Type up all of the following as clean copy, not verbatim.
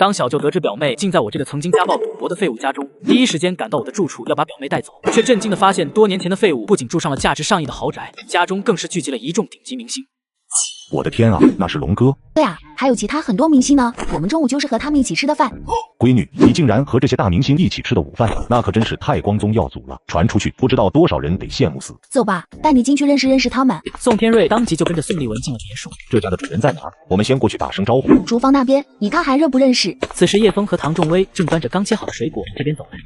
当小舅得知表妹竟在我这个曾经家暴赌博的废物家中，第一时间赶到我的住处要把表妹带走，却震惊地发现，多年前的废物不仅住上了价值上亿的豪宅，家中更是聚集了一众顶级明星。我的天啊，那是龙哥！对啊，还有其他很多明星呢。我们中午就是和他们一起吃的饭。闺女，你竟然和这些大明星一起吃的午饭，那可真是太光宗耀祖了，传出去不知道多少人得羡慕死。走吧，带你进去认识认识他们。宋天瑞当即就跟着宋丽文进了别墅。这家的主人在哪儿？我们先过去打声招呼。厨房那边，你看还认不认识？此时叶枫和唐仲威正端着刚切好的水果这边走来。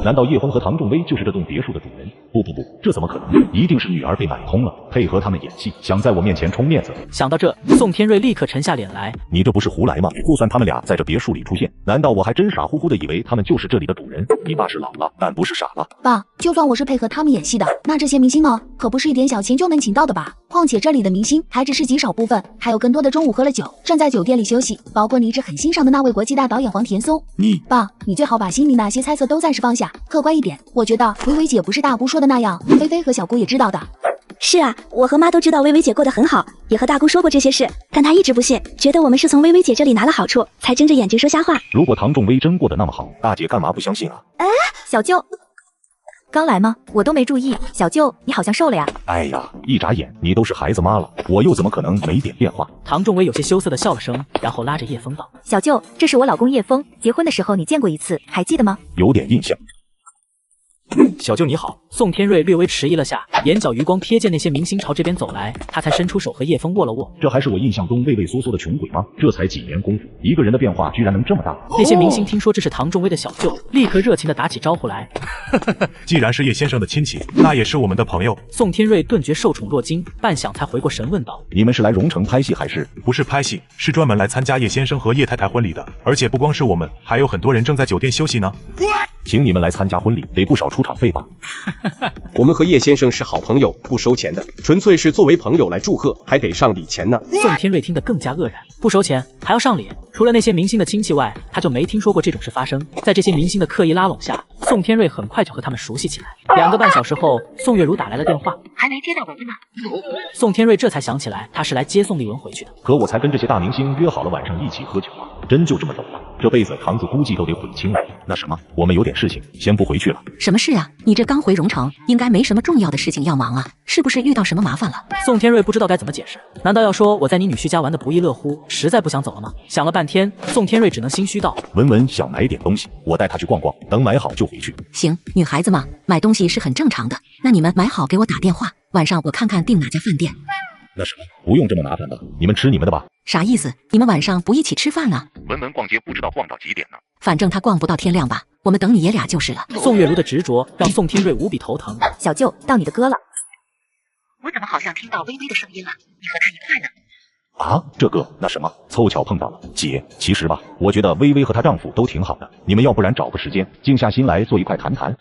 难道叶枫和唐仲威就是这栋别墅的主人？不，这怎么可能？一定是女儿被买通了，配合他们演戏，想在我面前充面子。想到这，宋天瑞立刻沉下脸来。你这不是胡来吗？就算他们俩在这别墅里出现，难道我还真傻乎乎的以为他们就是这里的主人？你爸是老了，但不是傻了。爸，就算我是配合他们演戏的，那这些明星呢？可不是一点小钱就能请到的吧？况且这里的明星还只是极少部分，还有更多的中午喝了酒，正在酒店里休息，包括你一直很欣赏的那位国际大导演黄田松。爸，你最好把心里那些猜测都暂时放下，客观一点。我觉得薇薇姐不是大姑说的那样，菲菲和小姑也知道的。是啊，我和妈都知道薇薇姐过得很好，也和大姑说过这些事，但她一直不信，觉得我们是从薇薇姐这里拿了好处，才睁着眼睛说瞎话。如果唐仲威真过得那么好，大姐干嘛不相信啊？小舅刚来吗？我都没注意。小舅，你好像瘦了呀。哎呀，一眨眼你都是孩子妈了，我又怎么可能没点变化？唐仲威有些羞涩的笑了声，然后拉着叶枫道：小舅，这是我老公叶枫，结婚的时候你见过一次，还记得吗？有点印象。小舅你好。宋天瑞略微迟疑了下，眼角余光瞥见那些明星朝这边走来，他才伸出手和叶枫握了握。这还是我印象中畏畏缩缩的穷鬼吗？这才几年功夫，一个人的变化居然能这么大。那些明星听说这是唐仲威的小舅，立刻热情地打起招呼来。既然是叶先生的亲戚，那也是我们的朋友。宋天瑞顿觉受宠若惊，半晌才回过神问道：你们是来荣城拍戏还是？不是拍戏，是专门来参加叶先生和叶太太婚礼的，而且不光是我们，还有很多人正在酒店休息呢。请你们来参加婚礼，得不少出场费吧？我们和叶先生是好朋友，不收钱的，纯粹是作为朋友来祝贺，还得上礼钱呢。宋天瑞听得更加愕然，不收钱还要上礼？除了那些明星的亲戚外，他就没听说过这种事发生。在这些明星的刻意拉拢下，宋天瑞很快就和他们熟悉起来。2个半小时后，宋月如打来了电话，还没接到文文呢。宋天瑞这才想起来，他是来接宋丽文回去的。可我才跟这些大明星约好了晚上一起喝酒啊，真就这么走了？这辈子堂子估计都得悔清了。那什么，我们有点事情，先不回去了。什么事啊？你这刚回荣城，应该没什么重要的事情要忙啊，是不是遇到什么麻烦了？宋天瑞不知道该怎么解释，难道要说我在你女婿家玩得不亦乐乎，实在不想走了吗？想了半天，宋天瑞只能心虚道：文文想买点东西，我带她去逛逛，等买好就回去。行，女孩子嘛，买东西是很正常的。那你们买好给我打电话，晚上我看看订哪家饭店。那什么，不用这么麻烦吧，你们吃你们的吧。啥意思？你们晚上不一起吃饭了？文文逛街不知道逛到几点呢？反正她逛不到天亮吧，我们等你爷俩就是了。宋月如的执着让宋天瑞无比头疼。小舅，到你的歌了。我怎么好像听到微微的声音了？你和她一块呢？啊，这个那什么，凑巧碰到了。姐，其实吧，我觉得微微和她丈夫都挺好的，你们要不然找个时间，静下心来坐一块谈谈。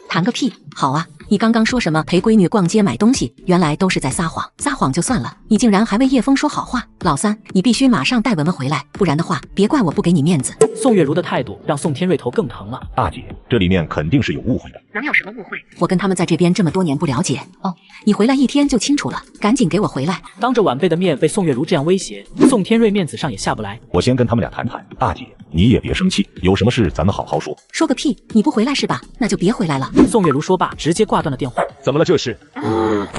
谈个屁！好啊，你刚刚说什么陪闺女逛街买东西，原来都是在撒谎。撒谎就算了，你竟然还为叶枫说好话。老三，你必须马上带文文回来，不然的话，别怪我不给你面子。宋月如的态度让宋天瑞头更疼了。大姐，这里面肯定是有误会的。能有什么误会？我跟他们在这边这么多年不了解哦，你回来一天就清楚了，赶紧给我回来！当着晚辈的面被宋月如这样威胁，宋天瑞面子上也下不来。我先跟他们俩谈谈。大姐，你也别生气，有什么事咱们好好说。说个屁！你不回来是吧？那就别回来了。宋月如说罢，直接挂断了电话。怎么了这是？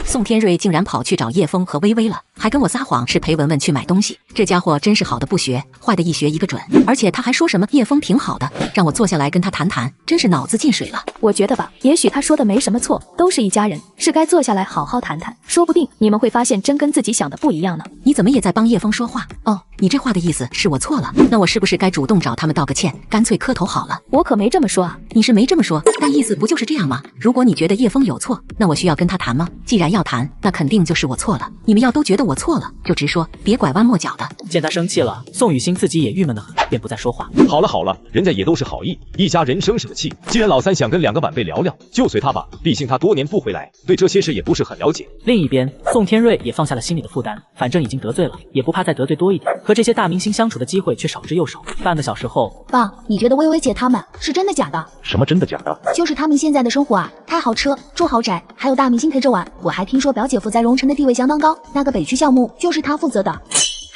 宋天瑞竟然跑去找叶枫和微微了，还跟我撒谎是陪文文去买东西。这家伙真是好的不学，坏的一学一个准。而且他还说什么叶枫挺好的，让我坐下来跟他谈谈，真是脑子进水了。我觉得吧，也许他说的没什么错，都是一家人，是该坐下来好好谈谈，说不定你们会发现真跟自己想的不一样呢。你怎么也在帮叶枫说话？哦，你这话的意思是我错了，那我是不是该主动找他们道个歉，干脆磕头好了？我可没这么说啊。你是没这么说，但意思不就是这样吗？如果你觉得叶枫有错，那我需要跟他谈吗？既然要谈，那肯定就是我错了。你们要都觉得我错了，就直说，别拐弯抹角的。见他生气了，宋雨欣自己也郁闷得很，便不再说话。好了好了，人家也都是好意，一家人生什么气？既然老三想跟2个晚辈聊聊，就随他吧，毕竟他多年不回来，对这些事也不是很了解。另一边，宋天瑞也放下了心里的负担，反正已经得罪了，也不怕再得罪多一点。和这些大明星相处的机会却少之又少。半个小时后，爸，你觉得薇薇姐他们是真的假的？什么真的假的？就是他们现在的生活啊，开豪车，住豪宅，还有大明星陪着玩。我还听说表姐夫在荣城的地位相当高，那个北区项目就是他负责的。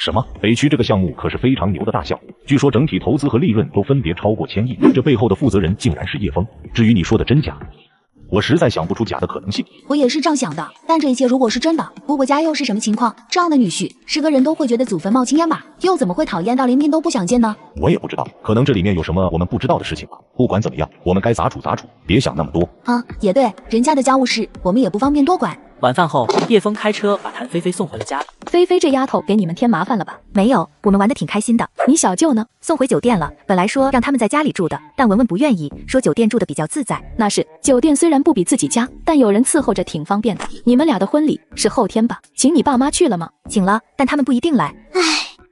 什么？北区这个项目可是非常牛的大项目，据说整体投资和利润都分别超过1000亿，这背后的负责人竟然是叶枫。至于你说的真假，我实在想不出假的可能性。我也是这样想的，但这一切如果是真的，姑姑家又是什么情况？这样的女婿，10个人都会觉得祖坟冒青烟吧？又怎么会讨厌到连面都不想见呢？我也不知道，可能这里面有什么我们不知道的事情吧。不管怎么样，我们该咋处咋处，别想那么多。也对，人家的家务事我们也不方便多管。晚饭后，叶枫开车把谭菲菲送回了家里。菲菲这丫头给你们添麻烦了吧？没有，我们玩得挺开心的。你小舅呢？送回酒店了。本来说让他们在家里住的，但文文不愿意，说酒店住的比较自在。那是，酒店虽然不比自己家，但有人伺候着挺方便的。你们俩的婚礼是后天吧？请你爸妈去了吗？请了，但他们不一定来。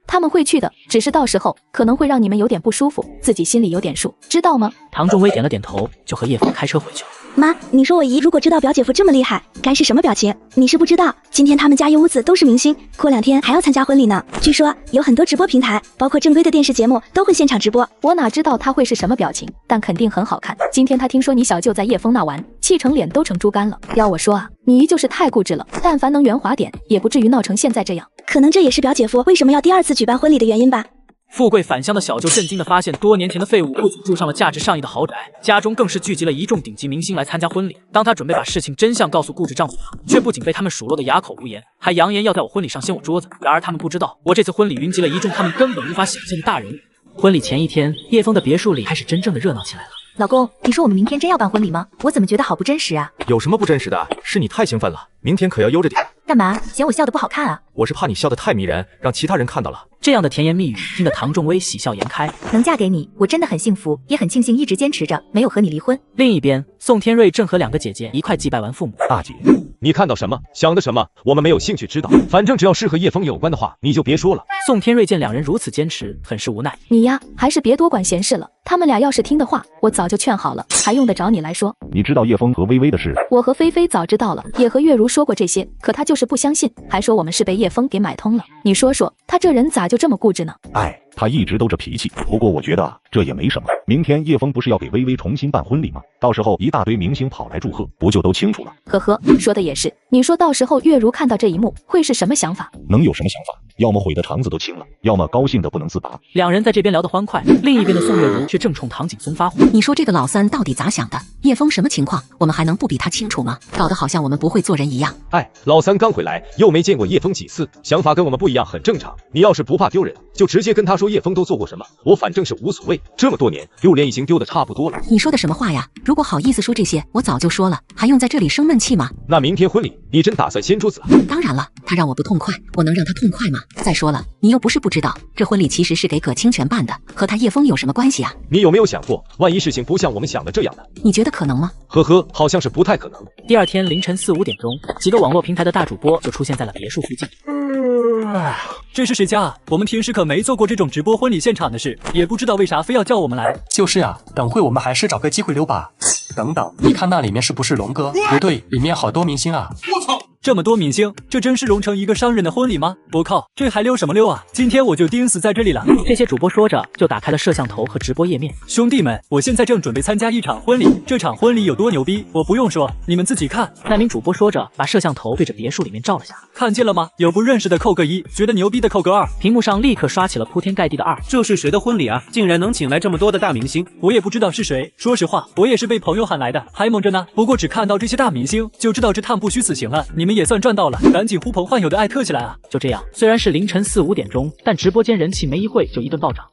他们会去的，只是到时候可能会让你们有点不舒服，自己心里有点数，知道吗？唐仲威点了点头，就和叶枫开车回去了。妈，你说我姨如果知道表姐夫这么厉害，该是什么表情？你是不知道，今天他们家一屋子都是明星，过2天还要参加婚礼呢。据说有很多直播平台，包括正规的电视节目都会现场直播。我哪知道他会是什么表情，但肯定很好看。今天他听说你小舅在叶枫那玩，气成脸都成猪肝了。要我说啊，你姨就是太固执了，但凡能圆滑点，也不至于闹成现在这样。可能这也是表姐夫为什么要第2次举办婚礼的原因吧。富贵返乡的小舅震惊地发现，多年前的废物不仅住上了价值上亿的豪宅，家中更是聚集了一众顶级明星来参加婚礼。当他准备把事情真相告诉固执丈夫，却不仅被他们数落得哑口无言，还扬言要在我婚礼上掀我桌子。然而他们不知道，我这次婚礼云集了一众他们根本无法想象的大人物。婚礼前一天，叶枫的别墅里开始真正的热闹起来了。老公，你说我们明天真要办婚礼吗？我怎么觉得好不真实啊？有什么不真实的？是你太兴奋了，明天可要悠着点。干嘛？嫌我笑得不好看啊？我是怕你笑得太迷人，让其他人看到了。这样的甜言蜜语听得唐仲威喜笑颜开。能嫁给你，我真的很幸福，也很庆幸一直坚持着没有和你离婚。另一边，宋天瑞正和2个姐姐一块祭拜完父母。大姐，你看到什么，想的什么，我们没有兴趣知道。反正只要是和叶枫有关的话，你就别说了。宋天瑞见2人如此坚持，很是无奈。你呀，还是别多管闲事了。他们俩要是听的话，我早就劝好了，还用得着你来说？你知道叶枫和薇薇的事？我和菲菲早知道了，也和月如说过这些，可她就是不相信，还说我们是被叶枫给买通了。你说说，他这人咋就这么固执呢？他一直都这脾气。不过我觉得这也没什么。明天叶枫不是要给薇薇重新办婚礼吗？到时候一大堆明星跑来祝贺，不就都清楚了？呵呵，说的也是。你说到时候月如看到这一幕会是什么想法？能有什么想法？要么悔得肠子都青了，要么高兴得不能自拔。2人在这边聊得欢快，另一边的宋月如却正冲唐景松发火。你说这个老三到底咋想的？叶枫什么情况？我们还能不比他清楚吗？搞得好像我们不会做人一样。老三刚回来，又没见过叶枫几次，想法跟我们不一样，很正常。你要是不怕丢人，就直接跟他说叶枫都做过什么，我反正是无所谓。这么多年，丢脸已经丢得差不多了。你说的什么话呀？如果好意思说这些，我早就说了，还用在这里生闷气吗？那明天婚礼，你真打算掀桌子啊？当然了，他让我不痛快，我能让他痛快吗？再说了，你又不是不知道，这婚礼其实是给葛清泉办的，和他叶枫有什么关系啊？你有没有想过，万一事情不像我们想的这样呢？你觉得可能吗？呵呵，好像是不太可能。第2天凌晨4、5点钟，几个网络平台的大主播就出现在了别墅附近。这是谁家啊？我们平时可没做过这种直播婚礼现场的事，也不知道为啥非要叫我们来。就是啊，等会我们还是找个机会溜吧。等等，你看那里面是不是龙哥？不对，里面好多明星啊！我操！这么多明星，这真是融成一个商人的婚礼吗？我靠，这还溜什么溜啊！今天我就钉死在这里了。这些主播说着，就打开了摄像头和直播页面。兄弟们，我现在正准备参加一场婚礼，这场婚礼有多牛逼，我不用说，你们自己看。那名主播说着，把摄像头对着别墅里面照了下。看见了吗？有不认识的扣个1，觉得牛逼的扣个2。屏幕上立刻刷起了铺天盖地的2。这是谁的婚礼啊？竟然能请来这么多的大明星，我也不知道是谁。说实话，我也是被朋友喊来的，还蒙着呢。不过只看到这些大明星，就知道这趟不虚此行了。你们也算赚到了。赶紧呼朋唤友的艾特起来啊！就这样，虽然是凌晨4、5点钟，但直播间人气没一会就一顿暴涨。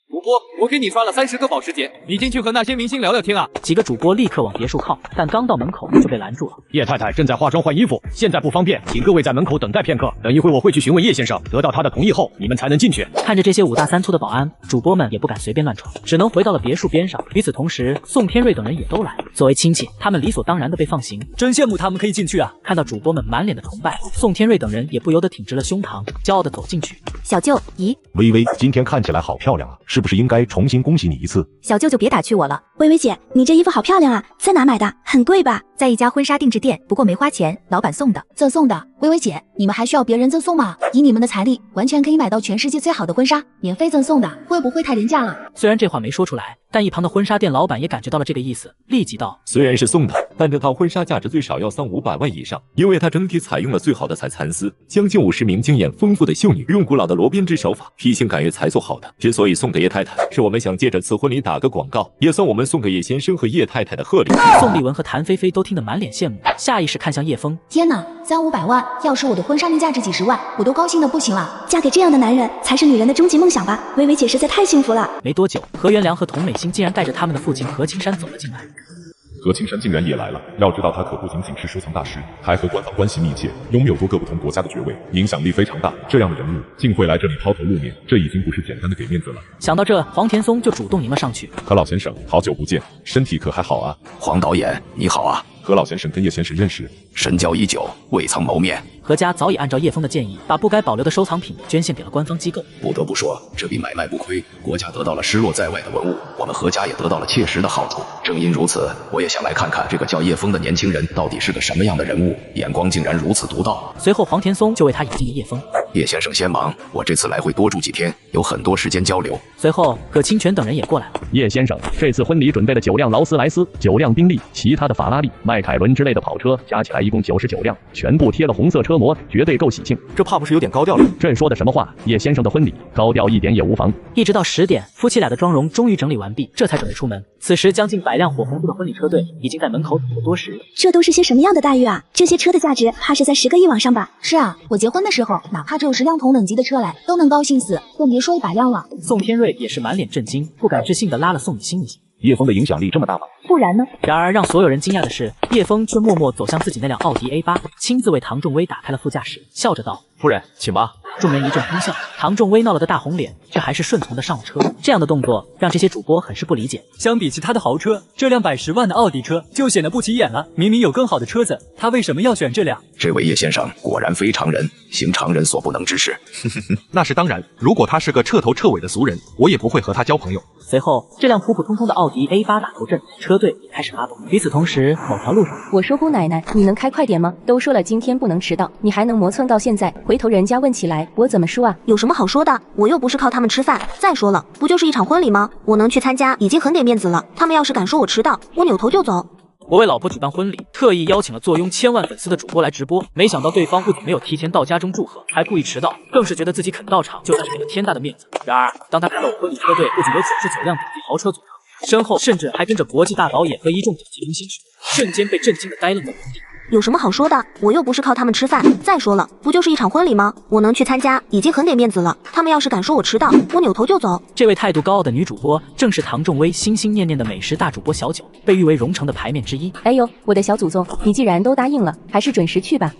主播，我给你刷了30个保时捷，你进去和那些明星聊聊天啊！几个主播立刻往别墅靠，但刚到门口就被拦住了。叶太太正在化妆换衣服，现在不方便，请各位在门口等待片刻。等一会我会去询问叶先生，得到他的同意后，你们才能进去。看着这些5大3粗的保安，主播们也不敢随便乱闯，只能回到了别墅边上。与此同时，宋天瑞等人也都来。作为亲戚，他们理所当然的被放行。真羡慕他们可以进去啊！看到主播们满脸的崇拜，宋天瑞等人也不由得挺直了胸膛，骄傲的走进去。小舅，咦，薇薇今天看起来好漂亮啊，是不是应该重新恭喜你一次？小舅就别打趣我了。薇薇姐，你这衣服好漂亮啊，在哪买的？很贵吧？在一家婚纱定制店，不过没花钱，老板送的。赠送的，微微姐，你们还需要别人赠送吗？以你们的财力，完全可以买到全世界最好的婚纱，免费赠送的，会不会太廉价了？虽然这话没说出来，但一旁的婚纱店老板也感觉到了这个意思，立即道：虽然是送的，但这套婚纱价值最少要300-500万以上，因为它整体采用了最好的彩蚕丝，将近50名经验丰富的秀女用古老的罗编织手法，披星赶月才做好的。之所以送给叶太太，是我们想借着此婚礼打个广告，也算我们送给叶先生和叶太太的贺礼。宋丽文和谭菲菲都听得满脸羡慕，下意识看向叶枫。天哪，300-500万，要是我的婚纱能价值几十万，我都高兴的不行了。嫁给这样的男人才是女人的终极梦想吧？微微姐实在太幸福了。没多久，何元良和童美心竟然带着他们的父亲何青山走了进来。何青山竟然也来了，要知道他可不仅仅是收藏大师，还和官方关系密切，拥有多个不同国家的爵位，影响力非常大。这样的人物竟会来这里抛头露面，这已经不是简单的给面子了。想到这，黄田松就主动迎了上去。何老先生，好久不见，身体可还好啊？黄导演，你好啊。何老先生跟叶先生认识，深交已久，未曾谋面。何家早已按照叶枫的建议，把不该保留的收藏品捐献给了官方机构。不得不说，这笔买卖不亏，国家得到了失落在外的文物，我们何家也得到了切实的好处。正因如此，我也想来看看这个叫叶枫的年轻人到底是个什么样的人物，眼光竟然如此独到。随后，黄田松就为他引进了叶枫。叶先生先忙，我这次来会多住几天，有很多时间交流。随后，葛清泉等人也过来了。叶先生，这次婚礼准备了9辆劳斯莱斯、9辆宾利，其他的法拉利、迈凯伦之类的跑车，加起来一共99辆，全部贴了红色车模，绝对够喜庆。这怕不是有点高调了？这说的什么话？叶先生的婚礼高调一点也无妨。一直到10点，夫妻俩的妆容终于整理完毕，这才准备出门。此时，将近100辆火红色的婚礼车队已经在门口等了多时。这都是些什么样的待遇啊？这些车的价值怕是在10个亿往上吧？是啊，我结婚的时候，哪怕只有10辆同等级的车来，都能高兴死，更别说100辆了。宋天瑞也是满脸震惊，不敢置信地拉了宋雨欣一下。叶枫的影响力这么大吗？不然呢？然而让所有人惊讶的是，叶枫却默默走向自己那辆奥迪 A8，亲自为唐仲威打开了副驾驶，笑着道：“夫人，请吧。”众人一阵哄笑，唐仲威闹了个大红脸，却还是顺从的上了车。这样的动作让这些主播很是不理解。相比其他的豪车，这辆110万的奥迪车就显得不起眼了。明明有更好的车子，他为什么要选这辆？这位叶先生果然非常人，行常人所不能之事。那是当然，如果他是个彻头彻尾的俗人，我也不会和他交朋友。随后，这辆普普通通的奥迪 A8 打头阵，车队也开始发动。与此同时，某条路上，我说姑奶奶，你能开快点吗？都说了今天不能迟到，你还能磨蹭到现在？回头人家问起来，我怎么说啊？有什么好说的？我又不是靠他们吃饭。再说了，不就是一场婚礼吗？我能去参加已经很给面子了。他们要是敢说我迟到，我扭头就走。我为老婆举办婚礼，特意邀请了坐拥1000万粉丝的主播来直播，没想到对方不仅没有提前到家中祝贺，还故意迟到，更是觉得自己肯到场就算是给了天大的面子。然而，当他看到婚礼车队不仅有99辆顶级豪车组合，身后甚至还跟着国际大导演和一众顶级明星时，瞬间被震惊的呆愣在原地。有什么好说的？我又不是靠他们吃饭。再说了，不就是一场婚礼吗？我能去参加已经很给面子了。他们要是敢说我迟到，我扭头就走。这位态度高傲的女主播，正是唐仲威心心念念的美食大主播小九，被誉为蓉城的牌面之一。哎呦，我的小祖宗，你既然都答应了，还是准时去吧。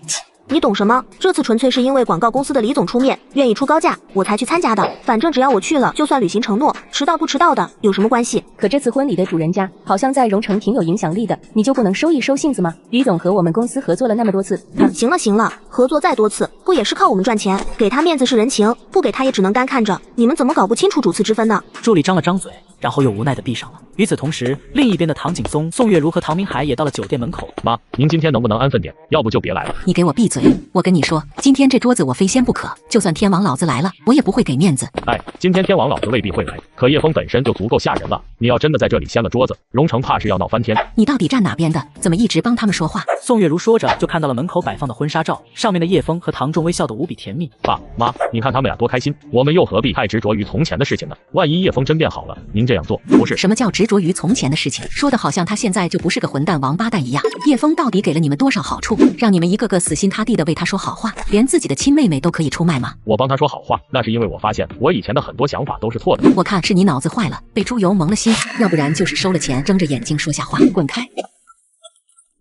你懂什么？这次纯粹是因为广告公司的李总出面，愿意出高价，我才去参加的。反正只要我去了，就算履行承诺，迟到不迟到的有什么关系？可这次婚礼的主人家好像在蓉城挺有影响力的，你就不能收一收性子吗？李总和我们公司合作了那么多次，行了行了，合作再多次，不也是靠我们赚钱？给他面子是人情，不给他也只能干看着。你们怎么搞不清楚主次之分呢？助理张了张嘴，然后又无奈地闭上了。与此同时，另一边的唐景松、宋月如和唐明海也到了酒店门口。妈，您今天能不能安分点？要不就别来了。你给我闭嘴！我跟你说，今天这桌子我非掀不可，就算天王老子来了，我也不会给面子。哎，今天天王老子未必会来，可叶枫本身就足够吓人了。你要真的在这里掀了桌子，蓉城怕是要闹翻天。你到底站哪边的？怎么一直帮他们说话？宋月如说着，就看到了门口摆放的婚纱照，上面的叶枫和唐仲威笑得无比甜蜜。爸妈，你看他们俩多开心，我们又何必太执着于从前的事情呢？万一叶枫真变好了，您这样做不是？什么叫执着于从前的事情？说的好像他现在就不是个混蛋王八蛋一样。叶枫到底给了你们多少好处，让你们一个个死心塌地的为他说好话，连自己的亲妹妹都可以出卖吗？我帮他说好话，那是因为我发现我以前的很多想法都是错的。我看是你脑子坏了，被猪油蒙了心，要不然就是收了钱睁着眼睛说瞎话。滚开！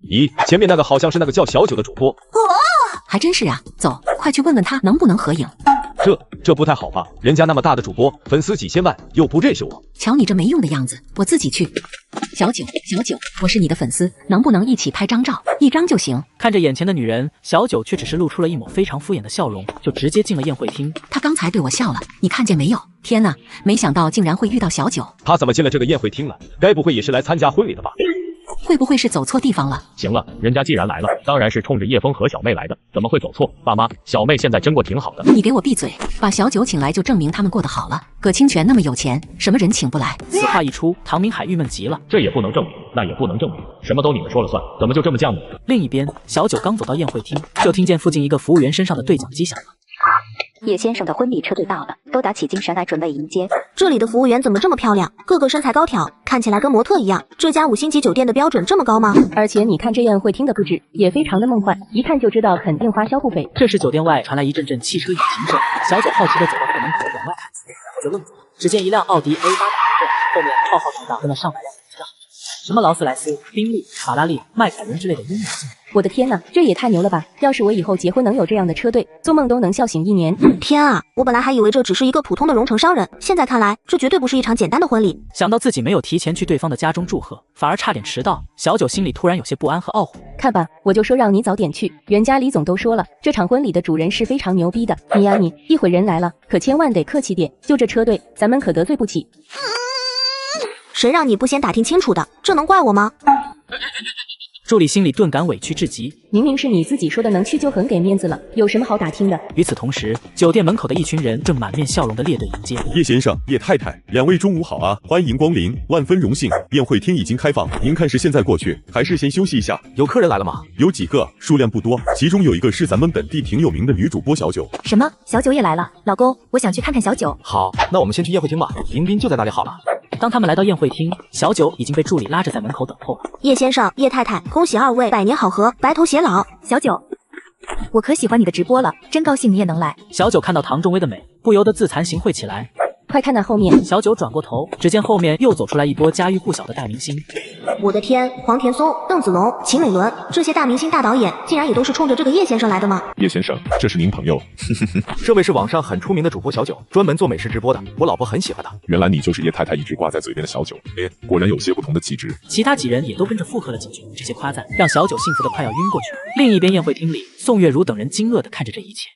咦，前面那个好像是那个叫小九的主播。还真是啊，走，快去问问他能不能合影。这不太好吧？人家那么大的主播，粉丝几千万，又不认识我。瞧你这没用的样子，我自己去。小九，我是你的粉丝，能不能一起拍张照？一张就行。看着眼前的女人，小九却只是露出了一抹非常敷衍的笑容，就直接进了宴会厅。他刚才对我笑了，你看见没有？天哪，没想到竟然会遇到小九。他怎么进了这个宴会厅了？该不会也是来参加婚礼的吧？会不会是走错地方了？行了，人家既然来了，当然是冲着叶枫和小妹来的，怎么会走错？爸妈，小妹现在真过挺好的。你给我闭嘴！把小九请来就证明他们过得好了。葛清泉那么有钱，什么人请不来？此话一出，唐明海郁闷极了。这也不能证明，那也不能证明，什么都你们说了算，怎么就这么犟呢？另一边，小九刚走到宴会厅，就听见附近一个服务员身上的对讲机响了。叶先生的婚礼车队到了，都打起精神来准备迎接。这里的服务员怎么这么漂亮？个个身材高挑，看起来跟模特一样。这家5星级酒店的标准这么高吗？而且你看这宴会厅的布置也非常的梦幻，一看就知道肯定花销不菲。这时酒店外传来一阵阵汽车引擎声，小九好奇地走到店门口往外看，然后就愣住了。只见一辆奥迪 A8 打着，后面浩浩荡荡跟了上百辆其他豪车，什么劳斯莱斯、宾利、法拉利、迈凯伦之类的拥有性。我的天呐，这也太牛了吧！要是我以后结婚能有这样的车队，做梦都能笑醒1年。天啊，我本来还以为这只是一个普通的荣城商人，现在看来，这绝对不是一场简单的婚礼。想到自己没有提前去对方的家中祝贺，反而差点迟到，小九心里突然有些不安和懊悔。看吧，我就说让你早点去，人家李总都说了，这场婚礼的主人是非常牛逼的。你呀你，一会人来了，可千万得客气点，就这车队，咱们可得罪不起。谁让你不先打听清楚的？这能怪我吗？助理心里顿感委屈至极，明明是你自己说的能去就很给面子了，有什么好打听的？与此同时，酒店门口的一群人正满面笑容的列队迎接。叶先生、叶太太，两位中午好啊，欢迎光临，万分荣幸。宴会厅已经开放，您看是现在过去，还是先休息一下？有客人来了吗？有几个，数量不多，其中有一个是咱们本地挺有名的女主播小九。什么？小九也来了？老公，我想去看看小九。好，那我们先去宴会厅吧，迎宾就在那里好了。当他们来到宴会厅，小九已经被助理拉着在门口等候了。叶先生、叶太太，恭喜2位百年好合，白头偕老。小九，我可喜欢你的直播了，真高兴你也能来。小九看到唐仲威的美，不由得自惭形秽起来。快看那后面！小九转过头，只见后面又走出来一波家喻户晓的大明星。我的天，黄田松、邓子龙、秦美伦，这些大明星大导演，竟然也都是冲着这个叶先生来的吗？叶先生，这是您朋友。这位是网上很出名的主播小九，专门做美食直播的，我老婆很喜欢他。原来你就是叶太太一直挂在嘴边的小九，果然有些不同的气质。其他几人也都跟着附和了几句，这些夸赞让小九幸福的快要晕过去了。另一边宴会厅里，宋月如等人惊愕地看着这一切。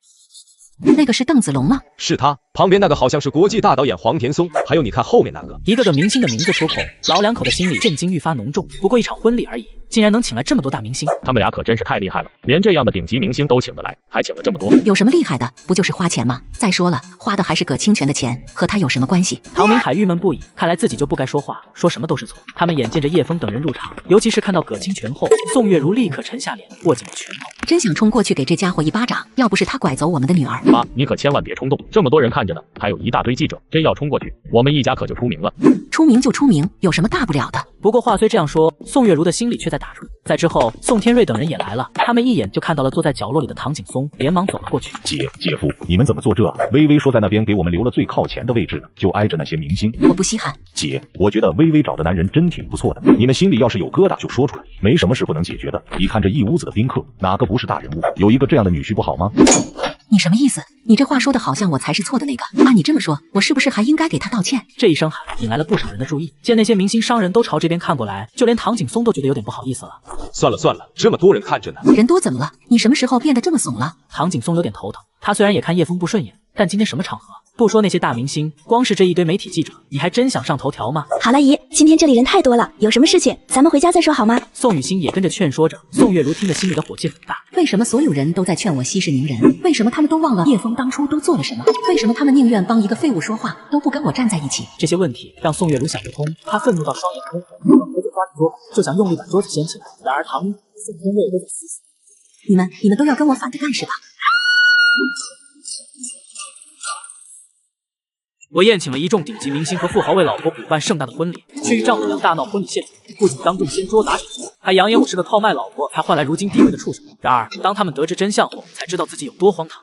那个是邓子龙吗？是他，旁边那个好像是国际大导演黄田松，还有你看后面那个，一个个明星的名字出口，老两口的心里震惊愈发浓重。不过一场婚礼而已，竟然能请来这么多大明星，他们俩可真是太厉害了，连这样的顶级明星都请得来，还请了这么多。有什么厉害的？不就是花钱吗？再说了，花的还是葛清泉的钱，和他有什么关系？唐明海郁闷不已，看来自己就不该说话，说什么都是错。他们眼见着叶枫等人入场，尤其是看到葛清泉后，宋月如立刻沉下脸，握紧了拳头。真想冲过去给这家伙一巴掌，要不是他拐走我们的女儿。妈，你可千万别冲动，这么多人看着呢，还有一大堆记者，真要冲过去，我们一家可就出名了。出名就出名，有什么大不了的？不过话虽这样说，宋月如的心里却在打转。在之后，宋天瑞等人也来了，他们一眼就看到了坐在角落里的唐景松，连忙走了过去。姐夫，你们怎么做这？微微说在那边给我们留了最靠前的位置呢，就挨着那些明星。我不稀罕。姐，我觉得微微找的男人真挺不错的，你们心里要是有疙瘩就说出来，没什么是不能解决的。你看这一屋子的宾客，哪个不是大人物？有一个这样的女婿不好吗？你什么意思？你这话说的好像我才是错的那个。按你这么说，我是不是还应该给他道歉？这一声喊引来了不少人的注意，见那些明星商人都朝这边看过来，就连唐景松都觉得有点不好意思了。算了，这么多人看着呢。人多怎么了？你什么时候变得这么怂了？唐景松有点头疼，他虽然也看叶枫不顺眼，但今天什么场合？不说那些大明星，光是这一堆媒体记者，你还真想上头条吗？好了姨，今天这里人太多了，有什么事情咱们回家再说好吗？宋雨欣也跟着劝说着，宋月如听得心里的火气很大。为什么所有人都在劝我息事宁人？为什么他们都忘了叶枫当初都做了什么？为什么他们宁愿帮一个废物说话，都不跟我站在一起？这些问题让宋月如想不通，她愤怒到双眼通红，用手抓住桌就想用力把桌子掀起来。然而唐明、宋天瑞都在死死。你们都要跟我反着干是吧？我宴请了一众顶级明星和富豪为老婆补办盛大的婚礼，却与丈母娘大闹婚礼现场，不仅当众掀桌打手势，还扬言我是个靠卖老婆才换来如今地位的畜生。然而当他们得知真相后，才知道自己有多荒唐。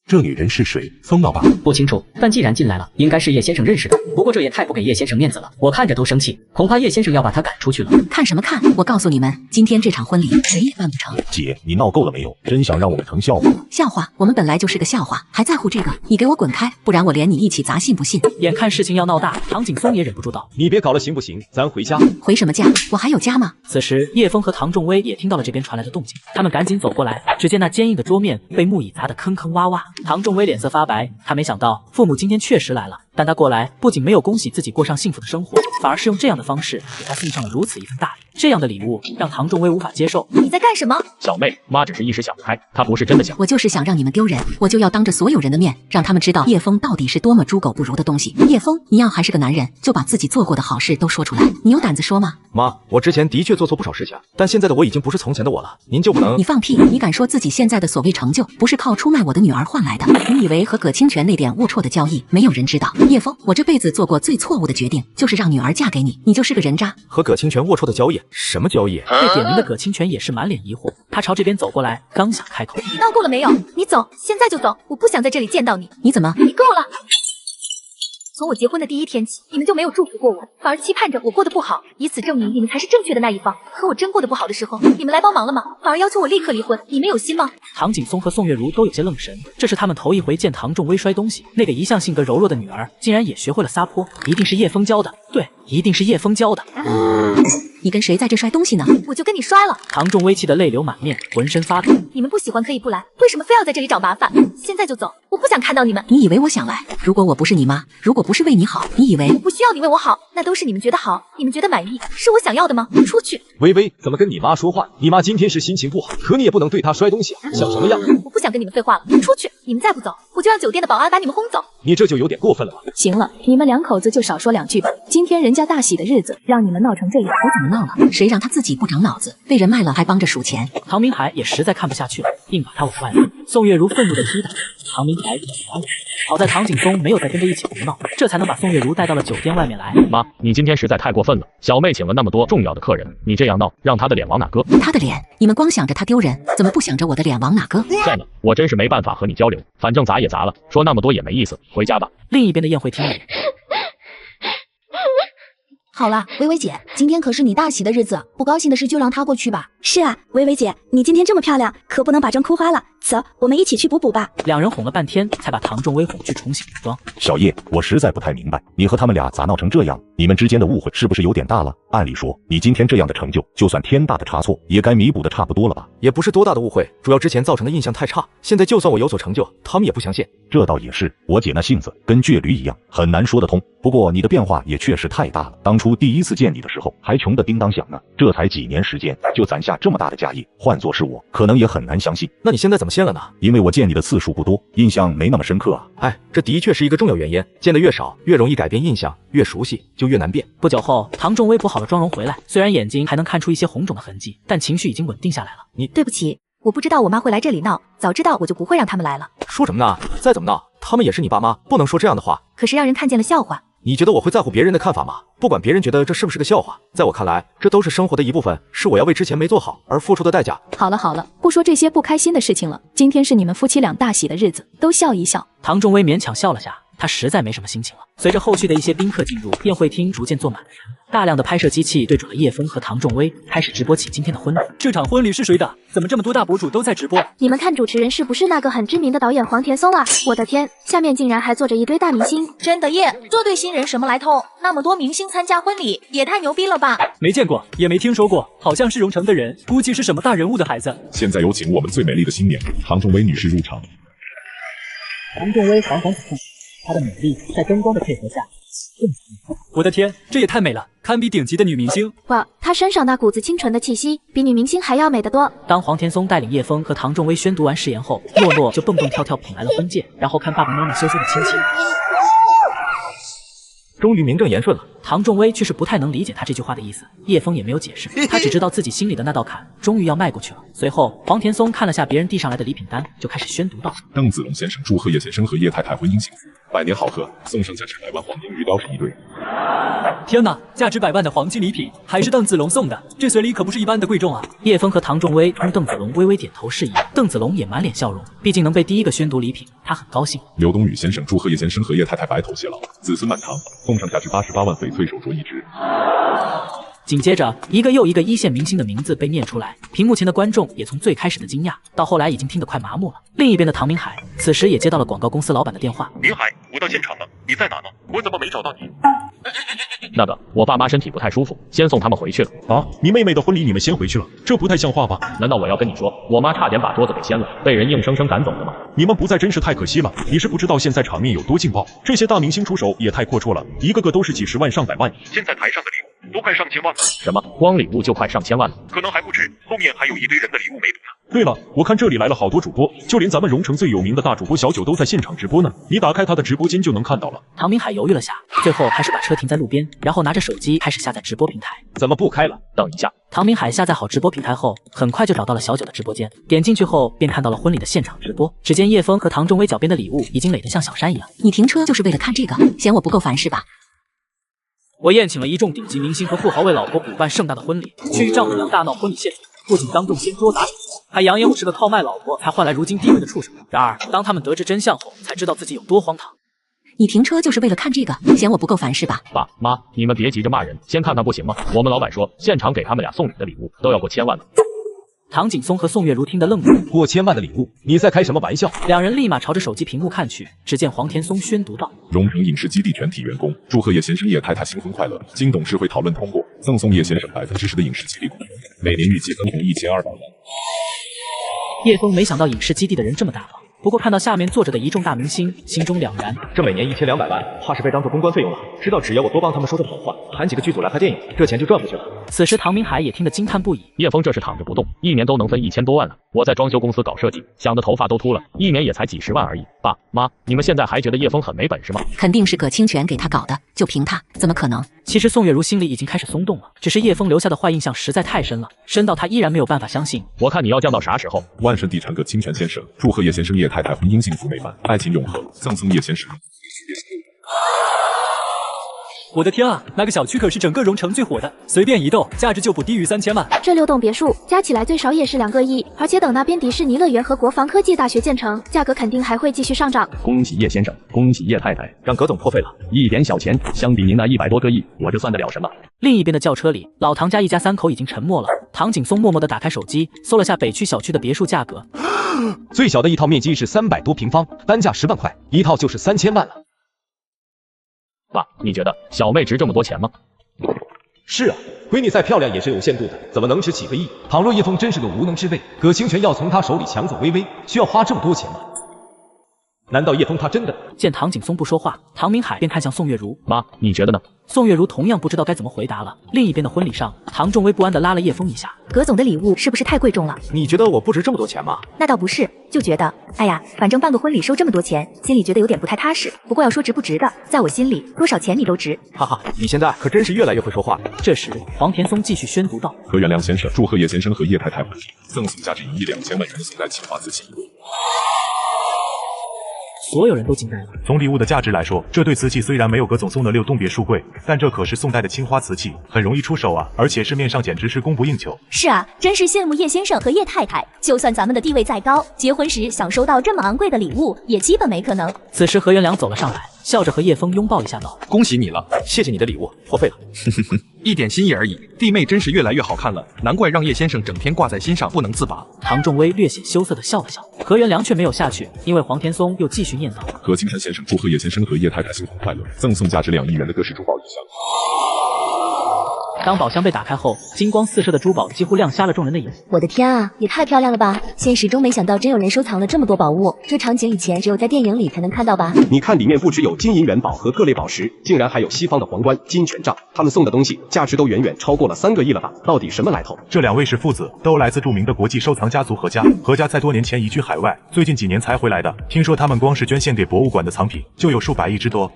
这女人是谁？疯了吧？不清楚，但既然进来了，应该是叶先生认识的。不过这也太不给叶先生面子了，我看着都生气，恐怕叶先生要把他赶出去了。看什么看？我告诉你们，今天这场婚礼谁也办不成。姐，你闹够了没有？真想让我们成笑话？笑话？我们本来就是个笑话，还在乎这个？你给我滚开，不然我连你一起砸，信不信？眼看事情要闹大，唐景松也忍不住道：“你别搞了行不行？咱回家。”回什么家？我还有家吗？此时，叶枫和唐仲威也听到了这边传来的动静，他们赶紧走过来，只见那坚硬的桌面被木椅砸得坑坑洼洼。唐仲威脸色发白，他没想到父母今天确实来了，但他过来不仅没有恭喜自己过上幸福的生活，反而是用这样的方式给他送上了如此一份大礼。这样的礼物让唐仲威无法接受。你在干什么？小妹，妈只是一时想不开，她不是真的想。我就是想让你们丢人，我就要当着所有人的面让他们知道叶枫到底是多么猪狗不如的东西。叶枫，你要还是个男人，就把自己做过的好事都说出来。你有胆子说吗？妈，我之前的确做错不少事情，但现在的我已经不是从前的我了，您就不能……你放屁！你敢说自己现在的所谓成就不是靠出卖我的女儿换来的？你以为和葛清泉那点龌龊的交易没有人知道？叶枫，我这辈子做过最错误的决定就是让女儿嫁给你，你就是个人渣。和葛清泉龌龊的交易？什么交易？被点名的葛清泉也是满脸疑惑，他朝这边走过来，刚想开口，你闹够了没有？你走，现在就走，我不想在这里见到你。你怎么？你够了！从我结婚的第一天起，你们就没有祝福过我，反而期盼着我过得不好，以此证明你们才是正确的那一方。可我真过得不好的时候，你们来帮忙了吗？反而要求我立刻离婚，你们有心吗？唐景松和宋月如都有些愣神，这是他们头一回见唐仲威摔东西，那个一向性格柔弱的女儿竟然也学会了撒泼，一定是叶枫教的，对，一定是叶枫教的。你跟谁在这摔东西呢？我就跟你摔了。唐仲威气得泪流满面，浑身发抖。你们不喜欢可以不来，为什么非要在这里找麻烦？现在就走，我不想看到你们。你以为我想来？如果我不是你妈，如果不是为你好，你以为我不需要你为我好？那都是你们觉得好，你们觉得满意，是我想要的吗？出去！微微，怎么跟你妈说话？你妈今天是心情不好，可你也不能对她摔东西啊，像什么样？我不想跟你们废话了，出去！你们再不走，我就让酒店的保安把你们轰走。你这就有点过分了吧？行了，你们两口子就少说两句吧。今天人家大喜的日子，让你们闹成这样，我怎么闹了？谁让他自己不长脑子，被人卖了还帮着数钱？唐明海也实在看不下去了，硬把他往外拉。宋月如愤怒地踢他，唐明海怎么还我？好在唐景松没有再跟着一起胡闹，这才能把宋月如带到了酒店外面来。妈，你今天实在太过分了，小妹请了那么多重要的客人，你这样闹，让她的脸往哪搁？她的脸？你们光想着她丢人，怎么不想着我的脸往哪搁？算了，我真是没办法和你交流，反正砸也砸了，说那么多也没意思，回家吧。另一边的宴会厅里。好啦，微微姐，今天可是你大喜的日子，不高兴的事就让她过去吧。是啊，微微姐，你今天这么漂亮，可不能把妆哭花了。走，我们一起去补补吧。两人哄了半天，才把唐仲威哄去重新补妆。小叶，我实在不太明白，你和他们俩咋闹成这样？你们之间的误会是不是有点大了？按理说，你今天这样的成就，就算天大的差错，也该弥补的差不多了吧？也不是多大的误会，主要之前造成的印象太差，现在就算我有所成就，他们也不相信。这倒也是，我姐那性子跟倔驴一样，很难说得通。不过你的变化也确实太大了，当初第一次见你的时候，还穷得叮当响呢，这才几年时间，就攒下这么大的家业，换作是我，可能也很难相信。那你现在怎么现了呢？因为我见你的次数不多，印象没那么深刻啊。哎，这的确是一个重要原因，见得越少，越容易改变印象，越熟悉就越难变。不久后，唐仲威补好了妆容回来，虽然眼睛还能看出一些红肿的痕迹，但情绪已经稳定下来了。对不起，我不知道我妈会来这里闹，早知道我就不会让他们来了。说什么呢？再怎么闹，他们也是你爸妈，不能说这样的话。可是让人看见了笑话。你觉得我会在乎别人的看法吗？不管别人觉得这是不是个笑话，在我看来，这都是生活的一部分，是我要为之前没做好而付出的代价。好了好了，不说这些不开心的事情了，今天是你们夫妻俩大喜的日子，都笑一笑。唐仲威勉强笑了下，他实在没什么心情了。随着后续的一些宾客进入，宴会厅逐渐坐满了人，大量的拍摄机器对准了叶枫和唐仲威，开始直播起今天的婚礼。这场婚礼是谁的？怎么这么多大博主都在直播？你们看主持人是不是那个很知名的导演黄田松啊？我的天，下面竟然还坐着一堆大明星！真的耶，这对新人什么来头？那么多明星参加婚礼，也太牛逼了吧！没见过，也没听说过，好像是荣城的人，估计是什么大人物的孩子。现在有请我们最美丽的新娘唐仲威女士入场。唐仲威缓缓走上，她的美丽在灯光的配合下更美。我的天，这也太美了，堪比顶级的女明星。哇，她身上那股子清纯的气息，比女明星还要美得多。当黄田松带领叶枫和唐仲威宣读完誓言后，诺诺就蹦蹦跳跳捧来了婚戒，然后看爸爸妈妈羞羞的亲亲。终于名正言顺了。唐仲威却是不太能理解他这句话的意思，叶枫也没有解释，他只知道自己心里的那道坎终于要迈过去了。随后，黄田松看了下别人递上来的礼品单，就开始宣读道：邓子龙先生祝贺叶先生和叶太太婚姻幸福，百年好合，送上价值100万黄金玉雕是一对。天哪，价值100万的黄金礼品，还是邓子龙送的，这随礼可不是一般的贵重啊！叶枫和唐仲威冲邓子龙微微点头示意，邓子龙也满脸笑容，毕竟能被第一个宣读礼品，他很高兴。刘东宇先生祝贺叶先生和叶太太白头偕老，子孙满堂，送上价值88万翡翠手镯一只。紧接着，一个又一个一线明星的名字被念出来，屏幕前的观众也从最开始的惊讶，到后来已经听得快麻木了。另一边的唐明海此时也接到了广告公司老板的电话。明海，我到现场了，你在哪呢？我怎么没找到你？那个，我爸妈身体不太舒服，先送他们回去了。啊，你妹妹的婚礼你们先回去了，这不太像话吧？难道我要跟你说，我妈差点把桌子给掀了，被人硬生生赶走的吗？你们不在真是太可惜了。你是不知道现在场面有多劲爆，这些大明星出手也太阔绰了，一个个都是几十万上百万。现在台上的礼物都快上千万了。什么？光礼物就快上千万了？可能还不止，后面还有一堆人的礼物没读呢。对了，我看这里来了好多主播，就连咱们蓉城最有名的大主播小九都在现场直播呢。你打开他的直播间就能看到了。唐明海犹豫了下，最后还是把车停在路边，然后拿着手机开始下载直播平台。怎么不开了？等一下。唐明海下载好直播平台后，很快就找到了小九的直播间。点进去后，便看到了婚礼的现场直播。只见叶枫和唐仲威脚边的礼物已经垒得像小山一样。你停车就是为了看这个？嫌我不够烦是吧？我宴请了一众顶级明星和富豪为老婆补办盛大的婚礼，去丈母娘大闹婚礼现场，不仅当众掀桌砸酒桌，还扬言我是个靠卖老婆才换来如今地位的畜生。然而，当他们得知真相后，才知道自己有多荒唐。你停车就是为了看这个？嫌我不够烦是吧？爸妈，你们别急着骂人，先看看不行吗？我们老板说，现场给他们俩送礼的礼物都要过千万了。唐景松和宋月如听得愣住，过千万的礼物，你在开什么玩笑？两人立马朝着手机屏幕看去，只见黄田松宣读道：蓉城影视基地全体员工祝贺叶先生叶太太新婚快乐，经董事会讨论通过，赠送叶先生10%的影视基地股权，每年预计分红1200万。叶枫没想到影视基地的人这么大方，不过看到下面坐着的一众大明星，心中两然。这每年1200万，怕是被当做公关费用了。知道只要我多帮他们说点好话，喊几个剧组来拍电影，这钱就赚回去了。此时唐明海也听得惊叹不已。叶枫这是躺着不动，一年都能分1000多万了。我在装修公司搞设计，想的头发都秃了，一年也才几十万而已。爸妈，你们现在还觉得叶枫很没本事吗？肯定是葛清泉给他搞的，就凭他，怎么可能？其实宋月如心里已经开始松动了，只是叶枫留下的坏印象实在太深了，深到他依然没有办法相信。我看你要降到啥时候？万顺地产葛清泉先生祝贺叶先生叶太太婚姻幸福美满，爱情永恒，赠送叶先生。我的天啊，那个小区可是整个蓉城最火的，随便一栋价值就不低于3000万。这6栋别墅加起来最少也是2个亿，而且等那边迪士尼乐园和国防科技大学建成，价格肯定还会继续上涨。恭喜叶先生，恭喜叶太太，让葛总破费了。一点小钱，相比您那100多个亿，我这算得了什么？另一边的轿车里，老唐家一家3口已经沉默了。唐景松默默地打开手机，搜了下北区小区的别墅价格，最小的一套面积是300多平方，单价10万块，一套就是3000万了。爸，你觉得小妹值这么多钱吗？是啊，闺女再漂亮也是有限度的，怎么能值几个亿？倘若叶枫真是个无能之辈，葛清泉要从他手里抢走微微，需要花这么多钱吗？难道叶枫他真的……见唐景松不说话，唐明海便看向宋月如。妈，你觉得呢？宋月如同样不知道该怎么回答了。另一边的婚礼上，唐仲威不安地拉了叶枫一下。葛总的礼物是不是太贵重了？你觉得我不值这么多钱吗？那倒不是，就觉得，哎呀，反正办个婚礼收这么多钱，心里觉得有点不太踏实。不过要说值不值的，在我心里，多少钱你都值。哈哈，你现在可真是越来越会说话了。这时，黄田松继续宣读道：何元良先生祝贺叶先生和叶太太婚礼，赠送价值1亿2000万元的宋代青花瓷器。所有人都惊呆了。从礼物的价值来说，这对瓷器虽然没有葛总送的6栋别墅贵，但这可是宋代的青花瓷器，很容易出手啊！而且市面上简直是供不应求。是啊，真是羡慕叶先生和叶太太。就算咱们的地位再高，结婚时想收到这么昂贵的礼物，也基本没可能。此时何元良走了上来，笑着和叶枫拥抱一下道：恭喜你了，谢谢你的礼物，破费了。一点心意而已，弟妹真是越来越好看了，难怪让叶先生整天挂在心上不能自拔。唐仲威略显羞涩地笑了笑，何元良却没有下去，因为黄田松又继续念叨：葛清泉先生祝贺叶先生和叶太太新婚快乐，赠送价值2亿元的各式珠宝一箱。当宝箱被打开后，金光四射的珠宝几乎亮瞎了众人的眼。我的天啊，也太漂亮了吧！现实中没想到真有人收藏了这么多宝物，这场景以前只有在电影里才能看到吧？你看里面不只有金银元宝和各类宝石，竟然还有西方的皇冠、金权杖，他们送的东西价值都远远超过了3个亿了吧？到底什么来头？这2位是父子，都来自著名的国际收藏家族何家。何家在多年前移居海外，最近几年才回来的。听说他们光是捐献给博物馆的藏品就有数百亿之多。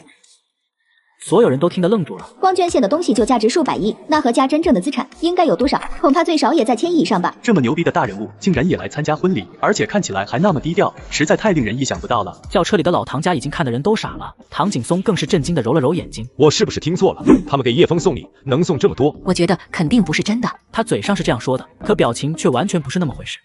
所有人都听得愣住了，光捐献的东西就价值数百亿，那何家真正的资产应该有多少？恐怕最少也在1000亿以上吧。这么牛逼的大人物竟然也来参加婚礼，而且看起来还那么低调，实在太令人意想不到了。轿车里的老唐家已经看得人都傻了，唐景松更是震惊地揉了揉眼睛。我是不是听错了？他们给叶枫送礼能送这么多？我觉得肯定不是真的。他嘴上是这样说的，可表情却完全不是那么回事。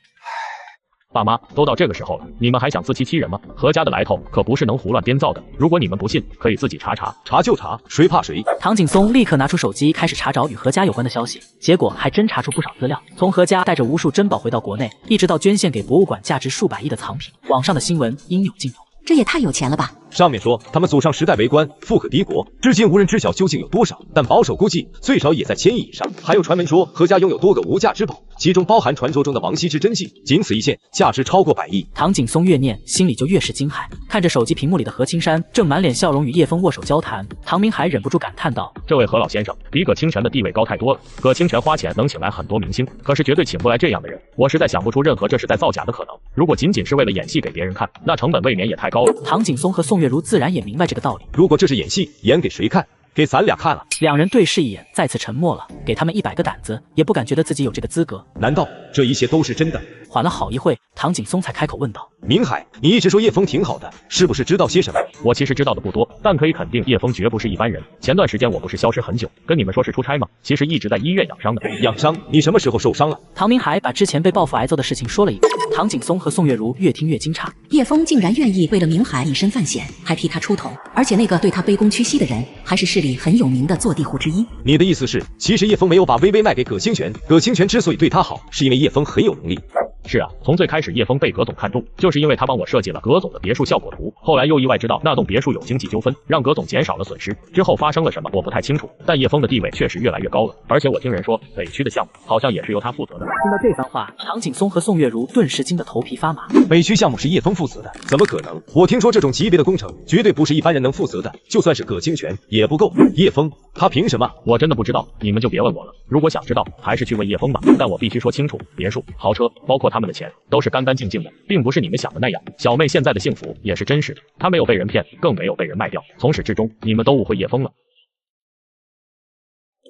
爸妈，都到这个时候了，你们还想自欺欺人吗？何家的来头可不是能胡乱编造的。如果你们不信，可以自己查查。查就查，谁怕谁？唐景松立刻拿出手机开始查找与何家有关的消息，结果还真查出不少资料。从何家带着无数珍宝回到国内，一直到捐献给博物馆价值数百亿的藏品，网上的新闻应有尽有。这也太有钱了吧！上面说他们祖上时代为官，富可敌国，至今无人知晓究竟有多少，但保守估计最少也在1000亿以上。还有传闻说何家拥有多个无价之宝，其中包含传说中的王羲之真迹，仅此一件价值超过100亿。唐景松越念心里就越是惊骇，看着手机屏幕里的何青山正满脸笑容与叶枫握手交谈，唐明海忍不住感叹道：“这位何老先生比葛清泉的地位高太多了。葛清泉花钱能请来很多明星，可是绝对请不来这样的人。我实在想不出任何这是在造假的可能。如果仅仅是为了演戏给别人看，那成本未免也太高了。”唐景松和宋月如自然也明白这个道理。如果这是演戏，演给谁看？给咱俩看了。两人对视一眼，再次沉默了。给他们100个胆子，也不敢觉得自己有这个资格。难道这一切都是真的？缓了好一会，唐景松才开口问道：“明海，你一直说叶枫挺好的，是不是知道些什么？”我其实知道的不多，但可以肯定叶枫绝不是一般人。前段时间我不是消失很久，跟你们说是出差吗？其实一直在医院养伤的。养伤？你什么时候受伤了？唐明海把之前被报复挨揍的事情说了一遍。唐景松和宋月如越听越惊诧，叶枫竟然愿意为了明海以身犯险，还替他出头，而且那个对他卑躬屈膝的人，还是市里很有名的坐地户之一。你的意思是，其实叶枫没有把微微卖给葛清泉，葛清泉之所以对他好，是因为叶枫很有能力。是啊，从最开始叶枫被葛总看中，就是因为他帮我设计了葛总的别墅效果图，后来又意外知道那栋别墅有经济纠纷，让葛总减少了损失。之后发生了什么我不太清楚，但叶枫的地位确实越来越高了，而且我听人说北区的项目好像也是由他负责的。听到这番话，唐景松和宋月如顿时惊得头皮发麻。北区项目是叶枫负责的？怎么可能？我听说这种级别的工程绝对不是一般人能负责的，就算是葛清泉也不够。叶枫他凭什么？我真的不知道，你们就别问我了。如果想知道，还是去问叶枫吧。但我必须说清楚，别墅、豪车，包括他们的钱，都是干干净净的，并不是你们想的那样。小妹现在的幸福也是真实的，她没有被人骗，更没有被人卖掉。从始至终，你们都误会叶枫了。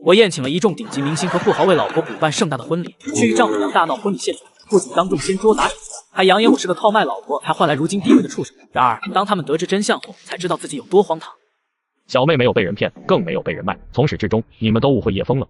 我宴请了一众顶级明星和富豪为老婆补办盛大的婚礼，去与丈母娘大闹婚礼现场，不仅当众掀桌砸酒席，还扬言我是个套卖老婆，还换来如今地位的畜生。然而，当他们得知真相后，才知道自己有多荒唐。小妹没有被人骗，更没有被人卖，从始至终，你们都误会叶枫了。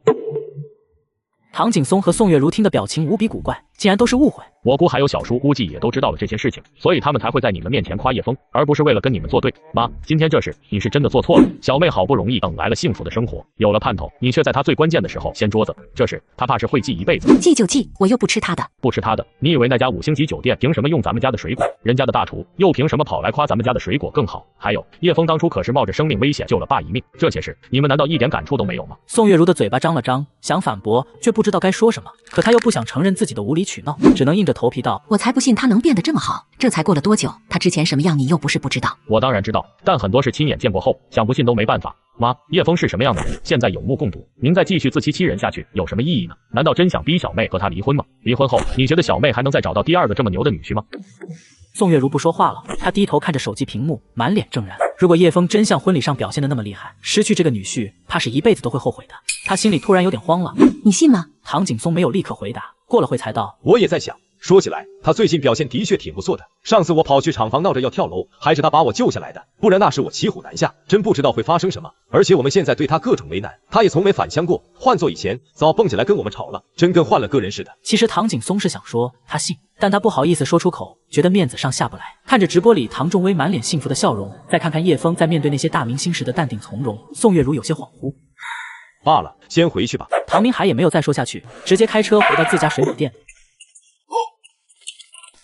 唐景松和宋月如听的表情无比古怪，竟然都是误会。我姑还有小叔估计也都知道了这些事情，所以他们才会在你们面前夸叶枫，而不是为了跟你们作对。妈，今天这事你是真的做错了。小妹好不容易等来了幸福的生活，有了盼头，你却在她最关键的时候掀桌子，这事她怕是会记一辈子。记就记，我又不吃她的。不吃她的？你以为那家5星级酒店凭什么用咱们家的水果？人家的大厨又凭什么跑来夸咱们家的水果更好？还有，叶枫当初可是冒着生命危险救了爸一命，这些事你们难道一点感触都没有吗？宋月如的嘴巴张了张，想反驳，却不知道该说什么。可她又不想承认自己的无理取闹，只能硬着头皮道：“我才不信他能变得这么好。这才过了多久，他之前什么样你又不是不知道。”我当然知道，但很多事亲眼见过后，想不信都没办法。妈，叶枫是什么样的人，现在有目共睹。您再继续自欺欺人下去，有什么意义呢？难道真想逼小妹和他离婚吗？离婚后，你觉得小妹还能再找到第2个这么牛的女婿吗？宋月如不说话了，她低头看着手机屏幕，满脸正然。如果叶枫真像婚礼上表现的那么厉害，失去这个女婿，怕是一辈子都会后悔的。她心里突然有点慌了。你信吗？唐景松没有立刻回答，过了会才道：“我也在想。说起来，他最近表现的确挺不错的。上次我跑去厂房闹着要跳楼，还是他把我救下来的，不然那时我骑虎难下，真不知道会发生什么。而且我们现在对他各种为难，他也从没反呛过。换做以前，早蹦起来跟我们吵了，真跟换了个人似的。”其实唐景松是想说他信，但他不好意思说出口，觉得面子上下不来。看着直播里唐仲威满脸幸福的笑容，再看看叶枫在面对那些大明星时的淡定从容，宋月如有些恍惚。罢了，先回去吧。唐明海也没有再说下去，直接开车回到自家水果店。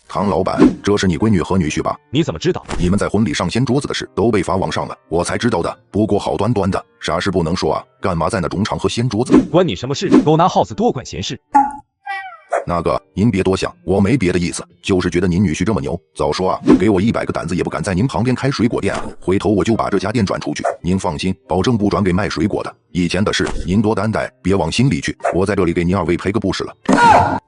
唐老板，这是你闺女和女婿吧？你怎么知道？你们在婚礼上掀桌子的事都被发网上了，我才知道的。不过好端端的，啥事不能说啊？干嘛在那种场合掀桌子？关你什么事？狗拿耗子多管闲事。那个，您别多想，我没别的意思，就是觉得您女婿这么牛，早说啊！给我100个胆子也不敢在您旁边开水果店啊！回头我就把这家店转出去，您放心，保证不转给卖水果的。以前的事您多担待，别往心里去。我在这里给您2位赔个不是了。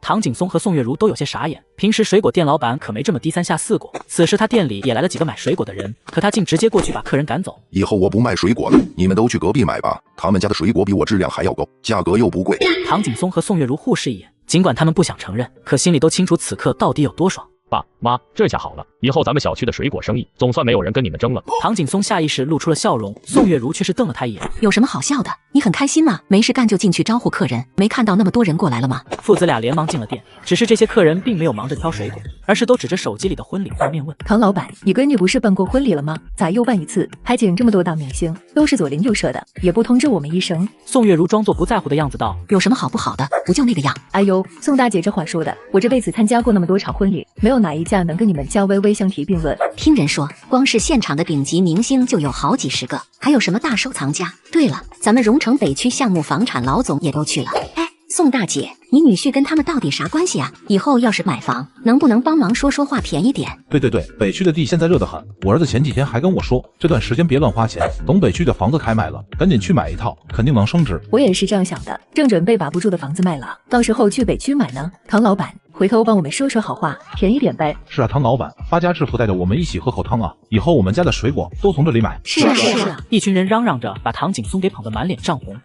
唐景松和宋月如都有些傻眼，平时水果店老板可没这么低三下四过。此时他店里也来了几个买水果的人，可他竟直接过去把客人赶走。以后我不卖水果了，你们都去隔壁买吧，他们家的水果比我质量还要高，价格又不贵。唐景松和宋月如互视一眼，尽管他们不想承认，可心里都清楚此刻到底有多爽。爸妈，这下好了，以后咱们小区的水果生意总算没有人跟你们争了。唐景松下意识露出了笑容，宋月如却是瞪了他一眼。有什么好笑的？你很开心吗？没事干就进去招呼客人，没看到那么多人过来了吗？父子俩连忙进了店，只是这些客人并没有忙着挑水果，而是都指着手机里的婚礼画面问：唐老板，你闺女不是办过婚礼了吗？咋又办一次？还请这么多大明星，都是左邻右舍的，也不通知我们一声。宋月如装作不在乎的样子道：有什么好不好的？不就那个样？哎呦，宋大姐这话说的，我这辈子参加过那么多场婚礼，没有哪一架能跟你们家微微相提并论。听人说，光是现场的顶级明星就有好几十个，还有什么大收藏家。对了，咱们荣城北区项目房产老总也都去了。哎，宋大姐，你女婿跟他们到底啥关系啊？以后要是买房，能不能帮忙说说话便宜点？对，北区的地现在热得很，我儿子前几天还跟我说，这段时间别乱花钱，等北区的房子开卖了，赶紧去买一套，肯定能升值。我也是这样想的，正准备把不住的房子卖了，到时候去北区买呢。唐老板，回头帮我们说说好话，便宜点呗。是啊，唐老板，发家致富带着我们一起喝口汤啊，以后我们家的水果都从这里买。是啊。一群人嚷嚷着，把唐景松给捧得满脸涨红。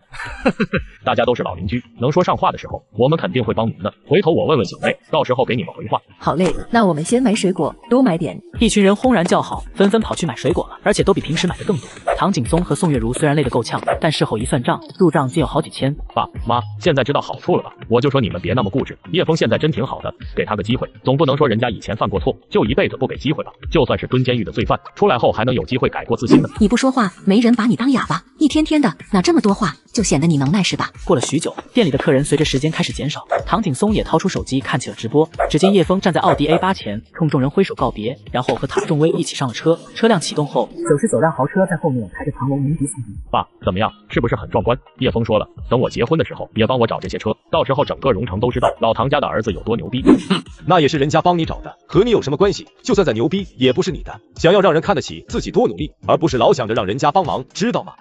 大家都是老邻居，能说上话的时候，我们肯定会帮您的。回头我问问小妹，到时候给你们回话。好嘞，那我们先买水果，多买点。一群人轰然叫好，纷纷跑去买水果了，而且都比平时买的更多。唐景松和宋月如虽然累得够呛，但事后一算账，入账竟有好几千。爸妈，现在知道好处了吧？我就说你们别那么固执，叶枫现在真挺好的，给他个机会，总不能说人家以前犯过错，就一辈子不给机会吧？就算是蹲监狱的罪犯，出来后还能有机会改过自新的。你不说话，没人把你当哑巴，一天天的哪这么多话，就显得你能耐是吧？过了许久，店里的客人随着时间开始减少，唐景松也掏出手机看起了直播。只见叶枫站在奥迪 A8 前，冲众人挥手告别，然后和唐仲威一起上了车。车辆启动后，走是走辆豪车在后面开着长龙鸣笛送别。爸，怎么样？是不是很壮观？叶枫说了，等我结婚的时候也帮我找这些车，到时候整个荣城都知道老唐家的儿子有多牛逼。那也是人家帮你找的，和你有什么关系？就算再牛逼，也不是你的。想要让人看得起自己多努力，而不是老想着让人家帮忙，知道吗？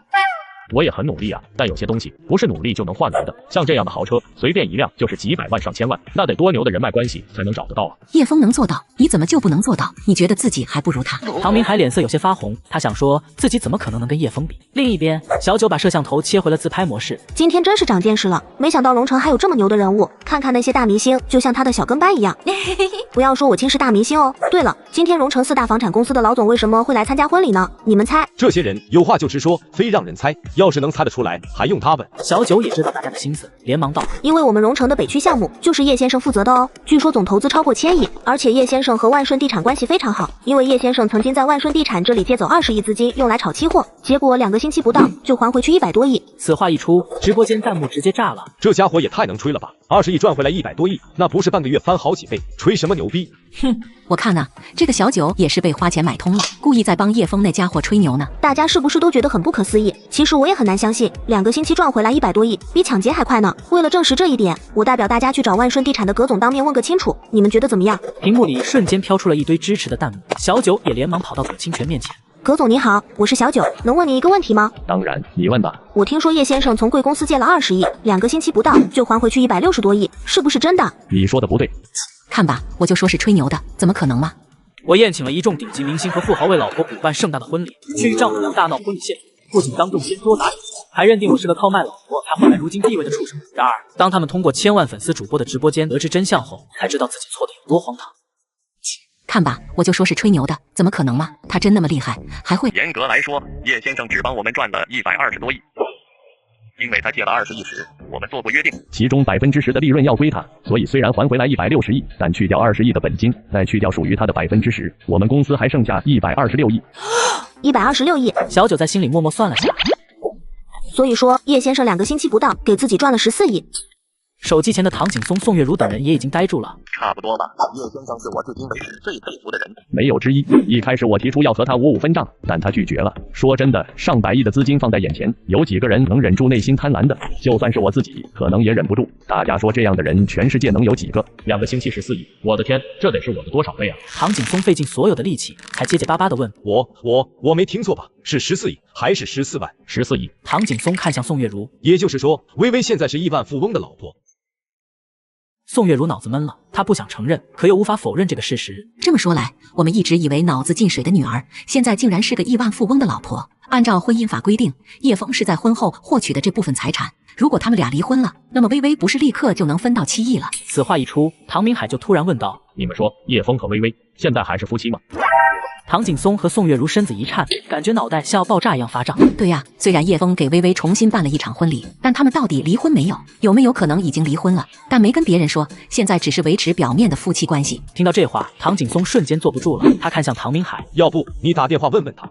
我也很努力啊，但有些东西不是努力就能换来的，像这样的豪车，随便一辆就是几百万上千万，那得多牛的人脉关系才能找得到啊！叶枫能做到，你怎么就不能做到？你觉得自己还不如他？唐明海脸色有些发红，他想说自己怎么可能跟叶枫比。另一边，小九把摄像头切回了自拍模式。今天真是长见识了，没想到龙城还有这么牛的人物，看看那些大明星，就像他的小跟班一样。不要说我亲是大明星哦。对了，今天荣城4大房产公司的老总为什么会来参加婚礼呢？你们猜？这些人有话就直说，非让人猜。要是能猜得出来，还用他问？小九也知道大家的心思，连忙道：因为我们荣城的北区项目就是叶先生负责的哦，据说总投资超过1000亿，而且叶先生和万顺地产关系非常好，因为叶先生曾经在万顺地产这里借走20亿资金用来炒期货，结果2个星期不到就还回去100多亿。此话一出，直播间弹幕直接炸了。这家伙也太能吹了吧！20亿赚回来100多亿，那不是半个月翻好几倍？吹什么牛逼？哼，我看呐，这个小九也是被花钱买通了，故意在帮叶枫那家伙吹牛呢。大家是不是都觉得很不可思议？其实我也很难相信，2个星期赚回来100多亿，比抢劫还快呢。为了证实这一点，我代表大家去找万顺地产的葛总当面问个清楚，你们觉得怎么样？屏幕里瞬间飘出了一堆支持的弹幕，小九也连忙跑到葛清泉面前。葛总你好，我是小九，能问你一个问题吗？当然，你问吧。我听说叶先生从贵公司借了20亿，2个星期不到就还回去160多亿，是不是真的？你说的不对。看吧，我就说是吹牛的，怎么可能吗？我宴请了一众顶级明星和富豪为老婆补办盛大的婚礼，至于丈母娘大闹婚礼现场，不仅当众先多打几拳，还认定我是个靠卖老婆才换来如今地位的畜生。然而，当他们通过千万粉丝主播的直播间得知真相后，才知道自己错的有多荒唐。看吧，我就说是吹牛的，怎么可能吗？他真那么厉害，还会……严格来说，叶先生只帮我们赚了120多亿。因为他借了20亿时，我们做过约定，其中10%的利润要归他，所以虽然还回来160亿，但去掉20亿的本金，再去掉属于他的10%，我们公司还剩下126亿。126亿，小九在心里默默算了下。所以说，叶先生2个星期不到，给自己赚了14亿。手机前的唐景松、宋月如等人也已经呆住了。差不多吧，叶先生是我至今为止最佩服的人，没有之一。一开始我提出要和他55分账，但他拒绝了。说真的，上百亿的资金放在眼前，有几个人能忍住内心贪婪的？就算是我自己，可能也忍不住。大家说这样的人，全世界能有几个？2个星期14亿，我的天，这得是我的多少倍啊！唐景松费尽所有的力气，才结结巴巴地问：我没听错吧？是14亿还是14万？14亿。唐景松看向宋月如，也就是说，微微现在是亿万富翁的老婆。宋月如脑子闷了，她不想承认，可又无法否认这个事实。这么说来，我们一直以为脑子进水的女儿，现在竟然是个亿万富翁的老婆。按照婚姻法规定，叶枫是在婚后获取的这部分财产。如果他们俩离婚了，那么微微不是立刻就能分到7亿了？此话一出，唐明海就突然问道：你们说叶枫和微微现在还是夫妻吗？唐景松和宋月如身子一颤，感觉脑袋像要爆炸一样发胀。对呀，虽然叶枫给微微重新办了一场婚礼，但他们到底离婚没有？有没有可能已经离婚了，但没跟别人说，现在只是维持表面的夫妻关系？听到这话，唐景松瞬间坐不住了，他看向唐明海，要不你打电话问问他。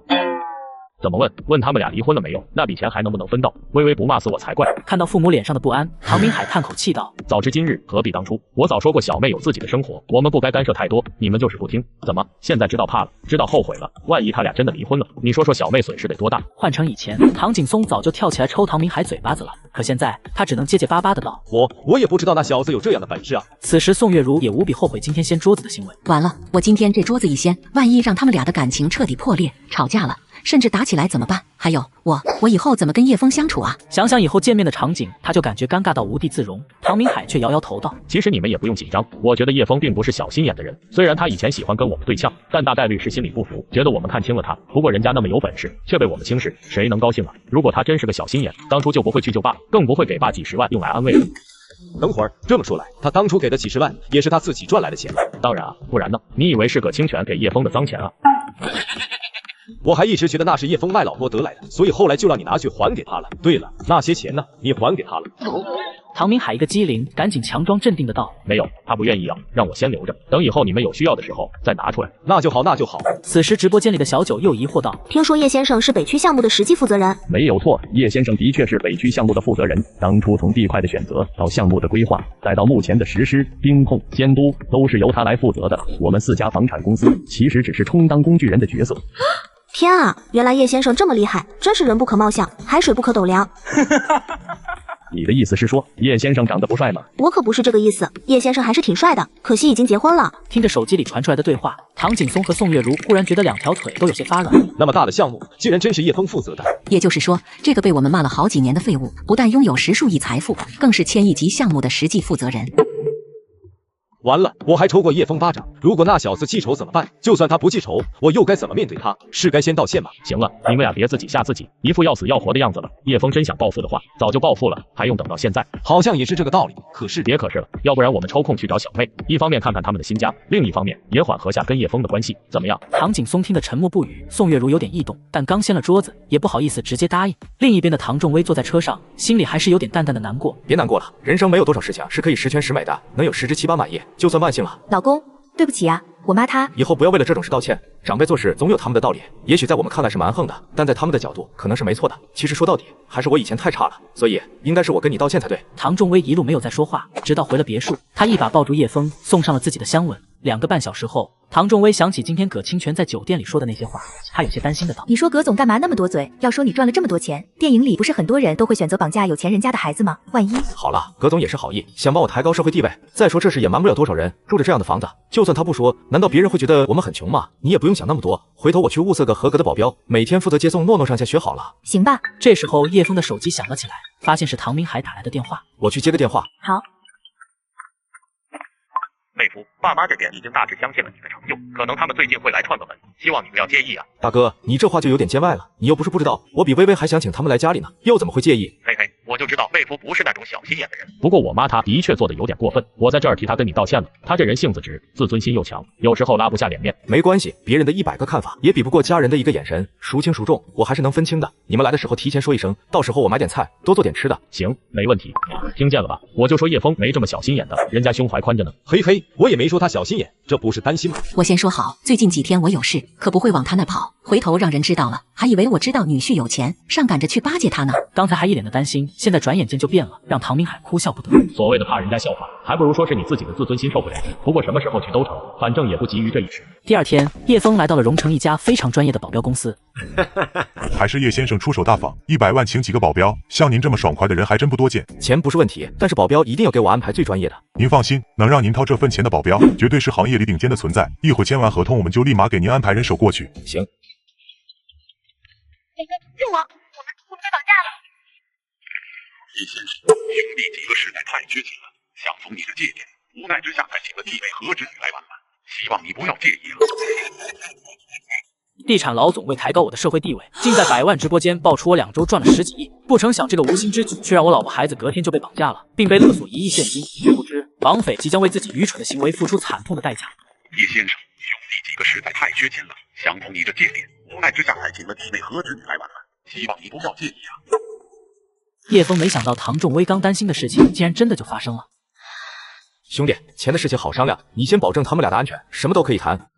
怎么问？问他们俩离婚了没有？那笔钱还能不能分到？微微不骂死我才怪！看到父母脸上的不安，唐明海叹口气道：“早知今日，何必当初？我早说过小妹有自己的生活，我们不该干涉太多，你们就是不听。怎么现在知道怕了？知道后悔了？万一他俩真的离婚了，你说说小妹损失得多大？”换成以前，唐景松早就跳起来抽唐明海嘴巴子了，可现在他只能结结巴巴的道：“我也不知道那小子有这样的本事啊。”此时宋月如也无比后悔今天掀桌子的行为。完了，我今天这桌子一掀，万一让他们俩的感情彻底破裂，吵架了，甚至打起来怎么办？还有我以后怎么跟叶枫相处啊？想想以后见面的场景，他就感觉尴尬到无地自容。唐明海却摇摇头道：“其实你们也不用紧张，我觉得叶枫并不是小心眼的人。虽然他以前喜欢跟我们对呛，但大概率是心里不服，觉得我们看清了他。不过人家那么有本事，却被我们轻视，谁能高兴啊？如果他真是个小心眼，当初就不会去救爸，更不会给爸几十万用来安慰了。”等会儿，这么说来，他当初给的几十万也是他自己赚来的钱。当然啊，不然呢？你以为是葛清泉给叶枫的脏钱啊？我还一直觉得那是叶枫卖老婆得来的，所以后来就让你拿去还给他了。对了，那些钱呢？你还给他了？唐明海一个机灵，赶紧强装镇定的道：“没有，他不愿意要，让我先留着，等以后你们有需要的时候再拿出来。”那就好，那就好。此时直播间里的小九又疑惑道：“听说叶先生是北区项目的实际负责人？”没有错，叶先生的确是北区项目的负责人。当初从地块的选择到项目的规划，再到目前的实施、盯控、监督，都是由他来负责的。我们4家房产公司其实只是充当工具人的角色。天啊，原来叶先生这么厉害，真是人不可貌相，海水不可斗量。你的意思是说叶先生长得不帅吗？我可不是这个意思，叶先生还是挺帅的，可惜已经结婚了。听着手机里传出来的对话，唐景松和宋月如忽然觉得两条腿都有些发软。那么大的项目，竟然真是叶枫负责的。也就是说，这个被我们骂了好几年的废物，不但拥有10数亿财富，更是千亿级项目的实际负责人。完了，我还抽过叶枫巴掌，如果那小子记仇怎么办？就算他不记仇，我又该怎么面对他？是该先道歉吗？行了，你们俩别自己吓自己，一副要死要活的样子了。叶枫真想报复的话，早就报复了，还用等到现在？好像也是这个道理。可是别可是了，要不然我们抽空去找小妹，一方面看看他们的新家，另一方面也缓和下跟叶枫的关系，怎么样？唐景松听得沉默不语，宋月如有点异动，但刚掀了桌子，也不好意思直接答应。另一边的唐仲威坐在车上，心里还是有点淡淡的难过。别难过了，人生没有多少事情是可以十全十美的，能有10之7、8满意，就算万幸了。老公，对不起啊，我妈她以后不要为了这种事道歉。长辈做事总有他们的道理，也许在我们看来是蛮横的，但在他们的角度可能是没错的。其实说到底，还是我以前太差了，所以应该是我跟你道歉才对。唐仲威一路没有再说话，直到回了别墅，他一把抱住叶枫，送上了自己的香吻。2个半小时后，唐仲威想起今天葛清泉在酒店里说的那些话，他有些担心的道：“你说葛总干嘛那么多嘴？要说你赚了这么多钱，电影里不是很多人都会选择绑架有钱人家的孩子吗？万一……”好了，葛总也是好意，想帮我抬高社会地位。再说这事也瞒不了多少人，住着这样的房子，就算他不说，难道别人会觉得我们很穷吗？你也不用想那么多，回头我去物色个合格的保镖，每天负责接送诺诺上下学好了。行吧。这时候叶枫的手机响了起来，发现是唐明海打来的电话。我去接个电话。好。妹夫，爸妈这边已经大致相信了你的成就，可能他们最近会来串个门，希望你不要介意啊。大哥，你这话就有点见外了，你又不是不知道，我比微微还想请他们来家里呢，又怎么会介意？嘿嘿，我就知道妹夫不是那种小心眼的人。不过我妈她的确做的有点过分，我在这儿替她跟你道歉了。她这人性子直，自尊心又强，有时候拉不下脸面。没关系，别人的100个看法也比不过家人的一个眼神，孰轻孰重，我还是能分清的。你们来的时候提前说一声，到时候我买点菜，多做点吃的。行，没问题。听见了吧？我就说叶枫没这么小心眼的，人家胸怀宽着呢。嘿嘿，我也没说他小心眼，这不是担心吗？我先说好，最近几天我有事，可不会往他那跑，回头让人知道了，还以为我知道女婿有钱，上赶着去巴结他呢。刚才还一脸的担心，现在转眼间就变了，让唐明海哭笑不得。所谓的怕人家笑话，还不如说是你自己的自尊心受不了。不过什么时候去都成，反正也不急于这一时。第2天，叶枫来到了荣城一家非常专业的保镖公司。还是叶先生出手大方，100万请几个保镖，像您这么爽快的人还真不多见。钱不是问题，但是保镖一定要给我安排最专业的。您放心，能让您掏这份钱的保镖，绝对是行业里顶尖的存在。一会签完合同，我们就立马给您安排人手过去。行。救我！我们被绑架了。叶先生，兄弟几个实在太缺钱了，想从你的借点，无奈之下才请了地位和侄女来玩玩，希望你不要介意了。地产老总为抬高我的社会地位，竟在100万直播间爆出我2周赚了10几亿，不成想这个无心之举却让我老婆孩子隔天就被绑架了，并被勒索1亿现金，却不知绑匪即将为自己愚蠢的行为付出惨痛的代价。叶先生，兄弟几个实在太缺钱了，想从你这借点，无奈之下才请了弟妹和侄女来玩玩，希望你不要介意啊。叶枫没想到唐仲威刚担心的事情竟然真的就发生了。兄弟，钱的事情好商量，你先保证他们俩的安全，什么都可以谈。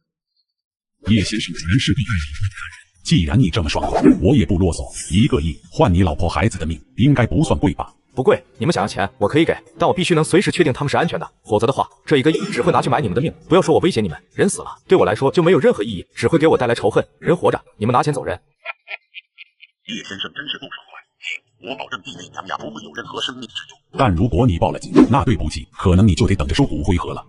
叶先生果然是个爱理会的人，既然你这么爽口，我也不啰嗦，1个亿换你老婆孩子的命，应该不算贵吧？不贵，你们想要钱我可以给，但我必须能随时确定他们是安全的，否则的话，这1个亿只会拿去买你们的命。不要说我威胁你们，人死了对我来说就没有任何意义，只会给我带来仇恨。人活着，你们拿钱走人。叶先生真是不爽快，我保证弟妹娘俩不会有任何生命之忧。但如果你报了警，那对不起，可能你就得等着收骨灰盒了。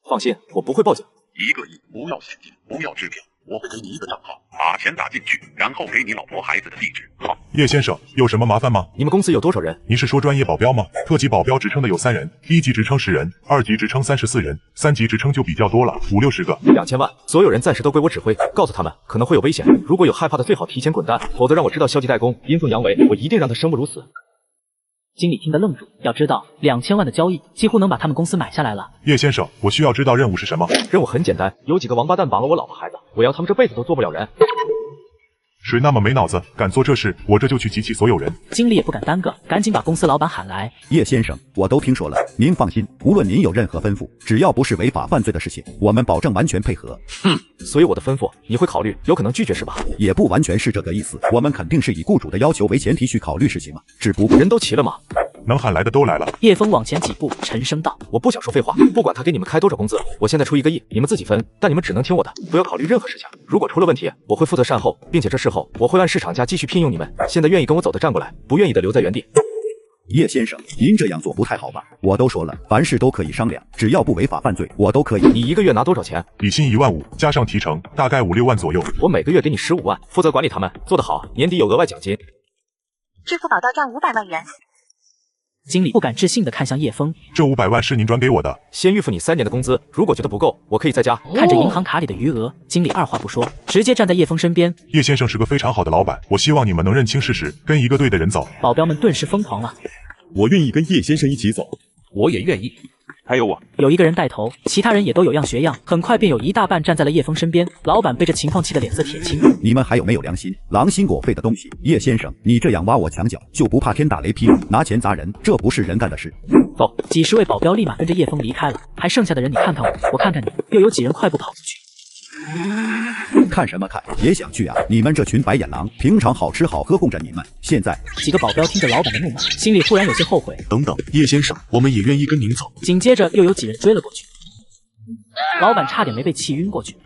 放心，我不会报警。 1个亿，不要现金，不要支票，我会给你一个账号，把钱打进去，然后给你老婆孩子的地址。好，叶先生，有什么麻烦吗？你们公司有多少人？您是说专业保镖吗？特级保镖职称的有3人，1级职称10人，2级职称34人，3级职称就比较多了，50、60个。2000万，所有人暂时都归我指挥，告诉他们可能会有危险，如果有害怕的最好提前滚蛋，否则让我知道消极怠工、阴奉阳违，我一定让他生不如死。 经理听得愣住，要知道2000万的交易几乎能把他们公司买下来了。叶先生，我需要知道任务是什么？任务很简单，有几个王八蛋绑了我老婆孩子，我要他们这辈子都做不了人。谁那么没脑子，敢做这事，我这就去集齐所有人。经理也不敢耽搁，赶紧把公司老板喊来。叶先生，我都听说了，您放心，无论您有任何吩咐，只要不是违法犯罪的事情，我们保证完全配合。哼，所以我的吩咐你会考虑，有可能拒绝是吧？也不完全是这个意思，我们肯定是以雇主的要求为前提去考虑事情嘛，只不过人都齐了吗？ 能喊来的都来了。叶枫往前几步，沉声道：“我不想说废话，不管他给你们开多少工资，我现在出1个亿，你们自己分，但你们只能听我的，不要考虑任何事情。如果出了问题，我会负责善后，并且这事后我会按市场价继续聘用你们。现在愿意跟我走的站过来，不愿意的留在原地。” 叶先生，您这样做不太好吧？我都说了，凡事都可以商量，只要不违法犯罪，我都可以。你1个月拿多少钱？底薪1万5，加上提成，大概5、6万左右。我每个月给你15万，负责管理他们，做得好，年底有额外奖金。支付宝到账500万元。 经理不敢置信地看向叶枫，这500万是您转给我的，先预付你3年的工资，如果觉得不够，我可以再加。看着银行卡里的余额，经理二话不说，直接站在叶枫身边。叶先生是个非常好的老板，我希望你们能认清事实，跟一个对的人走。保镖们顿时疯狂了，我愿意跟叶先生一起走，我也愿意。 还有我，有1个人带头，其他人也都有样学样，很快便有一大半站在了叶枫身边。老板被这情况气得脸色铁青。你们还有没有良心？狼心狗肺的东西！叶先生，你这样挖我墙角，就不怕天打雷劈？拿钱砸人，这不是人干的事。走，几十位保镖立马跟着叶枫离开了，还剩下的人你看看我，我看看你，又有几人快步跑出去。 看什么看？也想去啊！你们这群白眼狼，平常好吃好喝供着你们，现在几个保镖听着老板的怒骂，心里忽然有些后悔。等等，叶先生，我们也愿意跟您走。紧接着又有几人追了过去，老板差点没被气晕过去。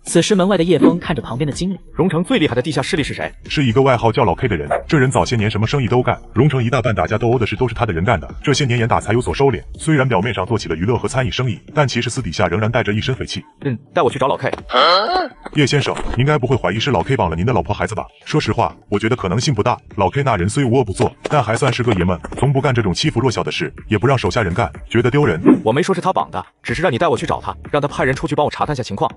此时门外的叶枫看着旁边的经理，荣城最厉害的地下势力是谁？是一个外号叫老 K 的人。这人早些年什么生意都干，荣城一大半打架斗殴的事都是他的人干的。这些年严打才有所收敛，虽然表面上做起了娱乐和餐饮生意，但其实私底下仍然带着一身匪气。带我去找老 K。叶先生，您该不会怀疑是老 K 绑了您的老婆孩子吧？说实话，我觉得可能性不大。老 K 那人虽无恶不作，但还算是个爷们，从不干这种欺负弱小的事，也不让手下人干，觉得丢人。我没说是他绑的，只是让你带我去找他，让他派人出去帮我查探下情况。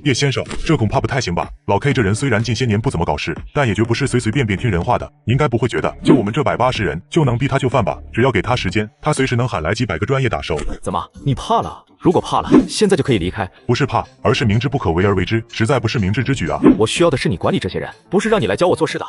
叶先生，这恐怕不太行吧？老 K 这人虽然近些年不怎么搞事，但也绝不是随随便便听人话的。您该不会觉得就我们这180人就能逼他就范吧？只要给他时间，他随时能喊来几百个专业打手。怎么，你怕了？如果怕了，现在就可以离开。不是怕，而是明知不可为而为之，实在不是明智之举啊！我需要的是你管理这些人，不是让你来教我做事的。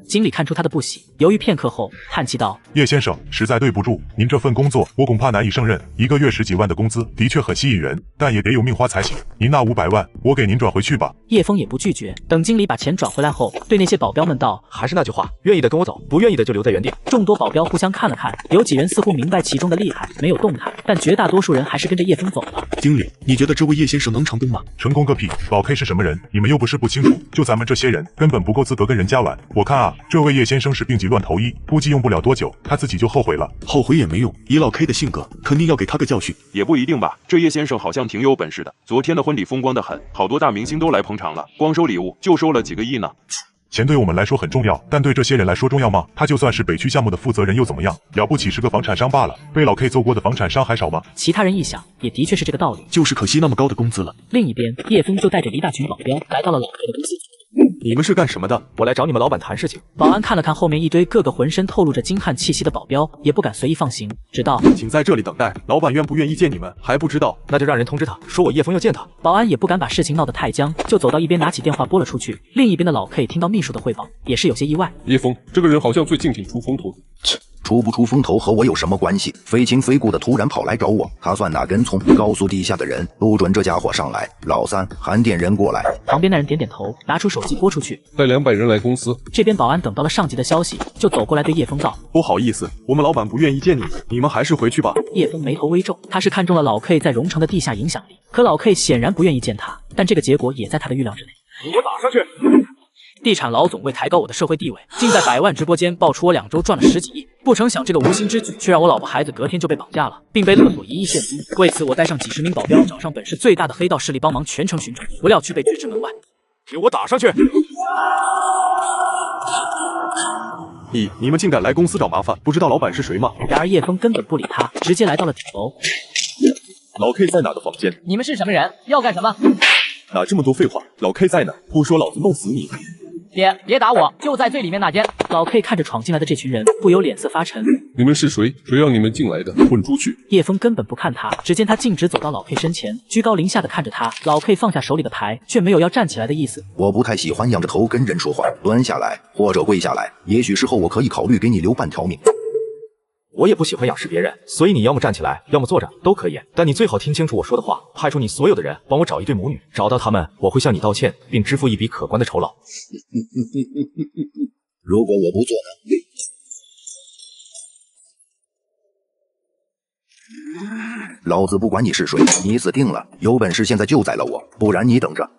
经理看出他的不喜，犹豫片刻后叹气道：“叶先生，实在对不住，您这份工作我恐怕难以胜任。1个月10几万的工资的确很吸引人，但也得有命花才行。您那500万，我给您转回去吧。”叶枫也不拒绝。等经理把钱转回来后，对那些保镖们道：“还是那句话，愿意的跟我走，不愿意的就留在原地。”众多保镖互相看了看，有几人似乎明白其中的厉害，没有动弹，但绝大多数人还是跟着叶枫走了。经理，你觉得这位叶先生能成功吗？成功个屁！老 K 是什么人，你们又不是不清楚。就咱们这些人，根本不够资格跟人家玩。我看啊，这位叶先生是病急乱投医，估计用不了多久，他自己就后悔了。后悔也没用，以老 K 的性格，肯定要给他个教训。也不一定吧，这叶先生好像挺有本事的。昨天的婚礼风光得很，好多大明星都来捧场了，光收礼物就收了几个亿呢。钱对我们来说很重要，但对这些人来说重要吗？他就算是北区项目的负责人又怎么样？了不起是个房产商罢了，被老 K 揍过的房产商还少吗？其他人一想，也的确是这个道理，就是可惜那么高的工资了。另一边，叶枫就带着一大群保镖来到了老 K 的公司。你们是干什么的？我来找你们老板谈事情。保安看了看后面一堆个个浑身透露着精悍气息的保镖，也不敢随意放行，直到请在这里等待，老板愿不愿意见你们还不知道，那就让人通知他，说我叶枫要见他。保安也不敢把事情闹得太僵，就走到一边拿起电话拨了出去。另一边的老 K 听到秘书的汇报，也是有些意外。叶枫这个人好像最近挺出风头的。切，出不出风头和我有什么关系？非亲非故的突然跑来找我，他算哪根葱？告诉地下的人，不准这家伙上来。老三，喊点人过来。旁边那人点点头，拿出手机拨出去。带200人来公司。这边保安等到了上级的消息，就走过来对叶枫道：“不好意思，我们老板不愿意见你们，你们还是回去吧。”叶枫眉头微皱，他是看中了老 K 在荣城的地下影响力，可老 K 显然不愿意见他，但这个结果也在他的预料之内。给我打上去！地产老总为抬高我的社会地位，竟在100万直播间爆出我2周赚了10几亿，不成想这个无心之举却让我老婆孩子隔天就被绑架了，并被勒索1亿现金。为此我带上几10名保镖，找上本市最大的黑道势力帮忙全程寻找，不料却被拒之门外。给我打上去！你们竟敢来公司找麻烦，不知道老板是谁吗？然而叶枫根本不理他，直接来到了顶楼。老 K 在哪个房间？你们是什么人？要干什么？哪这么多废话？老 K 在哪？不说老子弄死你！别打我，就在最里面那间。老 K 看着闯进来的这群人，不由脸色发沉。你们是谁？谁让你们进来的？滚出去！叶枫根本不看他，只见他径直走到老 K 身前，居高临下的看着他。老 K 放下手里的牌，却没有要站起来的意思。我不太喜欢仰着头跟人说话，蹲下来或者跪下来，也许事后我可以考虑给你留半条命。我也不喜欢仰视别人，所以你要么站起来，要么坐着，都可以。但你最好听清楚我说的话，派出你所有的人帮我找一对母女，找到他们，我会向你道歉，并支付一笔可观的酬劳。如果我不做呢？老子不管你是谁，你死定了！有本事现在就宰了我，不然你等着。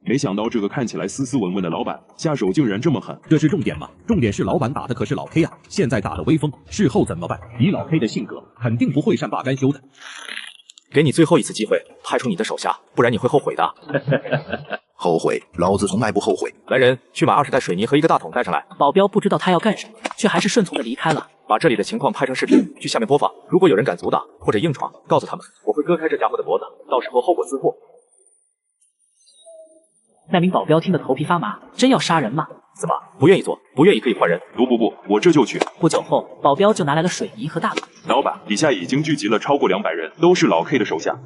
没想到这个看起来斯斯文文的老板，下手竟然这么狠。这是重点吗？重点是老板打的可是老 K 啊，现在打了威风，事后怎么办？以老 K 的性格，肯定不会善罢甘休的。给你最后一次机会，派出你的手下，不然你会后悔的。后悔？老子从来不后悔。来人，去买20袋水泥和1个大桶带上来。保镖不知道他要干什么，却还是顺从的离开了。把这里的情况拍成视频，去下面播放。如果有人敢阻挡或者硬闯，告诉他们，我会割开这家伙的脖子，到时候后果自负。那名保镖听得头皮发麻，真要杀人吗？怎么不愿意做？不愿意可以换人。不，我这就去。不久后，保镖就拿来了水泥和大桶。老板，底下已经聚集了超过200人，都是老 K 的手下。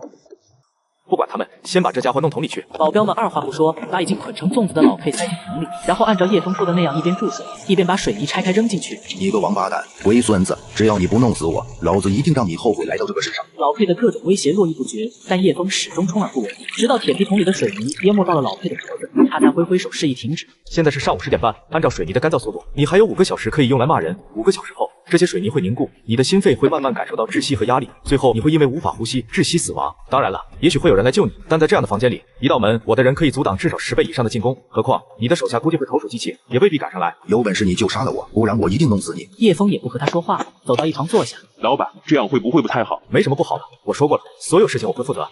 不管他们，先把这家伙弄桶里去。保镖们二话不说，把已经捆成粽子的老 K 塞进桶里，然后按照叶枫说的那样，一边注水，一边把水泥拆开扔进去。你个王八蛋，龟孙子！只要你不弄死我，老子一定让你后悔来到这个世上。老 K 的各种威胁络绎不绝，但叶枫始终充耳不闻，直到铁皮桶里的水泥淹没到了老 K 的脖子，他才挥挥手示意停止。现在是上午10点半，按照水泥的干燥速度，你还有5个小时可以用来骂人。5个小时后，这些水泥会凝固，你的心肺会慢慢感受到窒息和压力，最后你会因为无法呼吸窒息死亡。当然了，也许会有人来救你，但在这样的房间里，一道门，我的人可以阻挡至少10倍以上的进攻。何况你的手下估计会投鼠忌器，也未必赶上来。有本事你就杀了我，不然我一定弄死你。叶枫也不和他说话，走到一旁坐下。老板，这样会不会不太好？没什么不好的，我说过了，所有事情我会负责。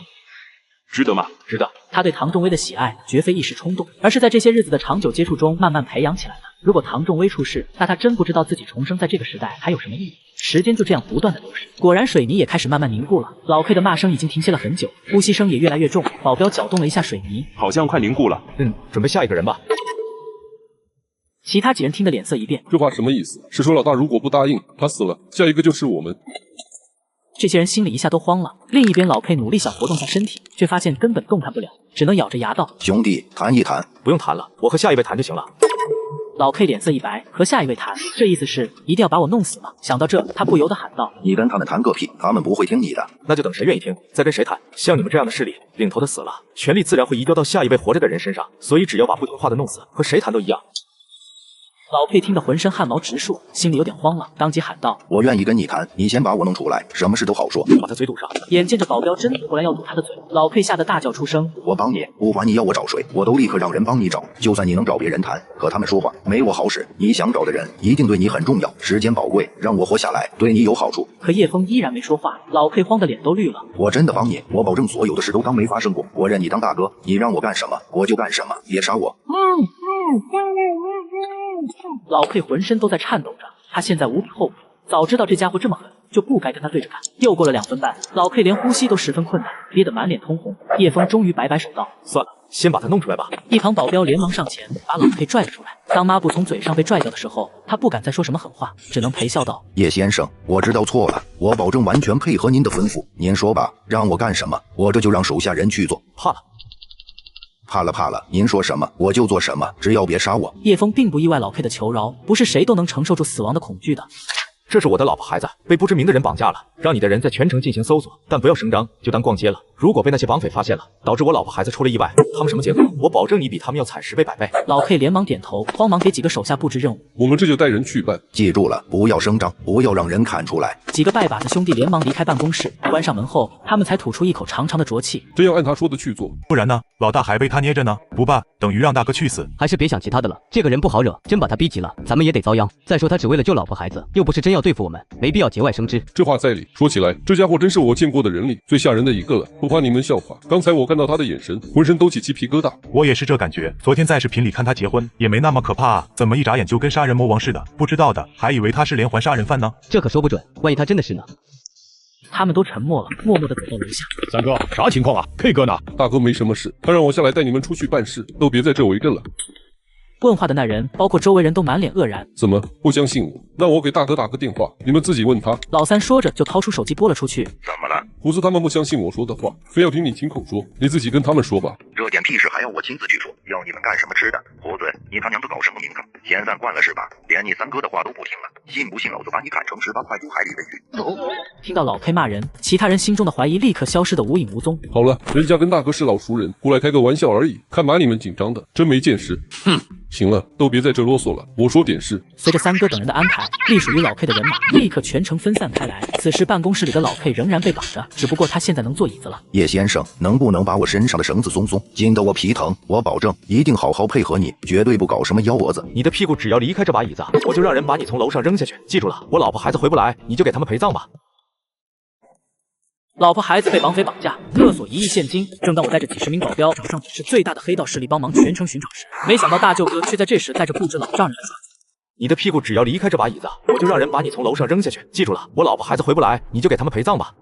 值得吗？值得。他对唐仲威的喜爱绝非一时冲动，而是在这些日子的长久接触中慢慢培养起来的。如果唐仲威出事，那他真不知道自己重生在这个时代还有什么意义。时间就这样不断的流逝，果然水泥也开始慢慢凝固了。老 K 的骂声已经停歇了很久，呼吸声也越来越重。保镖搅动了一下水泥，好像快凝固了。准备下一个人吧。其他几人听得脸色一变，这话什么意思？是说老大如果不答应，他死了，下一个就是我们。这些人心里一下都慌了。另一边老 K 努力想活动下身体，却发现根本动弹不了，只能咬着牙道：兄弟，谈一谈。不用谈了，我和下一位谈就行了。老 K 脸色一白，和下一位谈，这意思是一定要把我弄死吗？想到这，他不由得喊道：你跟他们谈个屁，他们不会听你的。那就等谁愿意听，再跟谁谈。像你们这样的势力，领头的死了，权力自然会移交到下一位活着的人身上，所以只要把不听话的弄死，和谁谈都一样。老 K 听得浑身汗毛直竖，心里有点慌了，当即喊道：我愿意跟你谈，你先把我弄出来，什么事都好说。把他嘴堵上。眼见着保镖真走过来要堵他的嘴，老 K 吓得大叫出声：我帮你，不管你要我找谁，我都立刻让人帮你找。就算你能找别人谈，和他们说话没我好使。你想找的人一定对你很重要，时间宝贵，让我活下来对你有好处。可叶枫依然没说话，老 K 慌得脸都绿了。我真的帮你，我保证所有的事都当没发生过。我认你当大哥，你让我干什么我就干什么，别杀我。老 K 浑身都在颤抖着，他现在无比后悔，早知道这家伙这么狠，就不该跟他对着干。又过了2分半，老 K 连呼吸都十分困难，憋得满脸通红。叶枫终于摆摆手道：“算了，先把他弄出来吧。”一旁保镖连忙上前把老 K 拽了出来。当抹布从嘴上被拽掉的时候，他不敢再说什么狠话，只能陪笑道：“叶先生，我知道错了，我保证完全配合您的吩咐。您说吧，让我干什么，我这就让手下人去做。”怕了，您说什么我就做什么，只要别杀我。叶枫并不意外老 K 的求饶，不是谁都能承受住死亡的恐惧的。这是我的老婆孩子，被不知名的人绑架了，让你的人在全城进行搜索，但不要声张，就当逛街了。如果被那些绑匪发现了，导致我老婆孩子出了意外，他们什么结果？我保证你比他们要惨10倍100倍。老 K 连忙点头，慌忙给几个手下布置任务。我们这就带人去办。记住了，不要声张，不要让人看出来。几个拜把子兄弟连忙离开办公室，关上门后，他们才吐出一口长长的浊气。真要按他说的去做，不然呢？老大还被他捏着呢，不办等于让大哥去死。还是别想其他的了，这个人不好惹，真把他逼急了，咱们也得遭殃。再说他只为了救老婆孩子，又不是真要对付我们，没必要节外生枝。这话在理。说起来，这家伙真是我见过的人里最吓人的一个了，不怕你们笑话。刚才我看到他的眼神，浑身都起鸡皮疙瘩。我也是这感觉。昨天在视频里看他结婚，也没那么可怕啊，怎么一眨眼就跟杀人魔王似的？不知道的还以为他是连环杀人犯呢。这可说不准，万一他真的是呢？他们都沉默了，默默地走到楼下。三哥，啥情况啊 ？K 哥呢？大哥没什么事，他让我下来带你们出去办事，都别在这围着了。问话的那人，包括周围人都满脸愕然。怎么不相信我？那我给大哥打个电话，你们自己问他。老三说着就掏出手机拨了出去。怎么了？胡子他们不相信我说的话，非要听你亲口说，你自己跟他们说吧。这点屁事还要我亲自去说？要你们干什么吃的？胡子，你他娘的搞什么名堂？闲散惯了是吧？连你三哥的话都不听了，信不信老子把你砍成18块丢海里喂鱼？听到老 K 骂人，其他人心中的怀疑立刻消失得无影无踪。好了，人家跟大哥是老熟人，过来开个玩笑而已，看把你们紧张的，真没见识。哼，行了，都别在这啰嗦了，我说点事。随着三哥等人的安排，隶属于老 K 的人马立刻全城分散开来。此时办公室里的老 K 仍然被绑着，只不过他现在能坐椅子了。叶先生，能不能把我身上的绳子松松，紧得我皮疼？我保证一定好好配合你，绝对不搞什么幺蛾子。你的屁股只要离开这把椅子，我就让人把你从楼上扔下去。记住了，我老婆孩子回不来，你就给他们陪葬吧。老婆孩子被绑匪绑架，勒索1亿现金。正当我带着几10名保镖找上几市最大的黑道势力帮忙全城寻找时，没想到大舅哥却在这时带着布置老丈人来抓。你的屁股只要离开这把椅子，我就让人把你从楼上扔下去。记住了，我老婆孩子回不来，你就给他们陪葬吧。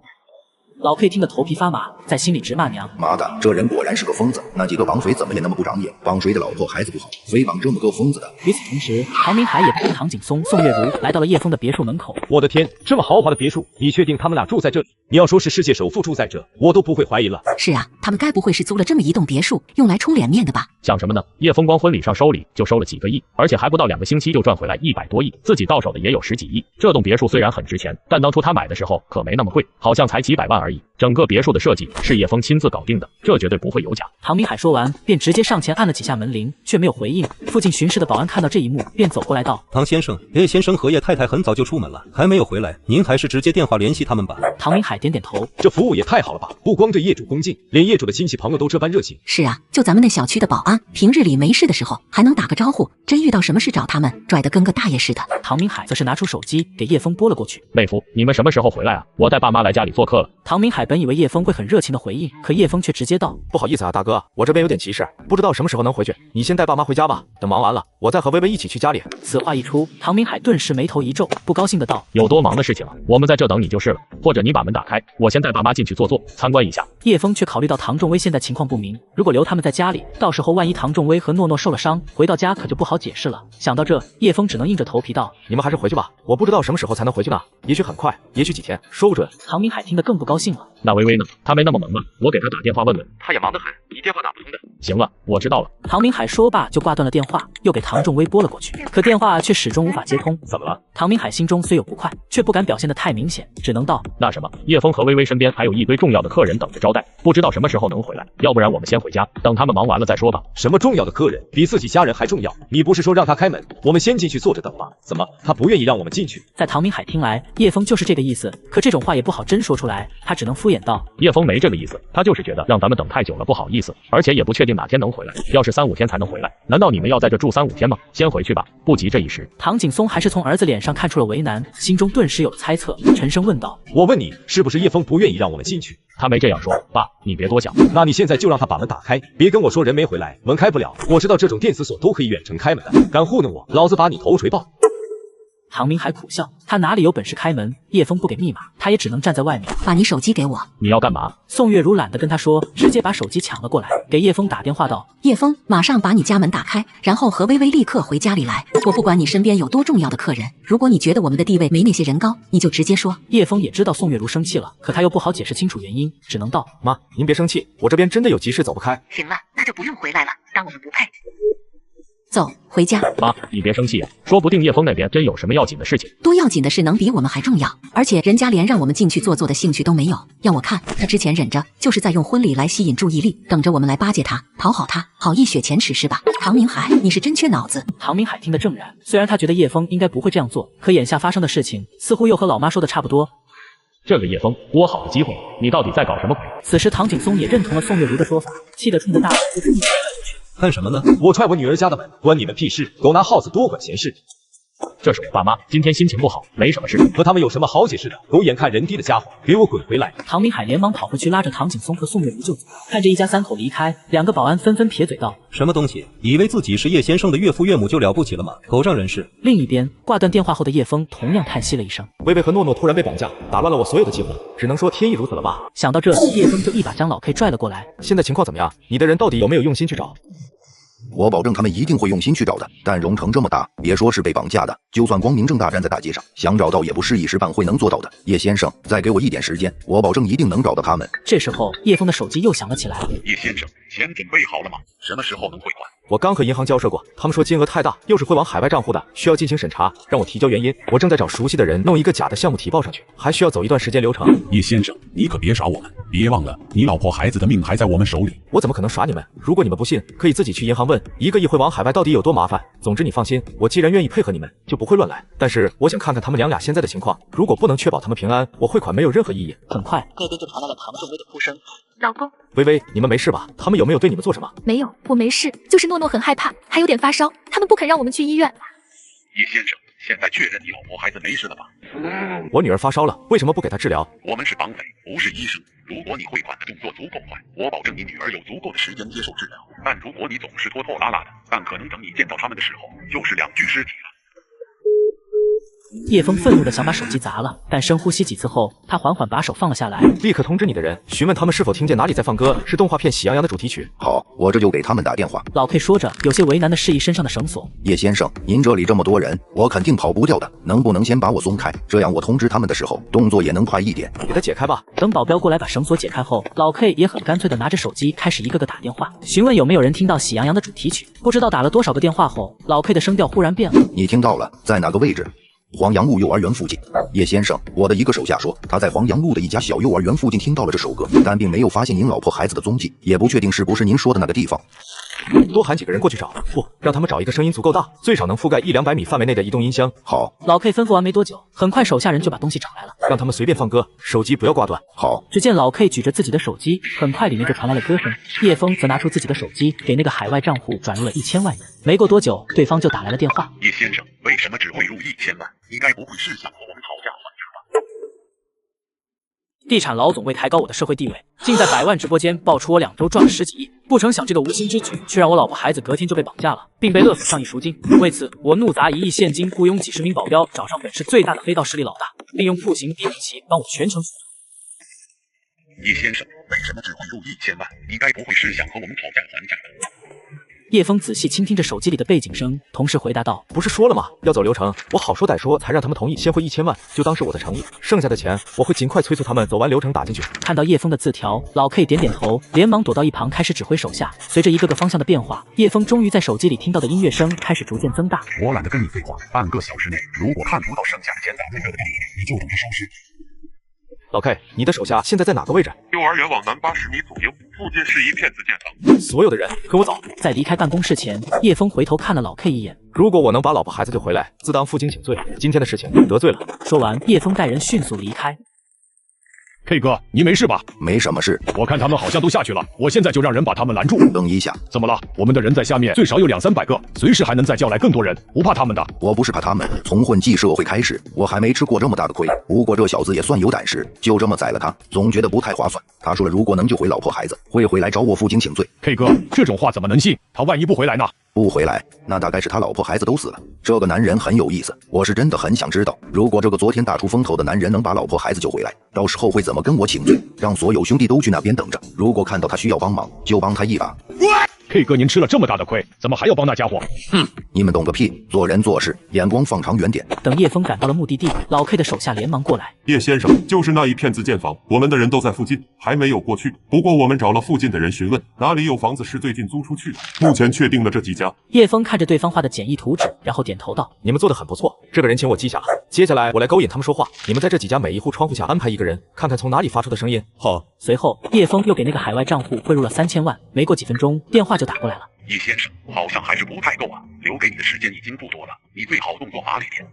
老 K 听得头皮发麻，在心里直骂娘：妈的，这人果然是个疯子！那几个绑匪怎么也那么不长眼，绑谁的老婆孩子不好，非绑这么个疯子的。与此同时，唐明海也陪唐景松、宋月如来到了叶枫的别墅门口。我的天，这么豪华的别墅，你确定他们俩住在这里？你要说是世界首富住在这，我都不会怀疑了。是啊，他们该不会是租了这么一栋别墅，用来充脸面的吧？想什么呢？叶枫光婚礼上收礼就收了几个亿，而且还不到2个星期就赚回来100多亿，自己到手的也有10几亿。这栋别墅虽然很值钱，但当初他买的时候可没那么贵，好像才几百万而已。整个别墅的设计是叶枫亲自搞定的，这绝对不会有假。唐明海说完，便直接上前按了几下门铃，却没有回应。附近巡视的保安看到这一幕，便走过来道：唐先生，叶先生和叶太太很早就出门了，还没有回来，您还是直接电话联系他们吧。唐明海点点头，这服务也太好了吧！不光对业主恭敬，连业主的亲戚朋友都这般热情。是啊，就咱们那小区的保安，平日里没事的时候还能打个招呼，真遇到什么事找他们，拽得跟个大爷似的。唐明海则是拿出手机给叶枫拨了过去。妹夫，你们什么时候回来啊？我带爸妈来家里做客了。唐明海本以为叶枫会很热情的回应，可叶枫却直接道：不好意思啊，大哥，我这边有点急事，不知道什么时候能回去，你先带爸妈回家吧，等忙完了，我再和薇薇一起去家里。此话一出，唐明海顿时眉头一皱，不高兴的道：有多忙的事情啊？我们在这等你就是了，或者你把门打开，我先带爸妈进去坐坐，参观一下。叶枫却考虑到唐仲威现在情况不明，如果留他们在家里，到时候万一唐仲威和诺诺受了伤，回到家可就不好解释了。想到这，叶枫只能硬着头皮道：你们还是回去吧，我不知道什么时候才能回去呢，也许很快，也许几天，说不准。唐明海听得更不高兴了。那薇薇呢？她没那么忙吧？我给她打电话问问。她也忙得很，你电话打不通的。行了，我知道了。唐明海说罢就挂断了电话，又给唐仲威拨了过去，可电话却始终无法接通。怎么了？唐明海心中虽有不快，却不敢表现得太明显，只能道：那什么，叶枫和薇薇身边还有一堆重要的客人等着招待，不知道什么时候能回来，要不然我们先回家，等他们忙完了再说吧。什么重要的客人？比自己家人还重要？你不是说让他开门，我们先进去坐着等吗？怎么，他不愿意让我们进去？在唐明海听来，叶枫就是这个意思，可这种话也不好真说出来，他只能敷衍道：叶枫没这个意思，他就是觉得让咱们等太久了不好意思，而且也不确定哪天能回来，要是3、5天才能回来，难道你们要在这住3、5天吗？先回去吧，不急这一时。唐景松还是从儿子脸上看出了为难，心中顿时有了猜测，沉声问道：我问你，是不是叶枫不愿意让我们进去？他没这样说，爸，你别多想。那你现在就让他把门打开，别跟我说人没回来，门开不了。我知道这种电磁锁都可以远程开门的，敢糊弄我，老子把你头锤爆！唐明海苦笑，他哪里有本事开门？叶枫不给密码，他也只能站在外面。把你手机给我。你要干嘛？宋月如懒得跟他说，直接把手机抢了过来，给叶枫打电话道：叶枫，马上把你家门打开，然后和微微立刻回家里来。我不管你身边有多重要的客人，如果你觉得我们的地位没那些人高，你就直接说。叶枫也知道宋月如生气了，可他又不好解释清楚原因，只能道：妈，您别生气，我这边真的有急事走不开。行了，那就不用回来了，当我们不配。走，回家。妈，你别生气啊，说不定叶枫那边真有什么要紧的事情。多要紧的事能比我们还重要？而且人家连让我们进去坐坐的兴趣都没有。要我看，他之前忍着，就是在用婚礼来吸引注意力，等着我们来巴结他，讨好他，好一雪前耻是吧？唐明海，你是真缺脑子。唐明海听得正然，虽然他觉得叶枫应该不会这样做，可眼下发生的事情似乎又和老妈说的差不多。这个叶枫，多好的机会，你到底在搞什么鬼？此时唐景松也认同了宋月如的说法，气得冲着大门就一脚踹过去。干什么呢？我踹我女儿家的门，关你们屁事！狗拿耗子多管闲事。这是我爸妈，今天心情不好，没什么事。和他们有什么好解释的？狗眼看人低的家伙，给我滚回来！唐明海连忙跑回去拉着唐景松和宋月如就走，看着一家三口离开，两个保安纷纷撇嘴道：什么东西？以为自己是叶先生的岳父岳母就了不起了吗？狗仗人势。另一边，挂断电话后的叶枫同样叹息了一声。微微和诺诺突然被绑架，打乱了我所有的计划，只能说天意如此了吧。想到这，叶枫就一把将老 K 拽了过来。现在情况怎么样？你的人到底有没有用心去找？我保证他们一定会用心去找的，但荣城这么大，别说是被绑架的，就算光明正大站在大街上，想找到也不是一时半会能做到的。叶先生，再给我一点时间，我保证一定能找到他们。这时候，叶枫的手机又响了起来。叶先生，钱准备好了吗？什么时候能汇款？我刚和银行交涉过，他们说金额太大，又是汇往海外账户的，需要进行审查，让我提交原因。我正在找熟悉的人弄一个假的项目提报上去，还需要走一段时间流程。叶先生，你可别耍我们，别忘了你老婆孩子的命还在我们手里。我怎么可能耍你们？如果你们不信，可以自己去银行问，一个亿汇往海外到底有多麻烦。总之你放心，我既然愿意配合你们，就不会乱来。但是我想看看他们俩现在的情况，如果不能确保他们平安，我汇款没有任何意义。很快，那边就传来了唐仲威的哭声：老公，微微，你们没事吧？他们有没有对你们做什么？没有，我没事，就是诺诺很害怕，还有点发烧，他们不肯让我们去医院。叶先生，现在确认你老婆孩子没事了吧？我女儿发烧了，为什么不给她治疗？我们是绑匪，不是医生。如果你汇款的动作足够快，我保证你女儿有足够的时间接受治疗。但如果你总是拖拖拉拉的，但可能等你见到他们的时候，就是2具尸体了。叶枫愤怒的想把手机砸了，但深呼吸几次后，他缓缓把手放了下来，立刻通知你的人，询问他们是否听见哪里在放歌，是动画片《喜羊羊》的主题曲。好，我这就给他们打电话。老 K 说着，有些为难的示意身上的绳索。叶先生，您这里这么多人，我肯定跑不掉的，能不能先把我松开？这样我通知他们的时候，动作也能快一点。给他解开吧。等保镖过来把绳索解开后，老 K 也很干脆的拿着手机开始一个个打电话，询问有没有人听到《喜羊羊》的主题曲。不知道打了多少个电话后，老 K 的声调忽然变了。你听到了，在哪个位置？黄杨路幼儿园附近。叶先生，我的一个手下说，他在黄杨路的一家小幼儿园附近听到了这首歌，但并没有发现您老婆孩子的踪迹，也不确定是不是您说的那个地方。多喊几个人过去找，不让他们找一个声音足够大，最少能覆盖100-200米范围内的移动音箱。好。老 K 吩咐完没多久，很快手下人就把东西找来了，让他们随便放歌，手机不要挂断。好。只见老 K 举着自己的手机，很快里面就传来了歌声。叶枫则拿出自己的手机，给那个海外账户转入了1000万元。没过多久，对方就打来了电话。叶先生，为什么只汇入1000万？你该不会是想和我们讨价还价吧？地产老总为抬高我的社会地位，竟在100万直播间爆出我2周赚了10几亿，不成想这个无心之举，却让我老婆孩子隔天就被绑架了，并被勒索上亿赎金。为此，我怒砸1亿现金，雇佣几10名保镖，找上本市最大的黑道势力老大，并用酷刑逼利奇帮我全程锁证。叶先生，为什么只汇入1000万？你该不会是想和我们讨价还价吧？叶枫仔细倾听着手机里的背景声，同时回答道：不是说了吗？要走流程，我好说歹说才让他们同意先汇1000万，就当是我的诚意，剩下的钱我会尽快催促他们走完流程打进去。看到叶枫的字条，老 K 点点头，连忙躲到一旁开始指挥手下。随着一个个方向的变化，叶枫终于在手机里听到的音乐声开始逐渐增大。我懒得跟你废话，半个小时内如果看不到剩下的钱打在这个地里，你就等着收尸。老 K， 你的手下现在在哪个位置？幼儿园往南80米左右，附近是一片自建房。所有的人跟我走。在离开办公室前，叶枫回头看了老 K 一眼。如果我能把老婆孩子救回来，自当负荆请罪。今天的事情得罪了。说完，叶枫带人迅速离开。K 哥，你没事吧？没什么事。我看他们好像都下去了，我现在就让人把他们拦住。等一下，怎么了？我们的人在下面最少有200-300个，随时还能再叫来更多人，不怕他们的。我不是怕他们，从混迹社会开始，我还没吃过这么大的亏。不过这小子也算有胆识，就这么宰了他，总觉得不太划算。他说了，如果能救回老婆孩子，会回来找我负荆请罪。K 哥，这种话怎么能信？他万一不回来呢？不回来，那大概是他老婆孩子都死了。这个男人很有意思，我是真的很想知道，如果这个昨天大出风头的男人能把老婆孩子救回来，到时候会怎么跟我请罪，让所有兄弟都去那边等着。如果看到他需要帮忙，就帮他一把。K 哥，您吃了这么大的亏，怎么还要帮那家伙？哼，你们懂个屁！做人做事眼光放长远点。等叶枫赶到了目的地，老 K 的手下连忙过来。叶先生，就是那一片自建房，我们的人都在附近，还没有过去。不过我们找了附近的人询问，哪里有房子是最近租出去的，目前确定了这几家。叶枫看着对方画的简易图纸，然后点头道：“你们做的很不错，这个人情我记下了。接下来我来勾引他们说话，你们在这几家每一户窗户下安排一个人，看看从哪里发出的声音。”好。随后，叶枫又给那个海外账户汇入了3000万。没过几分钟，电话就打过来了。叶先生，好像还是不太够啊，留给你的时间已经不多了，你最好动作麻利点。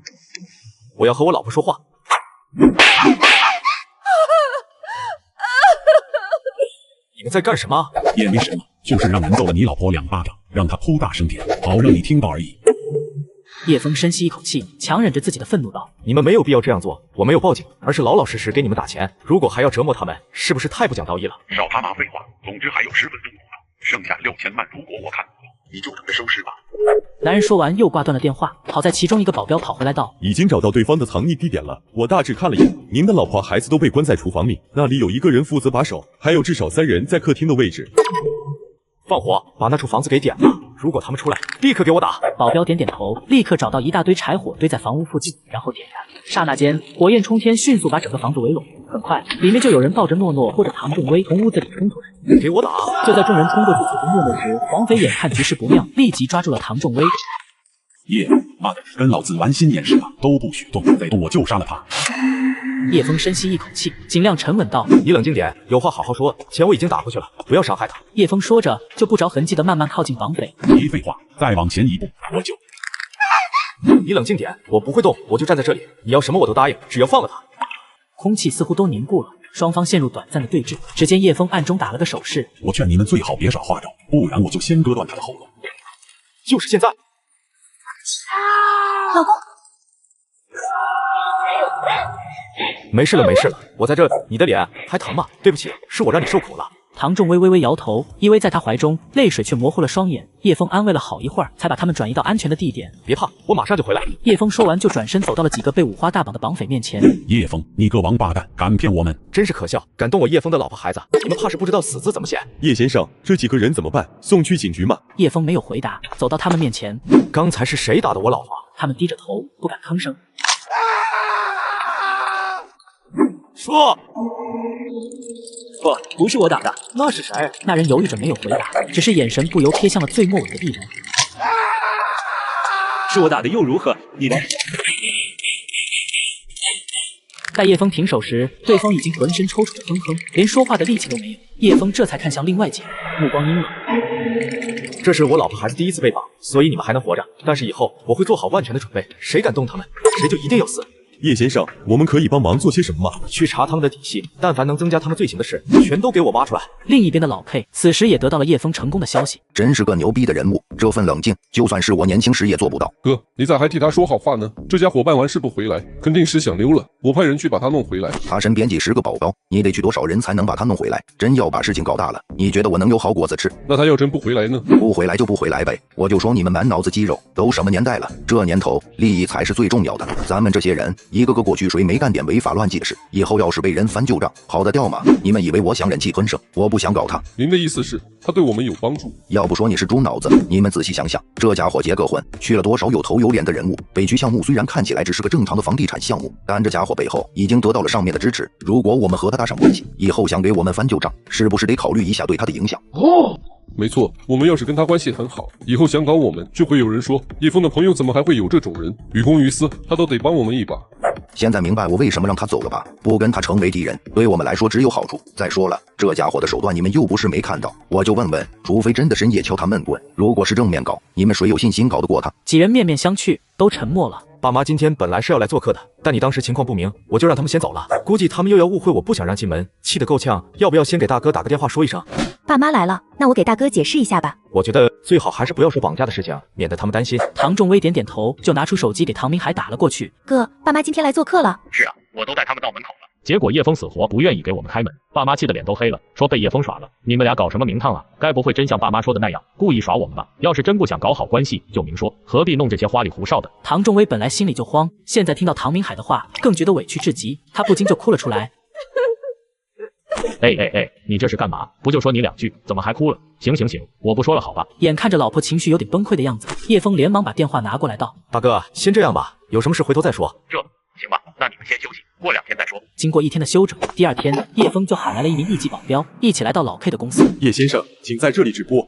我要和我老婆说话。你们在干什么？也没什么，就是让人揍了你老婆2巴掌，让她哭大声点，好让你听到而已。叶枫深吸一口气，强忍着自己的愤怒道：“你们没有必要这样做，我没有报警，而是老老实实给你们打钱。如果还要折磨他们，是不是太不讲道义了？”少他妈废话，总之还有10分钟了，剩下6000万，如果我看你就等着收尸吧。男人说完又挂断了电话。好在其中一个保镖跑回来道：“已经找到对方的藏匿地点了，我大致看了眼，您的老婆孩子都被关在厨房里，那里有一个人负责把守，还有至少3人在客厅的位置。”放火，把那处房子给点了。如果他们出来，立刻给我打。保镖点点头，立刻找到一大堆柴火堆在房屋附近，然后点燃。刹那间，火焰冲天，迅速把整个房子围拢。很快，里面就有人抱着诺诺或者唐仲威从屋子里冲出来。给我打！就在众人冲过去阻止诺诺时，黄匪眼看局势不妙，立即抓住了唐仲威。妈的，跟老子玩心眼是吧？都不许动，再动我就杀了他。叶枫深吸一口气，尽量沉稳道：“你冷静点，有话好好说。钱我已经打过去了，不要伤害他。”叶枫说着，就不着痕迹的慢慢靠近绑匪。别废话，再往前一步，我就……你冷静点，我不会动，我就站在这里，你要什么我都答应，只要放了他。空气似乎都凝固了，双方陷入短暂的对峙。只见叶枫暗中打了个手势：“我劝你们最好别耍花招，不然我就先割断他的喉咙。”就是现在。老公，没事了，没事了，我在这，你的脸还疼吗？对不起，是我让你受苦了。唐仲威微微摇头，依偎在他怀中，泪水却模糊了双眼。叶枫安慰了好一会儿，才把他们转移到安全的地点。别怕，我马上就回来。叶枫说完就转身走到了几个被五花大绑的绑匪面前。叶枫，你个王八蛋，敢骗我们！真是可笑，敢动我叶枫的老婆孩子，你们怕是不知道死字怎么写。叶先生，这几个人怎么办？送去警局吗？叶枫没有回答，走到他们面前。刚才是谁打的我老婆？他们低着头，不敢吭声。说。不是我打的。那是谁？那人犹豫着没有回答，只是眼神不由瞥向了最末尾的地人。是我打的又如何？你呢？待叶枫停手时，对方已经浑身抽搐的哼哼，连说话的力气都没有。叶枫这才看向另外几人，目光阴冷。这是我老婆孩子第一次被绑，所以你们还能活着。但是以后我会做好万全的准备，谁敢动他们，谁就一定要死。叶先生，我们可以帮忙做些什么吗？去查他们的底细，但凡能增加他们罪行的事，全都给我挖出来。另一边的老 K 此时也得到了叶枫成功的消息，真是个牛逼的人物，这份冷静，就算是我年轻时也做不到。哥，你咋还替他说好话呢？这家伙办完事不回来，肯定是想溜了。我派人去把他弄回来。他身边几10个保镖，你得去多少人才能把他弄回来？真要把事情搞大了，你觉得我能有好果子吃？那他要真不回来呢？不回来就不回来呗。我就说你们满脑子肌肉，都什么年代了？这年头利益才是最重要的。咱们这些人一个个过去谁没干点违法乱纪的事？以后要是被人翻旧账，跑得掉吗？你们以为我想忍气吞声？我不想搞他。您的意思是，他对我们有帮助？要不说你是猪脑子，你们仔细想想，这家伙结个婚，去了多少有头有脸的人物？北区项目虽然看起来只是个正常的房地产项目，但这家伙背后已经得到了上面的支持。如果我们和他搭上关系，以后想给我们翻旧账，是不是得考虑一下对他的影响？没错，我们要是跟他关系很好，以后想搞我们，就会有人说叶枫的朋友怎么还会有这种人？于公于私，他都得帮我们一把。现在明白我为什么让他走了吧？不跟他成为敌人，对我们来说只有好处。再说了，这家伙的手段你们又不是没看到，我就问问，除非真的深夜敲他闷棍，如果是正面搞，你们谁有信心搞得过他？几人面面相觑，都沉默了。爸妈今天本来是要来做客的，但你当时情况不明，我就让他们先走了。估计他们又要误会我不想让进门，气得够呛。要不要先给大哥打个电话说一声？爸妈来了，那我给大哥解释一下吧。我觉得最好还是不要说绑架的事情，免得他们担心。唐仲威点点头，就拿出手机给唐明海打了过去。哥，爸妈今天来做客了。是啊，我都带他们到门口了。结果叶枫死活不愿意给我们开门，爸妈气得脸都黑了，说被叶枫耍了。你们俩搞什么名堂啊？该不会真像爸妈说的那样故意耍我们吧？要是真不想搞好关系，就明说，何必弄这些花里胡哨的？唐仲威本来心里就慌，现在听到唐明海的话，更觉得委屈至极，他不禁就哭了出来。哎，你这是干嘛？不就说你2句，怎么还哭了？行，我不说了，好吧。眼看着老婆情绪有点崩溃的样子，叶枫连忙把电话拿过来道：“大哥，先这样吧，有什么事回头再说。”这行吧，那你们先休息，过2天再说。经过1天的休整，第2天，叶枫就喊来了1名1级保镖，一起来到老 K 的公司。叶先生，请在这里直播。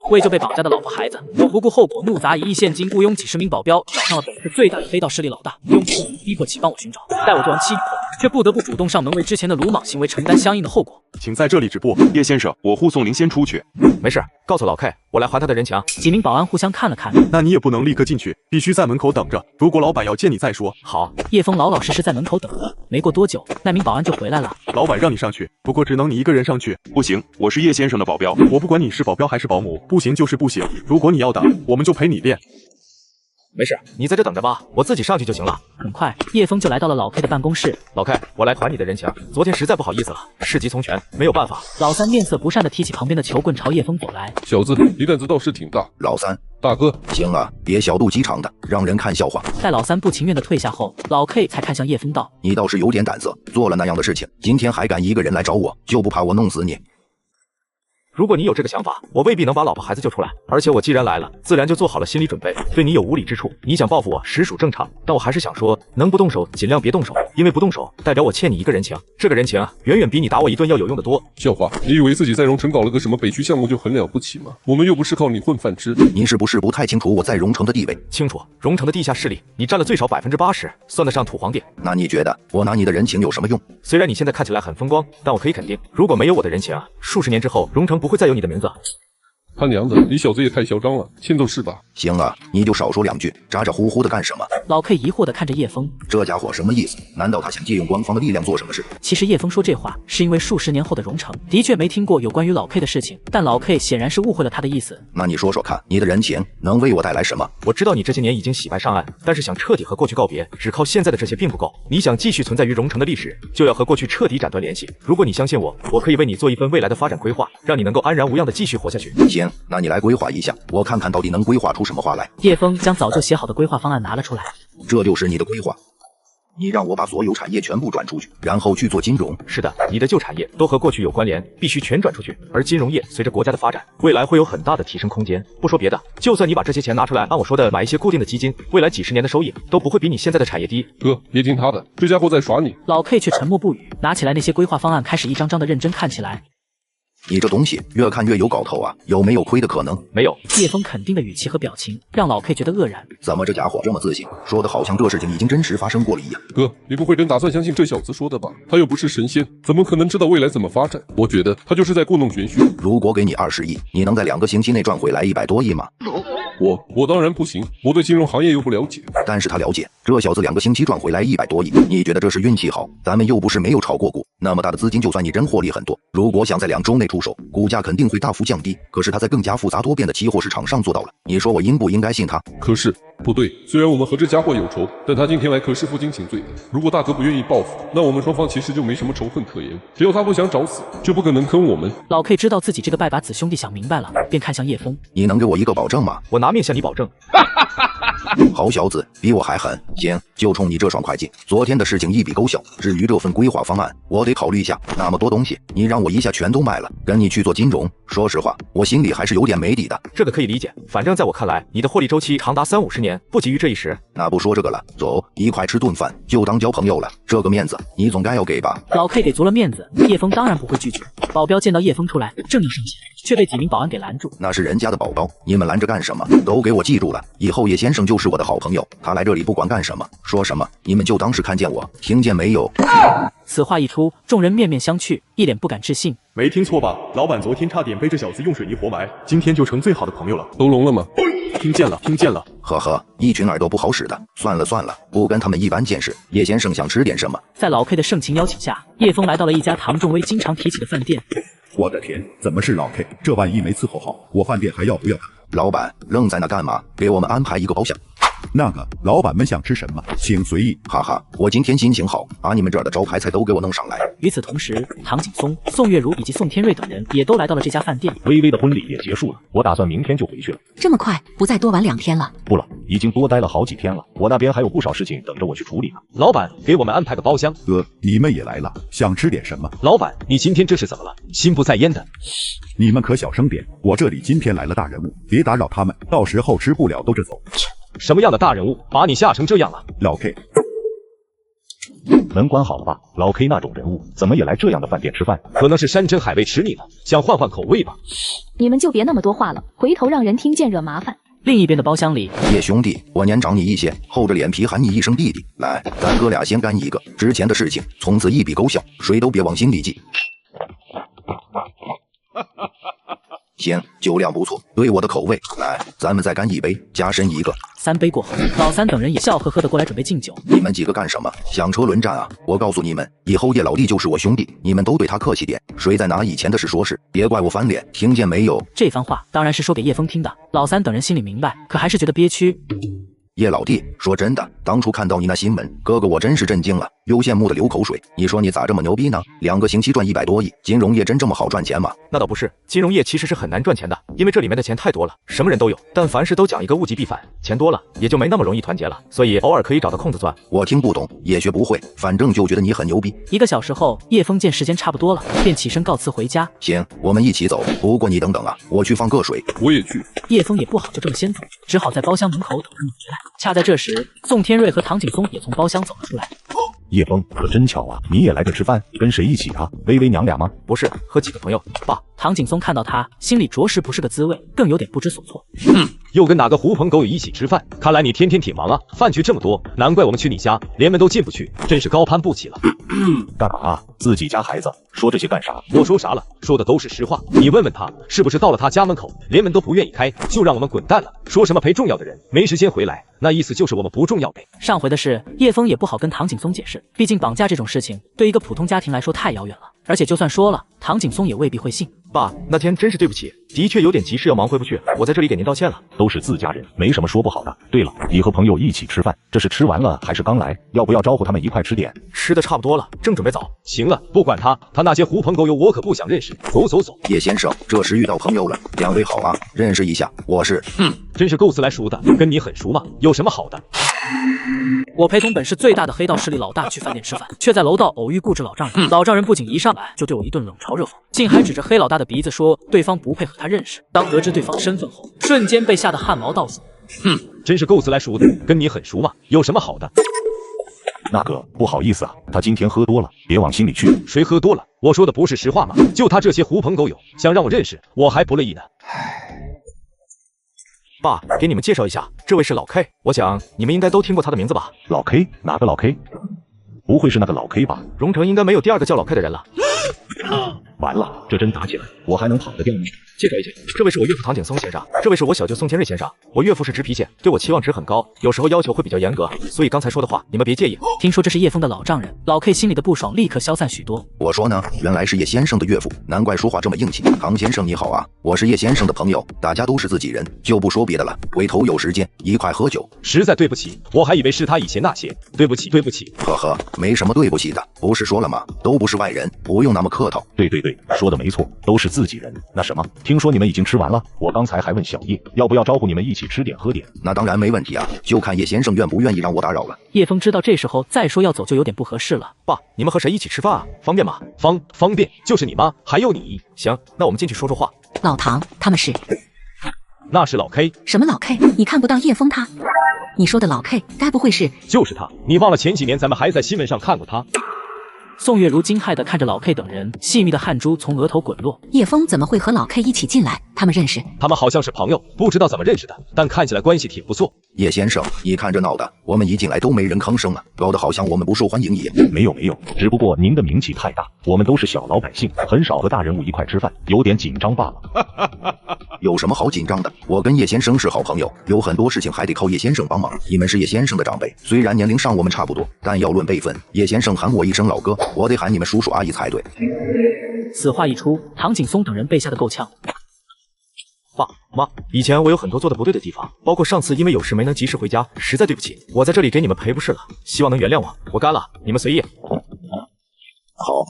为救被绑架的老婆孩子，我不顾后果，怒砸1亿现金，雇佣几10名保镖，找上了本市最大的黑道势力老大，用父母逼迫其帮我寻找。待我救完妻女后，却不得不主动上门为之前的鲁莽行为承担相应的后果。请在这里直播。叶先生，我护送您先出去。没事，告诉老 K， 我来还他的人情。几名保安互相看了看，那你也不能立刻进去，必须在门口等着。如果老板要见你再说。好。叶枫老老实实在门口等着。没过多久，那名保安就回来了。老板让你上去，不过只能你一个人上去。不行，我是叶先生的保镖。我不管你是保镖还是保姆，不行就是不行。如果你要打，我们就陪你练。没事，你在这等着吧，我自己上去就行了。很快，叶枫就来到了老 K 的办公室。老 K， 我来还你的人情，昨天实在不好意思了，事急从权，没有办法。老三面色不善地提起旁边的球棍，朝叶枫走来。小子，你胆子倒是挺大。老三，大哥，行了，别小肚鸡肠的，让人看笑话。待老三不情愿地退下后，老 K 才看向叶枫道：“你倒是有点胆子，做了那样的事情，今天还敢一个人来找我，就不怕我弄死你？”如果你有这个想法，我未必能把老婆孩子救出来。而且我既然来了，自然就做好了心理准备。对你有无理之处，你想报复我实属正常。但我还是想说，能不动手尽量别动手，因为不动手代表我欠你一个人情。这个人情远远比你打我一顿要有用的多。笑话，你以为自己在荣城搞了个什么北区项目就很了不起吗？我们又不是靠你混饭吃。您是不是不太清楚我在荣城的地位？清楚，荣城的地下势力，你占了最少80%，算得上土皇帝。那你觉得我拿你的人情有什么用？虽然你现在看起来很风光，但我可以肯定，如果没有我的人情，数十年之后，荣城不会再有你的名字。他娘的，你小子也太嚣张了，欠揍是吧？行了，你就少说2句，咋咋呼呼的干什么？老 K 疑惑地看着叶枫，这家伙什么意思？难道他想借用官方的力量做什么事？其实叶枫说这话是因为数十年后的荣城的确没听过有关于老 K 的事情，但老 K 显然是误会了他的意思。那你说说看，你的人情能为我带来什么？我知道你这些年已经洗白上岸，但是想彻底和过去告别，只靠现在的这些并不够。你想继续存在于荣城的历史，就要和过去彻底斩断联系。如果你相信我，我可以为你做一份未来的发展规划，让你能够安然无恙的继续活下去。行，那你来规划一下，我看看到底能规划出什么花来。叶枫将早就写好的规划方案拿了出来。这就是你的规划？你让我把所有产业全部转出去，然后去做金融？是的，你的旧产业都和过去有关联，必须全转出去。而金融业随着国家的发展，未来会有很大的提升空间。不说别的，就算你把这些钱拿出来，按我说的买一些固定的基金，未来几10年的收益都不会比你现在的产业低。哥，别听他的，这家伙在耍你。老 K 却沉默不语，拿起来那些规划方案，开始一张张的认真看起来。你这东西越看越有搞头啊，有没有亏的可能？没有。叶枫肯定的语气和表情让老 K 觉得愕然。怎么这家伙这么自信，说的好像这事情已经真实发生过了一样？哥，你不会真打算相信这小子说的吧？他又不是神仙，怎么可能知道未来怎么发展？我觉得他就是在故弄玄虚。如果给你20亿，你能在2个星期内赚回来100多亿吗？我当然不行，我对金融行业又不了解。但是他了解，这小子2个星期赚回来100多亿，你觉得这是运气好？咱们又不是没有炒过股，那么大的资金，就算你真获利很多，如果想在2周内出手，股价肯定会大幅降低。可是他在更加复杂多变的期货市场上做到了，你说我应不应该信他？可是不对，虽然我们和这家伙有仇，但他今天来可是负荆请罪的。如果大哥不愿意报复，那我们双方其实就没什么仇恨可言。只要他不想找死，就不可能坑我们。老 K 知道自己这个拜把子兄弟想明白了，便看向叶枫：“你能给我一个保证吗？我拿命向你保证。”好小子，比我还狠。行，就冲你这双会计，昨天的事情一笔勾销。至于这份规划方案，我得考虑一下。那么多东西，你让我一下全都卖了，跟你去做金融，说实话，我心里还是有点没底的。这个可以理解，反正在我看来，你的获利周期长达30-50年，不急于这一时。那不说这个了，走，一块吃顿饭，就当交朋友了。这个面子，你总该要给吧？老 K 给足了面子，叶枫当然不会拒绝。保镖见到叶枫出来，正要上前，却被几名保安给拦住。那是人家的宝宝，你们拦着干什么？都给我记住了，以后叶先生就是我的好朋友，他来这里不管干什么说什么，你们就当是看见我，听见没有？此话一出，众人面面相觑，一脸不敢置信。没听错吧？老板昨天差点被这小子用水泥活埋，今天就成最好的朋友了。都聋了吗？听见了，听见了。呵呵，一群耳朵不好使的。算了算了，不跟他们一般见识。叶先生想吃点什么？在老 K 的盛情邀请下，叶枫来到了一家唐仲威经常提起的饭店。我的天，怎么是老 K？ 这万一没伺候好，我饭店还要不要他？老板，愣在那干嘛？给我们安排一个包厢。那个，老板们想吃什么，请随意。哈哈，我今天心情好，把你们这儿的招牌菜都给我弄上来。与此同时，唐景松、宋月如以及宋天瑞等人也都来到了这家饭店。微微的婚礼也结束了，我打算明天就回去了。这么快，不再多玩2天了？不了，已经多待了好几天了，我那边还有不少事情等着我去处理呢。老板，给我们安排个包厢。你们也来了，想吃点什么？老板，你今天这是怎么了？心不在焉的。你们可小声点，我这里今天来了大人物，别打扰他们，到时候吃不了兜着走。什么样的大人物，把你吓成这样了？老 K， 门关好了吧？老 K 那种人物，怎么也来这样的饭店吃饭？可能是山珍海味吃腻了，想换换口味吧。你们就别那么多话了，回头让人听见惹麻烦。另一边的包厢里，叶兄弟，我年长你一些，厚着脸皮喊你一声弟弟。来，咱哥俩先干一个，之前的事情从此一笔勾销，谁都别往心里记。行，酒量不错，对我的口味。来，咱们再干一杯，加深一个。3杯过后，老三等人也笑呵呵的过来准备敬酒。你们几个干什么？想车轮战啊？我告诉你们，以后叶老弟就是我兄弟，你们都对他客气点。谁在拿以前的事说事，别怪我翻脸，听见没有？这番话当然是说给叶枫听的。老三等人心里明白，可还是觉得憋屈。叶老弟，说真的，当初看到你那新闻，哥哥我真是震惊了，又羡慕的流口水。你说你咋这么牛逼呢？2个星期赚100多亿，金融业真这么好赚钱吗？那倒不是，金融业其实是很难赚钱的，因为这里面的钱太多了，什么人都有。但凡事都讲一个物极必反，钱多了也就没那么容易团结了，所以偶尔可以找到空子钻。我听不懂，也学不会，反正就觉得你很牛逼。1个小时后，叶枫见时间差不多了，便起身告辞回家。行，我们一起走，不过你等等啊，我去放个水。我也去。叶枫也不好就这么先走，只好在包厢门口等他们回来。恰在这时，宋天瑞和唐景松也从包厢走了出来。叶枫，可真巧啊，你也来这吃饭，跟谁一起啊？微微娘俩吗？不是，和几个朋友。爸，唐景松看到他，心里着实不是个滋味，更有点不知所措。又跟哪个狐朋狗友一起吃饭？看来你天天挺忙啊，饭局这么多，难怪我们去你家连门都进不去，真是高攀不起了。干嘛啊？自己家孩子说这些干啥？我说啥了？说的都是实话。你问问他，是不是到了他家门口，连门都不愿意开，就让我们滚蛋了？说什么陪重要的人，没时间回来，那意思就是我们不重要呗。上回的事，叶枫也不好跟唐景松解释，毕竟绑架这种事情对一个普通家庭来说太遥远了，而且就算说了，唐景松也未必会信。爸，那天真是对不起，的确有点急事要忙回不去，我在这里给您道歉了。都是自家人，没什么说不好的。对了，你和朋友一起吃饭，这是吃完了还是刚来？要不要招呼他们一块吃点？吃的差不多了，正准备走。行了，不管他那些狐朋狗友我可不想认识。走走走。叶先生，这时遇到朋友了，2位好啊，认识一下，我是……真是够自来熟的，跟你很熟吗？有什么好的？我陪同本市最大的黑道势力老大去饭店吃饭，却在楼道偶遇固执老丈人。老丈人不仅一上来就对我一顿冷嘲热讽，竟还指着黑老大的鼻子说对方不配和他认识。当得知对方身份后，瞬间被吓得汗毛倒竖。真是够自来熟的，跟你很熟吗？有什么好的？那个，不好意思啊，他今天喝多了，别往心里去。谁喝多了？我说的不是实话吗？就他这些狐朋狗友，想让我认识，我还不乐意呢。爸，给你们介绍一下，这位是老 K， 我想你们应该都听过他的名字吧？老 K？ 哪个老 K？ 不会是那个老 K 吧？荣城应该没有第2个叫老 K 的人了。完了，这真打起来，我还能跑得掉吗？介绍一下，这位是我岳父唐景松先生，这位是我小舅宋天瑞先生。我岳父是直脾气，对我期望值很高，有时候要求会比较严格，所以刚才说的话你们别介意。听说这是叶枫的老丈人，老 K 心里的不爽立刻消散许多。我说呢，原来是叶先生的岳父，难怪说话这么硬气。唐先生你好啊，我是叶先生的朋友，大家都是自己人，就不说别的了，回头有时间一块喝酒。实在对不起，我还以为是他以前那些，对不起对不起。呵呵，没什么对不起的，不是说了吗？都不是外人，不用那么客套。对，说的没错，都是自己人。那什么，听说你们已经吃完了，我刚才还问小叶要不要招呼你们一起吃点喝点。那当然没问题啊，就看叶先生愿不愿意让我打扰了。叶枫知道这时候再说要走就有点不合适了。爸，你们和谁一起吃饭啊？方便吗？方便，就是你妈还有你。行，那我们进去说说话。老唐他们是？那是老 K。什么老 K？ 你看不到叶枫他？你说的老 K 该不会是？就是他，你忘了前几年咱们还在新闻上看过他？宋月如惊骇地看着老 K 等人，细密的汗珠从额头滚落。叶枫怎么会和老 K 一起进来？他们认识？他们好像是朋友，不知道怎么认识的，但看起来关系挺不错。叶先生，你看热闹的，我们一进来都没人吭声啊，搞得好像我们不受欢迎一样。没有，只不过您的名气太大，我们都是小老百姓，很少和大人物一块吃饭，有点紧张罢了。有什么好紧张的？我跟叶先生是好朋友，有很多事情还得靠叶先生帮忙。你们是叶先生的长辈，虽然年龄上我们差不多，但要论辈分，叶先生喊我一声老哥，我得喊你们叔叔阿姨才对。此话一出，唐景松等人被吓得够呛。爸妈，以前我有很多做的不对的地方，包括上次因为有事没能及时回家，实在对不起。我在这里给你们赔不是了，希望能原谅我。我干了，你们随意。好。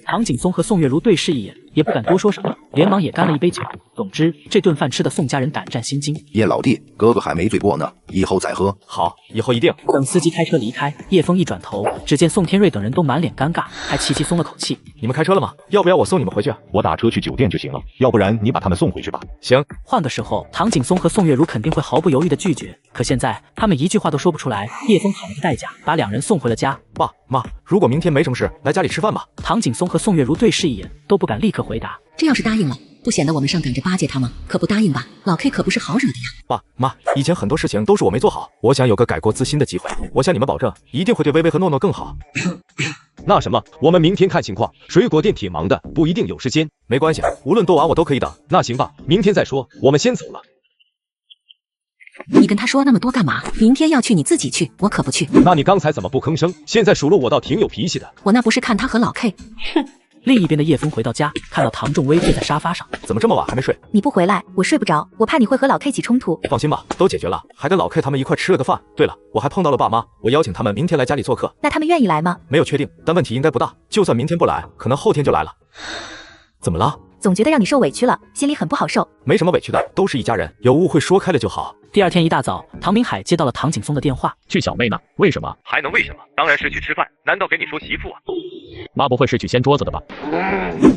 唐景松和宋月如对视一眼，也不敢多说什么，连忙也干了一杯酒。总之，这顿饭吃的宋家人胆战心惊。叶老弟，哥哥还没醉过呢，以后再喝。好，以后一定。等司机开车离开，叶枫一转头，只见宋天瑞等人都满脸尴尬，还气松了口气。你们开车了吗？要不要我送你们回去？我打车去酒店就行了，要不然你把他们送回去吧。行。换个时候，唐景松和宋月如肯定会毫不犹豫的拒绝，可现在他们一句话都说不出来。叶枫喊了个代价，把两人送回了家。爸妈，如果明天没什么事，来家里吃饭吧。唐景松和宋月如对视一眼，都不敢立刻回答。这要是答应了，不显得我们上赶着巴结他吗？可不答应吧，老 K 可不是好惹的呀。爸妈，以前很多事情都是我没做好，我想有个改过自新的机会。我向你们保证，一定会对微微和诺诺更好。那什么，我们明天看情况。水果店挺忙的，不一定有时间。没关系，无论多晚我都可以等。那行吧，明天再说，我们先走了。你跟他说那么多干嘛？明天要去你自己去，我可不去。那你刚才怎么不吭声？现在数落我倒挺有脾气的。我那不是看他和老 K。哼。另一边的叶枫回到家，看到唐仲威坐在沙发上，怎么这么晚还没睡？你不回来，我睡不着，我怕你会和老 K 起冲突。放心吧，都解决了，还跟老 K 他们一块吃了个饭。对了，我还碰到了爸妈，我邀请他们明天来家里做客。那他们愿意来吗？没有确定，但问题应该不大。就算明天不来，可能后天就来了。怎么了？总觉得让你受委屈了，心里很不好受。没什么委屈的，都是一家人，有误会说开了就好。第二天一大早，唐明海接到了唐景松的电话，去小妹那？为什么？还能为什么？当然是去吃饭。难道给你说媳妇啊？妈不会是去掀桌子的吧？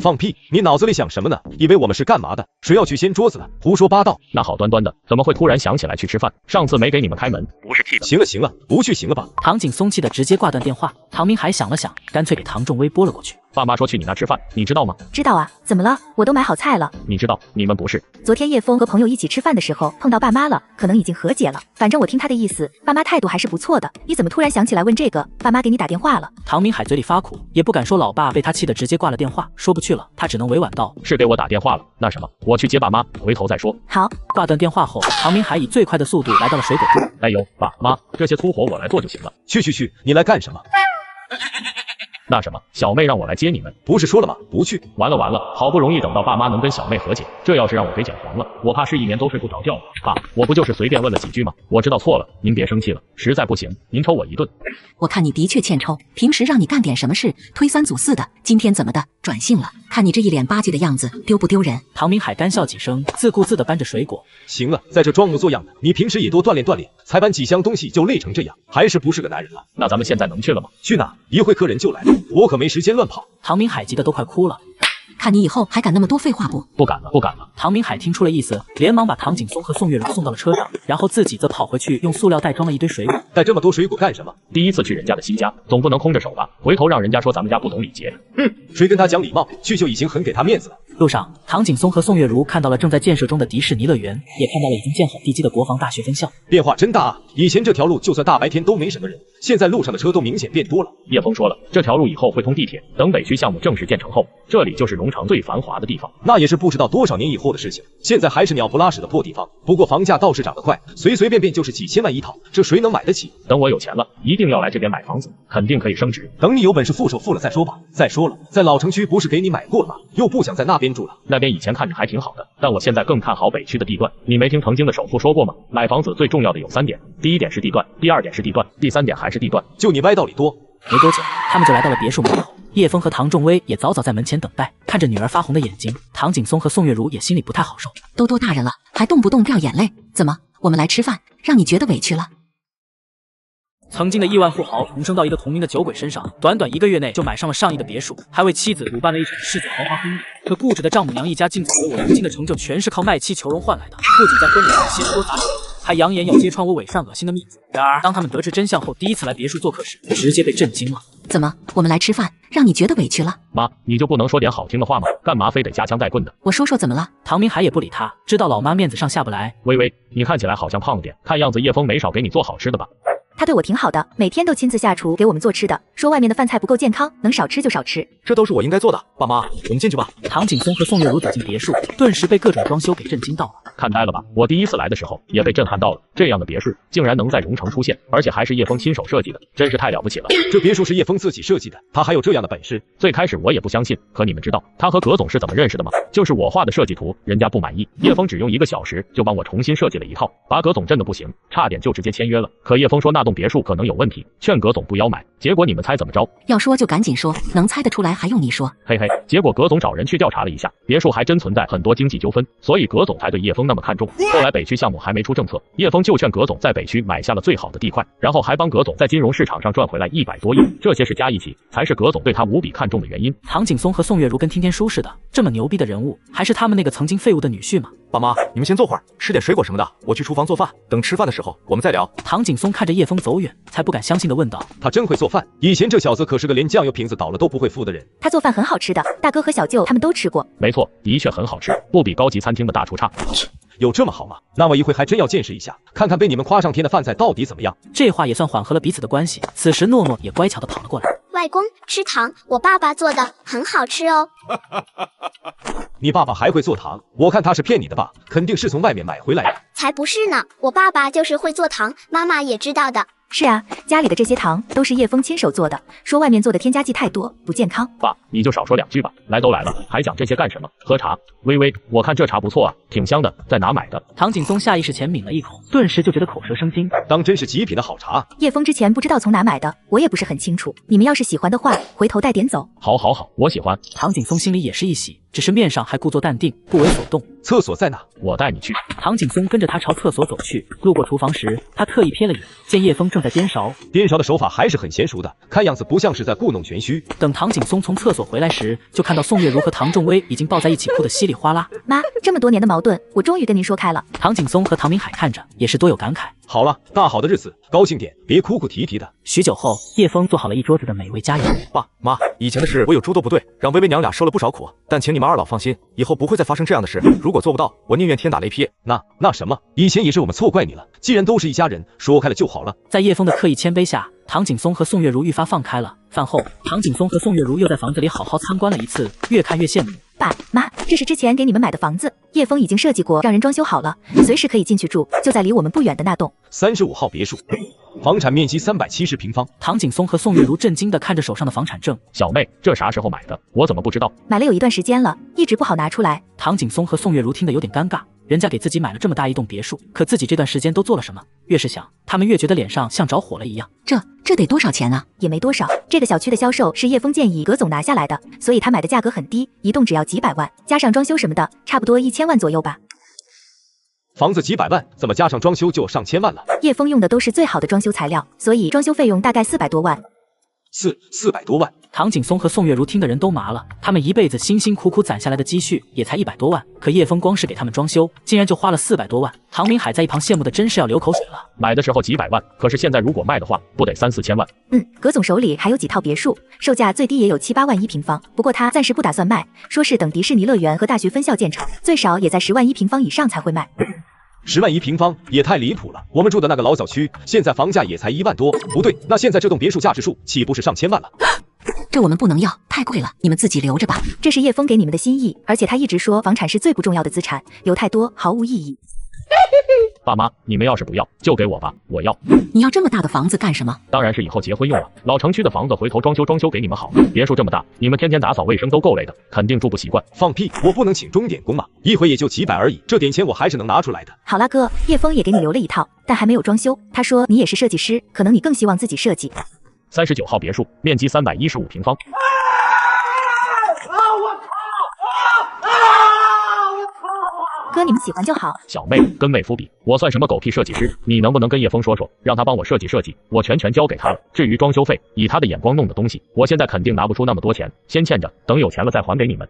放屁！你脑子里想什么呢？以为我们是干嘛的？谁要去掀桌子的？胡说八道！那好端端的，怎么会突然想起来去吃饭？上次没给你们开门，不是气的。行了行了，不去行了吧？唐景松气的直接挂断电话。唐明海想了想，干脆给唐仲威拨了过去。爸妈说去你那吃饭，你知道吗？知道啊，怎么了？我都买好菜了。你知道，你们不是昨天叶枫和朋友一起吃饭的时候碰到爸妈了，可能已经和解了。反正我听他的意思，爸妈态度还是不错的。你怎么突然想起来问这个？爸妈给你打电话了？唐明海嘴里发苦，也不敢说老爸被他气得直接挂了电话，说不去了，他只能委婉道：是给我打电话了。那什么，我去接爸妈，回头再说。好。挂断电话后，唐明海以最快的速度来到了水果店。哎呦，爸妈，这些粗活我来做就行了。去，你来干什么？那什么，小妹让我来接你们，不是说了吗？不去。完了，好不容易等到爸妈能跟小妹和解，这要是让我给讲黄了，我怕是一年都睡不着觉了。爸，我不就是随便问了几句吗？我知道错了，您别生气了，实在不行，您抽我一顿。我看你的确欠抽，平时让你干点什么事，推三阻四的，今天怎么的，转性了？看你这一脸巴结的样子，丢不丢人？唐明海干笑几声，自顾自地搬着水果。行了，在这装模作样的，你平时也多锻炼锻炼，才搬几箱东西就累成这样，还是不是个男人了？那咱们现在能去了吗？去哪？一会客人就来了，我可没时间乱跑。唐明海急得都快哭了。看你以后还敢那么多废话不？不敢了。唐明海听出了意思，连忙把唐景松和宋月如送到了车上，然后自己则跑回去用塑料袋装了一堆水果。带这么多水果干什么？第一次去人家的新家，总不能空着手吧？回头让人家说咱们家不懂礼节。谁跟他讲礼貌？去就已经很给他面子了。路上，唐景松和宋月如看到了正在建设中的迪士尼乐园，也看到了已经建好地基的国防大学分校。变化真大啊！以前这条路就算大白天都没什么人，现在路上的车都明显变多了。叶枫说了，这条路以后会通地铁，等北区项目正式建成后，这里就是荣城最繁华的地方。那也是不知道多少年以后的事情，现在还是鸟不拉屎的破地方。不过房价倒是涨得快，随便便就是几千万一套，这谁能买得起？等我有钱了，一定要来这边买房子，肯定可以升值。等你有本事付首付了再说吧。再说了，在老城区不是给你买过了吗？又不想在那边住了。那边以前看着还挺好的，但我现在更看好北区的地段。你没听曾经的首富说过吗？买房子最重要的有3点，第一点是地段，第二点是地段，第3点还是地段。就你歪道理多。没多久，他们就来到了别墅门口。叶枫和唐仲威也早早在门前等待，看着女儿发红的眼睛，唐景松和宋月如也心里不太好受。都多大人了，还动不动掉眼泪？怎么，我们来吃饭，让你觉得委屈了？曾经的亿万富豪重生到一个同名的酒鬼身上，短短1个月内就买上了上亿的别墅，还为妻子主办了一场世纪豪华婚礼。可固执的丈母娘一家竟以为我如今的成就全是靠卖妻求荣换来的，不仅在婚礼上掀桌砸酒，还扬言要揭穿我伪善恶心的秘密。然而，当他们得知真相后，第一次来别墅做客时，直接被震惊了。怎么，我们来吃饭，让你觉得委屈了？妈，你就不能说点好听的话吗？干嘛非得夹枪带棍的？我说怎么了？唐明海也不理他，知道老妈面子上下不来。微微，你看起来好像胖了点，看样子叶枫没少给你做好吃的吧？他对我挺好的，每天都亲自下厨给我们做吃的，说外面的饭菜不够健康，能少吃就少吃。这都是我应该做的。爸妈，我们进去吧。唐景松和宋月如走进别墅，顿时被各种装修给震惊到了。看呆了吧？我第一次来的时候也被震撼到了，这样的别墅竟然能在蓉城出现，而且还是叶枫亲手设计的，真是太了不起了。这别墅是叶枫自己设计的，他还有这样的本事？最开始我也不相信，可你们知道他和葛总是怎么认识的吗？就是我画的设计图，人家不满意，叶枫只用1个小时就帮我重新设计了一套，把葛总震得不行，差点就直接签约了。可叶枫说那栋别墅可能有问题，劝葛总不要买。结果你们猜怎么着？要说就赶紧说，能猜得出来还用你说？嘿嘿，结果葛总找人去调查了一下，别墅还真存在很多经济纠纷，所以葛总才对叶枫那么看重。后来北区项目还没出政策，叶枫就劝葛总在北区买下了最好的地块，然后还帮葛总在金融市场上赚回来100多亿，这些事加一起，才是葛总对他无比看重的原因。唐景松和宋月如跟听天书似的，这么牛逼的人物，还是他们那个曾经废物的女婿吗？爸妈，你们先坐会儿，吃点水果什么的，我去厨房做饭，等吃饭的时候我们再聊。唐景松看着叶枫走远，才不敢相信的问道：他真会做饭？以前这小子可是个连酱油瓶子倒了都不会付的人。他做饭很好吃的，大哥和小舅他们都吃过。没错，的确很好吃，不比高级餐厅的大厨差。有这么好吗？那我一回还真要见识一下，看看被你们夸上天的饭菜到底怎么样。这话也算缓和了彼此的关系。此时诺诺也乖巧的跑了过来。外公，吃糖，我爸爸做的很好吃哦。你爸爸还会做糖？我看他是骗你的吧，肯定是从外面买回来的。才不是呢，我爸爸就是会做糖，妈妈也知道的。是啊，家里的这些糖都是叶枫亲手做的，说外面做的添加剂太多，不健康。爸，你就少说2句吧，来都来了，还讲这些干什么？喝茶。微微，我看这茶不错啊，挺香的，在哪买的？唐景松下意识前抿了一口，顿时就觉得口舌生津，当真是极品的好茶。叶枫之前不知道从哪买的，我也不是很清楚。你们要是喜欢的话，回头带点走。好，我喜欢。唐景松心里也是一喜，只是面上还故作淡定，不为所动。厕所在哪？我带你去。唐景松跟着他朝厕所走去，路过厨房时，他特意瞥了眼，见叶枫正在颠勺。颠勺的手法还是很娴熟的，看样子不像是在故弄玄虚。等唐景松从厕所回来时，就看到宋月如和唐仲威已经抱在一起哭得稀里哗啦。妈，这么多年的矛盾，我终于跟您说开了。唐景松和唐明海看着，也是多有感慨。好了，大好的日子，高兴点，别哭哭啼啼的。许久后，叶枫做好了一桌子的美味佳肴。爸妈，以前的事我有诸多不对，让薇薇娘俩受了不少苦，但请你们二老放心，以后不会再发生这样的事。如果做不到，我宁愿天打雷劈。那什么，以前也是我们错怪你了，既然都是一家人，说开了就好了。在叶枫的刻意谦卑下，唐景松和宋月如愈发放开了。饭后，唐景松和宋月如又在房子里好好参观了一次，越看越羡慕。爸妈，这是之前给你们买的房子，叶枫已经设计过，让人装修好了，随时可以进去住，就在离我们不远的那栋35号别墅，房产面积370平方。唐景松和宋月如震惊地看着手上的房产证。小妹，这啥时候买的？我怎么不知道？买了有一段时间了，一直不好拿出来。唐景松和宋月如听得有点尴尬，人家给自己买了这么大一栋别墅，可自己这段时间都做了什么？越是想，他们越觉得脸上像着火了一样。这得多少钱啊？也没多少，这个小区的销售是叶枫建议葛总拿下来的，所以他买的价格很低，一栋只要几百万，加上装修什么的，差不多1000万左右吧。房子几百万，怎么加上装修就上千万了？叶枫用的都是最好的装修材料，所以装修费用大概400多万。400多万。唐景松和宋月如听的人都麻了，他们一辈子辛辛苦苦攒下来的积蓄也才100多万，可叶枫光是给他们装修，竟然就花了400多万。唐明海在一旁羡慕的真是要流口水了。买的时候几百万，可是现在如果卖的话，不得3、4千万？葛总手里还有几套别墅，售价最低也有7、8万1平方，不过他暂时不打算卖，说是等迪士尼乐园和大学分校建成，最少也在10万1平方以上才会卖。10万1平方也太离谱了！我们住的那个老小区，现在房价也才1万多，不对，那现在这栋别墅价值数岂不是上千万了？这我们不能要，太贵了，你们自己留着吧。这是叶枫给你们的心意，而且他一直说房产是最不重要的资产，留太多毫无意义。爸妈，你们要是不要，就给我吧，我要。你要这么大的房子干什么？当然是以后结婚用了。老城区的房子回头装修给你们好，别墅这么大，你们天天打扫卫生都够累的，肯定住不习惯。放屁，我不能请钟点工吗？一回也就几百而已，这点钱我还是能拿出来的。好啦哥，叶枫也给你留了一套，但还没有装修。他说你也是设计师，可能你更希望自己设计。39号别墅，面积315平方。哥，你们喜欢就好。小妹，跟妹夫比，我算什么狗屁设计师？你能不能跟叶枫说说，让他帮我设计设计，我全交给他了。至于装修费，以他的眼光弄的东西，我现在肯定拿不出那么多钱，先欠着，等有钱了再还给你们。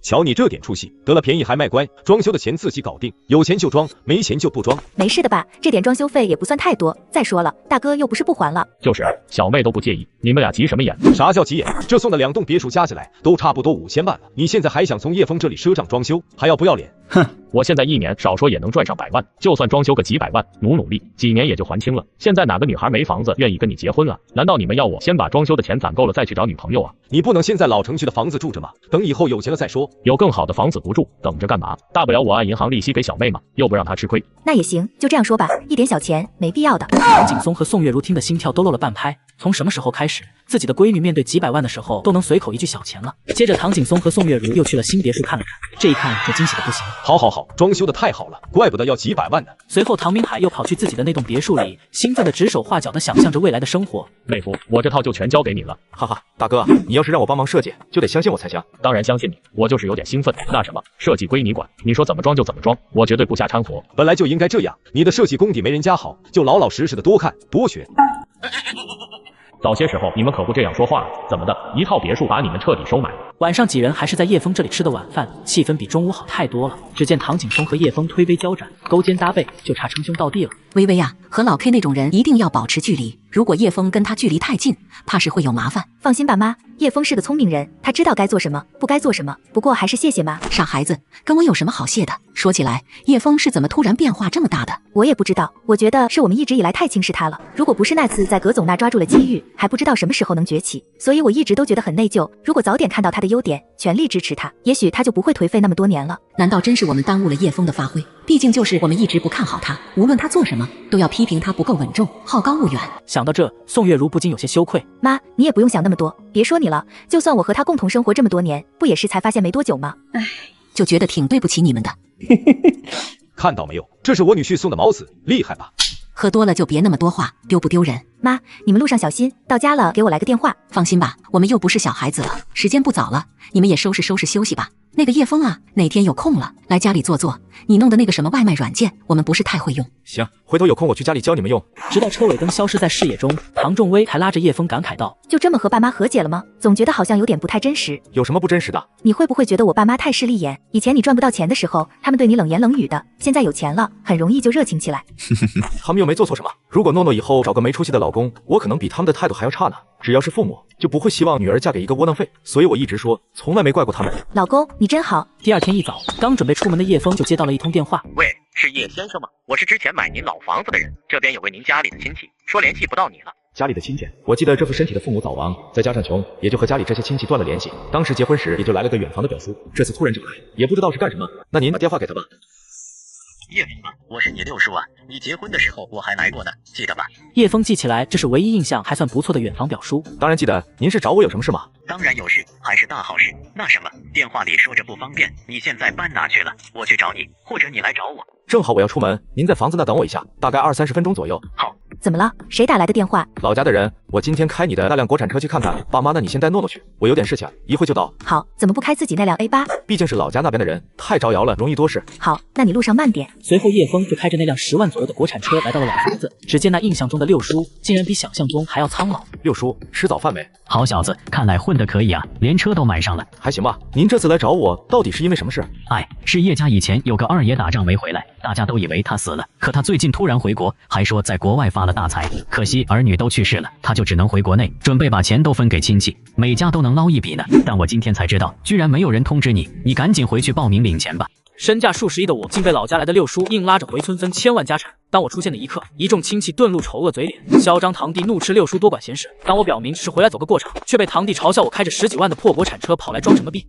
瞧你这点出息，得了便宜还卖乖，装修的钱自己搞定，有钱就装，没钱就不装。没事的吧？这点装修费也不算太多。再说了，大哥又不是不还了。就是小妹都不介意，你们俩急什么眼？啥叫急眼？这送的2栋别墅加起来都差不多5000万了，你现在还想从叶枫这里赊账装修，还要不要脸？哼，我现在一年少说也能赚上100万，就算装修个几百万，努力，几年也就还清了。现在哪个女孩没房子愿意跟你结婚啊？难道你们要我先把装修的钱攒够了再去找女朋友啊？你不能先在老城区的房子住着吗？等以后有钱了再说。有更好的房子不住，等着干嘛？大不了我按银行利息给小妹嘛，又不让她吃亏。那也行，就这样说吧，一点小钱没必要的。唐景松和宋月如听的心跳都漏了半拍。从什么时候开始，自己的闺女面对几百万的时候都能随口一句小钱了？接着，唐景松和宋月如又去了新别墅看了看，这一看就惊喜的不行。好，装修的太好了，怪不得要几百万呢。随后，唐明海又跑去自己的那栋别墅里，兴奋的指手画脚的想象着未来的生活。妹夫，我这套就全交给你了。哈哈，大哥，你要是让我帮忙设计，就得相信我才行。当然相信你，我就是有点兴奋。那什么，设计归你管，你说怎么装就怎么装，我绝对不瞎掺和。本来就应该这样，你的设计功底没人家好，就老老实实的多看多学。早些时候你们可不这样说话，怎么的？一套别墅把你们彻底收买。晚上几人还是在叶枫这里吃的晚饭，气氛比中午好太多了。只见唐景松和叶枫推杯交盏，勾肩搭背，就差称兄道弟了。微微啊，和老 K 那种人一定要保持距离，如果叶枫跟他距离太近，怕是会有麻烦。放心吧妈，叶枫是个聪明人，他知道该做什么，不该做什么。不过还是谢谢妈。傻孩子，跟我有什么好谢的？说起来，叶枫是怎么突然变化这么大的？我也不知道，我觉得是我们一直以来太轻视他了。如果不是那次在葛总那抓住了机遇，还不知道什么时候能崛起。所以我一直都觉得很内疚。如果早点看到他的优点，全力支持他，也许他就不会颓废那么多年了。难道真是我们耽误了叶枫的发挥？毕竟就是我们一直不看好他，无论他做什么，都要批评他不够稳重，好高骛远。想到这，宋月如不禁有些羞愧。妈，你也不用想那么多，别说你了，就算我和他共同生活这么多年，不也是才发现没多久吗？唉，就觉得挺对不起你们的。看到没有，这是我女婿送的毛子，厉害吧？喝多了就别那么多话，丢不丢人？妈，你们路上小心，到家了给我来个电话。放心吧，我们又不是小孩子了，时间不早了，你们也收拾收拾休息吧。那个叶枫啊，哪天有空了来家里坐坐。你弄的那个什么外卖软件，我们不是太会用。行，回头有空我去家里教你们用。直到车尾灯消失在视野中，唐仲威才拉着叶枫感慨道：“就这么和爸妈和解了吗？总觉得好像有点不太真实。有什么不真实的？你会不会觉得我爸妈太势利眼？以前你赚不到钱的时候，他们对你冷言冷语的，现在有钱了，很容易就热情起来。他们又没做错什么。如果诺诺以后找个没出息的老公，我可能比他们的态度还要差呢。只要是父母，就不会希望女儿嫁给一个窝囊废。所以我一直说，从来没怪过他们。老公，你真好。”第二天一早，刚准备出门的叶枫就接到了一通电话。喂，是叶先生吗？我是之前买您老房子的人，这边有位您家里的亲戚，说联系不到你了。家里的亲戚，我记得这副身体的父母早亡，再加上穷，也就和家里这些亲戚断了联系。当时结婚时也就来了个远房的表叔，这次突然就来，也不知道是干什么。那您把电话给他吧。叶明吗？我是你六叔啊，你结婚的时候我还来过呢，记得吧？叶枫记起来，这是唯一印象还算不错的远房表叔。当然记得，您是找我有什么事吗？当然有事，还是大好事。那什么，电话里说着不方便，你现在搬哪去了？我去找你，或者你来找我。正好我要出门，您在房子那等我一下，大概20-30分钟左右。好。怎么了？谁打来的电话？老家的人，我今天开你的那辆国产车去看看。爸妈，那你先带诺诺去，我有点事情，一会就到。好，怎么不开自己那辆 A8？毕竟是老家那边的人，太招摇了，容易多事。好，那你路上慢点。随后叶枫就开着那辆10万左右的国产车来到了老房子，只见那印象中的六叔竟然比想象中还要苍老。六叔，吃早饭没？好小子，看来混得可以啊，连车都买上了。还行吧。您这次来找我，到底是因为什么事？是叶家以前有个二爷打仗没回来，大家都以为他死了，可他最近突然回国，还说在国外发了大财，可惜儿女都去世了，他就只能回国内，准备把钱都分给亲戚，每家都能捞一笔呢。但我今天才知道，居然没有人通知你，你赶紧回去报名领钱吧。身价数十亿的我，竟被老家来的六叔硬拉着回村分千万家产。当我出现的一刻，一众亲戚顿露丑恶嘴脸，嚣张堂弟怒斥六叔多管闲事。当我表明只是回来走个过场，却被堂弟嘲笑我开着10几万的破国产车跑来装什么逼。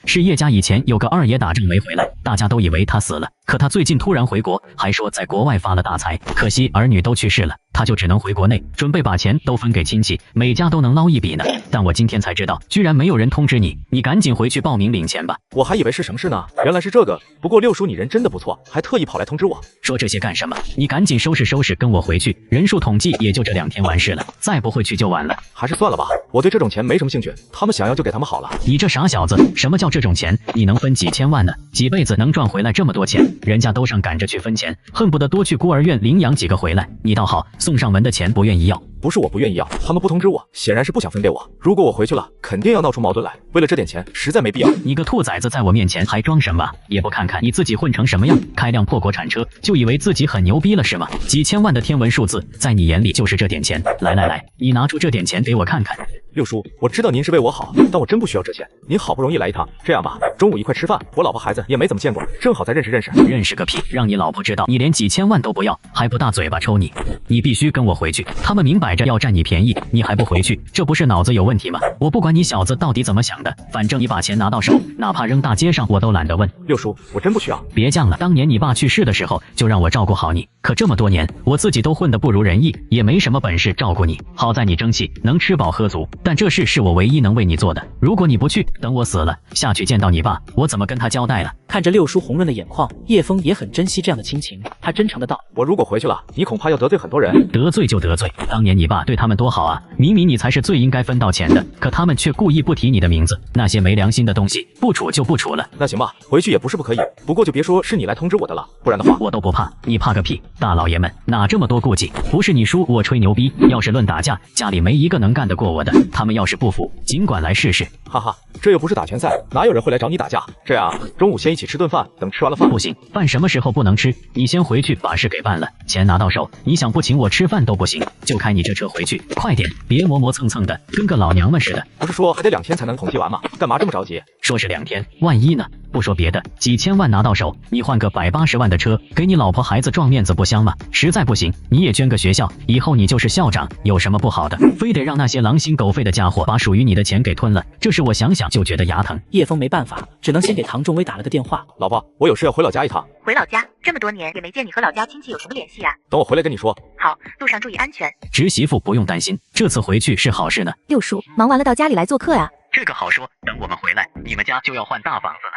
是叶家以前有个二爷打仗没回来，大家都以为他死了，可他最近突然回国，还说在国外发了大财，可惜儿女都去世了，他就只能回国内，准备把钱都分给亲戚，每家都能捞一笔呢。但我今天才知道，居然没有人通知你，你赶紧回去报名领钱吧。我还以为是什么事呢，原来是这个。不过六叔你人真的不错，还特意跑来通知我。说这些干什么？你赶紧收拾收拾跟我回去，人数统计也就这2天完事了，再不回去就晚了。还是算了吧，我对这种钱没什么兴趣，他们想要就给他们好了。你这傻小子，什么叫这种钱？你能分几千万呢？几辈子能赚回来这么多钱？人家都上赶着去分钱，恨不得多去孤儿院领养几个回来，你倒好，送上门的钱不愿意要。不是我不愿意要，他们不通知我，显然是不想分给我。如果我回去了，肯定要闹出矛盾来。为了这点钱，实在没必要。你个兔崽子，在我面前还装什么？也不看看你自己混成什么样，开辆破国产车就以为自己很牛逼了是吗？几千万的天文数字，在你眼里就是这点钱。来，你拿出这点钱给我看看。六叔，我知道您是为我好，但我真不需要这钱。您好不容易来一趟，这样吧，中午一块吃饭，我老婆孩子也没怎么见过，正好再认识认识。认识个屁！让你老婆知道你连几千万都不要，还不大嘴巴抽你！你必须跟我回去，他们明摆着要占你便宜，你还不回去，这不是脑子有问题吗？我不管你小子到底怎么想的，反正你把钱拿到手，哪怕扔大街上我都懒得问。六叔，我真不需要。别犟了，当年你爸去世的时候就让我照顾好你，可这么多年我自己都混得不如人意，也没什么本事照顾你。好在你争气，能吃饱喝足，但这事是我唯一能为你做的。如果你不去，等我死了下去见到你爸，我怎么跟他交代了？看着六叔红润的眼眶，叶枫也很珍惜这样的亲情，他真诚的道：我如果回去了，你恐怕要得罪很多人。得罪就得罪，当年你爸对他们多好啊，明明你才是最应该分到钱的，可他们却故意不提你的名字，那些没良心的东西，不处就不处了。那行吧，回去也不是不可以，不过就别说是你来通知我的了，不然的话我都不怕。你怕个屁！大老爷们哪这么多顾忌？不是你输我吹牛逼，要是论打架，家里没一个能干得过我的。他们要是不服，尽管来试试。哈哈，这又不是打拳赛，哪有人会来找你打架？这样，中午先一起吃顿饭，等吃完了饭。不行，饭什么时候不能吃？你先回去把事给办了，钱拿到手，你想不请我吃饭都不行。就开你这车回去，快点，别磨磨蹭蹭的，跟个老娘们似的。不是说还得2天才能统计完吗？干嘛这么着急？说是2天，万一呢？不说别的，几千万拿到手，你换个180万的车，给你老婆孩子撞面子不香吗？实在不行，你也捐个学校，以后你就是校长，有什么不好的？非得让那些狼心狗肺的家伙把属于你的钱给吞了，这是我想想就觉得牙疼。叶枫没办法，只能先给唐仲威打了个电话。老婆，我有事要回老家一趟。回老家？这么多年也没见你和老家亲戚有什么联系啊？等我回来跟你说。好，路上注意安全。侄媳妇不用担心，这次回去是好事呢。六叔，忙完了到家里来做客啊？这个好说，等我们回来，你们家就要换大房子了。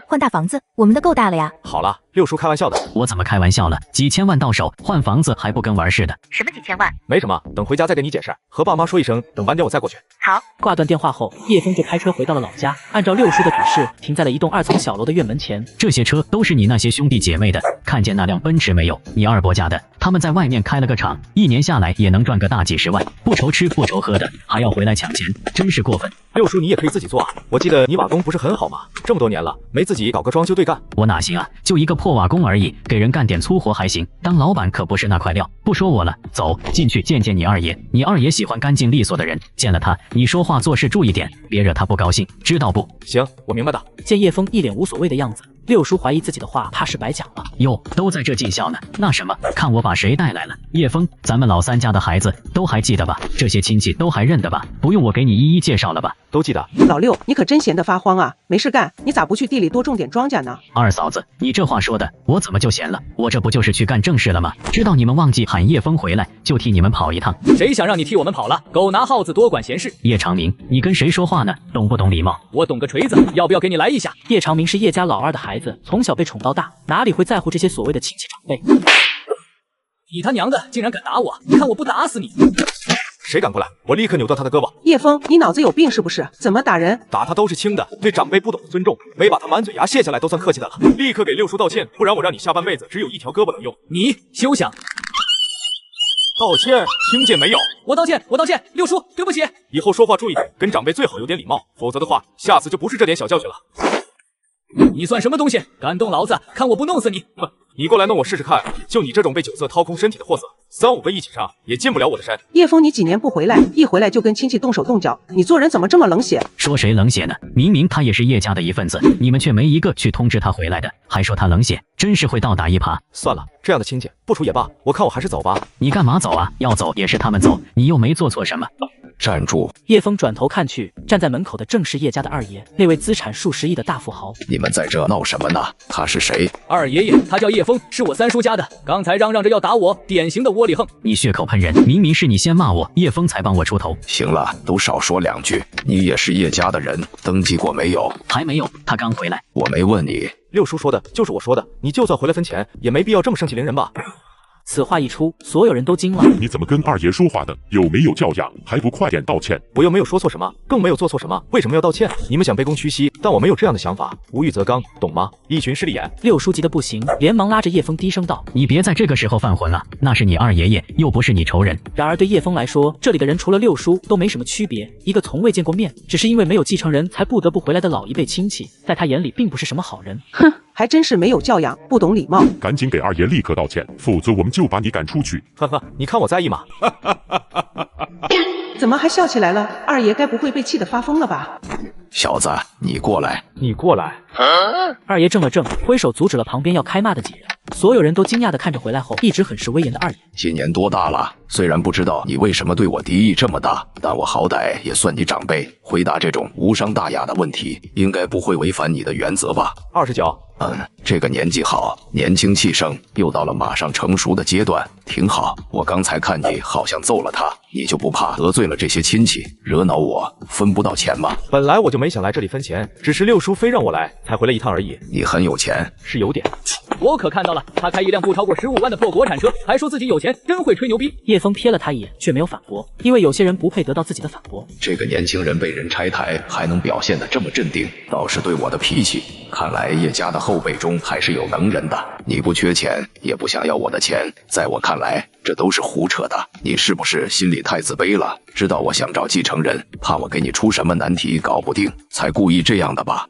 换大房子？我们的够大了呀。好了，六叔开玩笑的。我怎么开玩笑了？几千万到手，换房子还不跟玩似的？什么几千万？没什么，等回家再跟你解释。和爸妈说一声，等晚点我再过去。好。挂断电话后，叶枫就开车回到了老家，按照六叔的指示，停在了一栋2层小楼的院门前。这些车都是你那些兄弟姐妹的，看见那辆奔驰没有？你二伯家的，他们在外面开了个厂，1年下来也能赚个大几十万，不愁吃不愁喝的，还要回来抢钱，真是过分。六叔，你也可以自己做啊！我记得你瓦工不是很好吗？这么多年了，没自己搞个装修队干？我哪行啊？就一个破瓦工而已，给人干点粗活还行，当老板可不是那块料。不说我了，走进去见见你二爷。你二爷喜欢干净利索的人，见了他，你说话做事注意点，别惹他不高兴，知道不？行，我明白的。见叶枫一脸无所谓的样子，六叔怀疑自己的话怕是白讲了。哟，都在这尽孝呢。那什么，看我把谁带来了？叶枫，咱们老三家的孩子都还记得吧？这些亲戚都还认得吧？不用我给你一一介绍了吧？都记得。老六，你可真闲得发慌啊！没事干，你咋不去地里多种点庄稼呢？二嫂子，你这话说的，我怎么就闲了？我这不就是去干正事了吗？知道你们忘记喊叶枫回来，就替你们跑一趟。谁想让你替我们跑了？狗拿耗子多管闲事。叶长明，你跟谁说话呢？懂不懂礼貌？我懂个锤子，要不要给你来一下？叶长明是叶家老二的孩子，从小被宠到大，哪里会在乎这些所谓的亲戚长辈？你他娘的竟然敢打我！看我不打死你！谁敢过来，我立刻扭断他的胳膊。叶枫，你脑子有病是不是？怎么打人？打他都是轻的，对长辈不懂得尊重，没把他满嘴牙卸下来都算客气的了。立刻给六叔道歉，不然我让你下半辈子只有一条胳膊能用。你休想！道歉，听见没有？我道歉，我道歉，六叔，对不起。以后说话注意点，跟长辈最好有点礼貌，否则的话，下次就不是这点小教训了。你算什么东西？敢动老子，看我不弄死你！你过来弄我试试看，就你这种被酒色掏空身体的货色，3、5个一起上也进不了我的山。叶枫，你几年不回来，一回来就跟亲戚动手动脚，你做人怎么这么冷血？说谁冷血呢？明明他也是叶家的一份子，你们却没一个去通知他回来的，还说他冷血，真是会倒打一耙。算了，这样的亲戚不处也罢，我看我还是走吧。你干嘛走啊？要走也是他们走，你又没做错什么。站住！叶枫转头看去，站在门口的正是叶家的二爷，那位资产数十亿的大富豪。你们在这闹什么呢？他是谁？二爷爷，他叫叶枫，是我三叔家的。刚才嚷嚷着要打我，典型的窝里横。你血口喷人，明明是你先骂我，叶枫才帮我出头。行了，都少说2句。你也是叶家的人，登记过没有？还没有，他刚回来。我没问你。六叔说的就是我说的，你就算回来分钱，也没必要这么盛气凌人吧。此话一出，所有人都惊了。你怎么跟二爷说话的？有没有教养？还不快点道歉！我又没有说错什么，更没有做错什么，为什么要道歉？你们想卑躬屈膝，但我没有这样的想法。无欲则刚，懂吗？一群势利眼。六叔急得不行，连忙拉着叶枫低声道：“你别在这个时候犯浑了，那是你二爷爷，又不是你仇人。”然而对叶枫来说，这里的人除了六叔都没什么区别。一个从未见过面，只是因为没有继承人才不得不回来的老一辈亲戚，在他眼里并不是什么好人。哼，还真是没有教养，不懂礼貌。赶紧给二爷立刻道歉，否则我们就把你赶出去。呵呵，你看我在意吗？怎么还笑起来了？二爷该不会被气得发疯了吧？小子，你过来！你过来！二爷怔了怔，挥手阻止了旁边要开骂的几人。所有人都惊讶地看着回来后一直很是威严的二爷。今年多大了？虽然不知道你为什么对我敌意这么大，但我好歹也算你长辈，回答这种无伤大雅的问题，应该不会违反你的原则吧？29。这个年纪好，年轻气盛，又到了马上成熟的阶段，挺好。我刚才看你好像揍了他，你就不怕得罪了这些亲戚，惹恼我，分不到钱吗？本来我就没想来这里分钱，只是六叔非让我来，才回来一趟而已。你很有钱？是有点。我可看到了，他开一辆不超过15万的破国产车，还说自己有钱，真会吹牛逼。叶枫瞥了他一眼，却没有反驳，因为有些人不配得到自己的反驳。这个年轻人被人拆台，还能表现得这么镇定，倒是对我的脾气。看来叶家的后辈中还是有能人的。你不缺钱，也不想要我的钱，在我看来，这都是胡扯的。你是不是心里太自卑了？知道我想找继承人，怕我给你出什么难题搞不定，才故意这样的吧？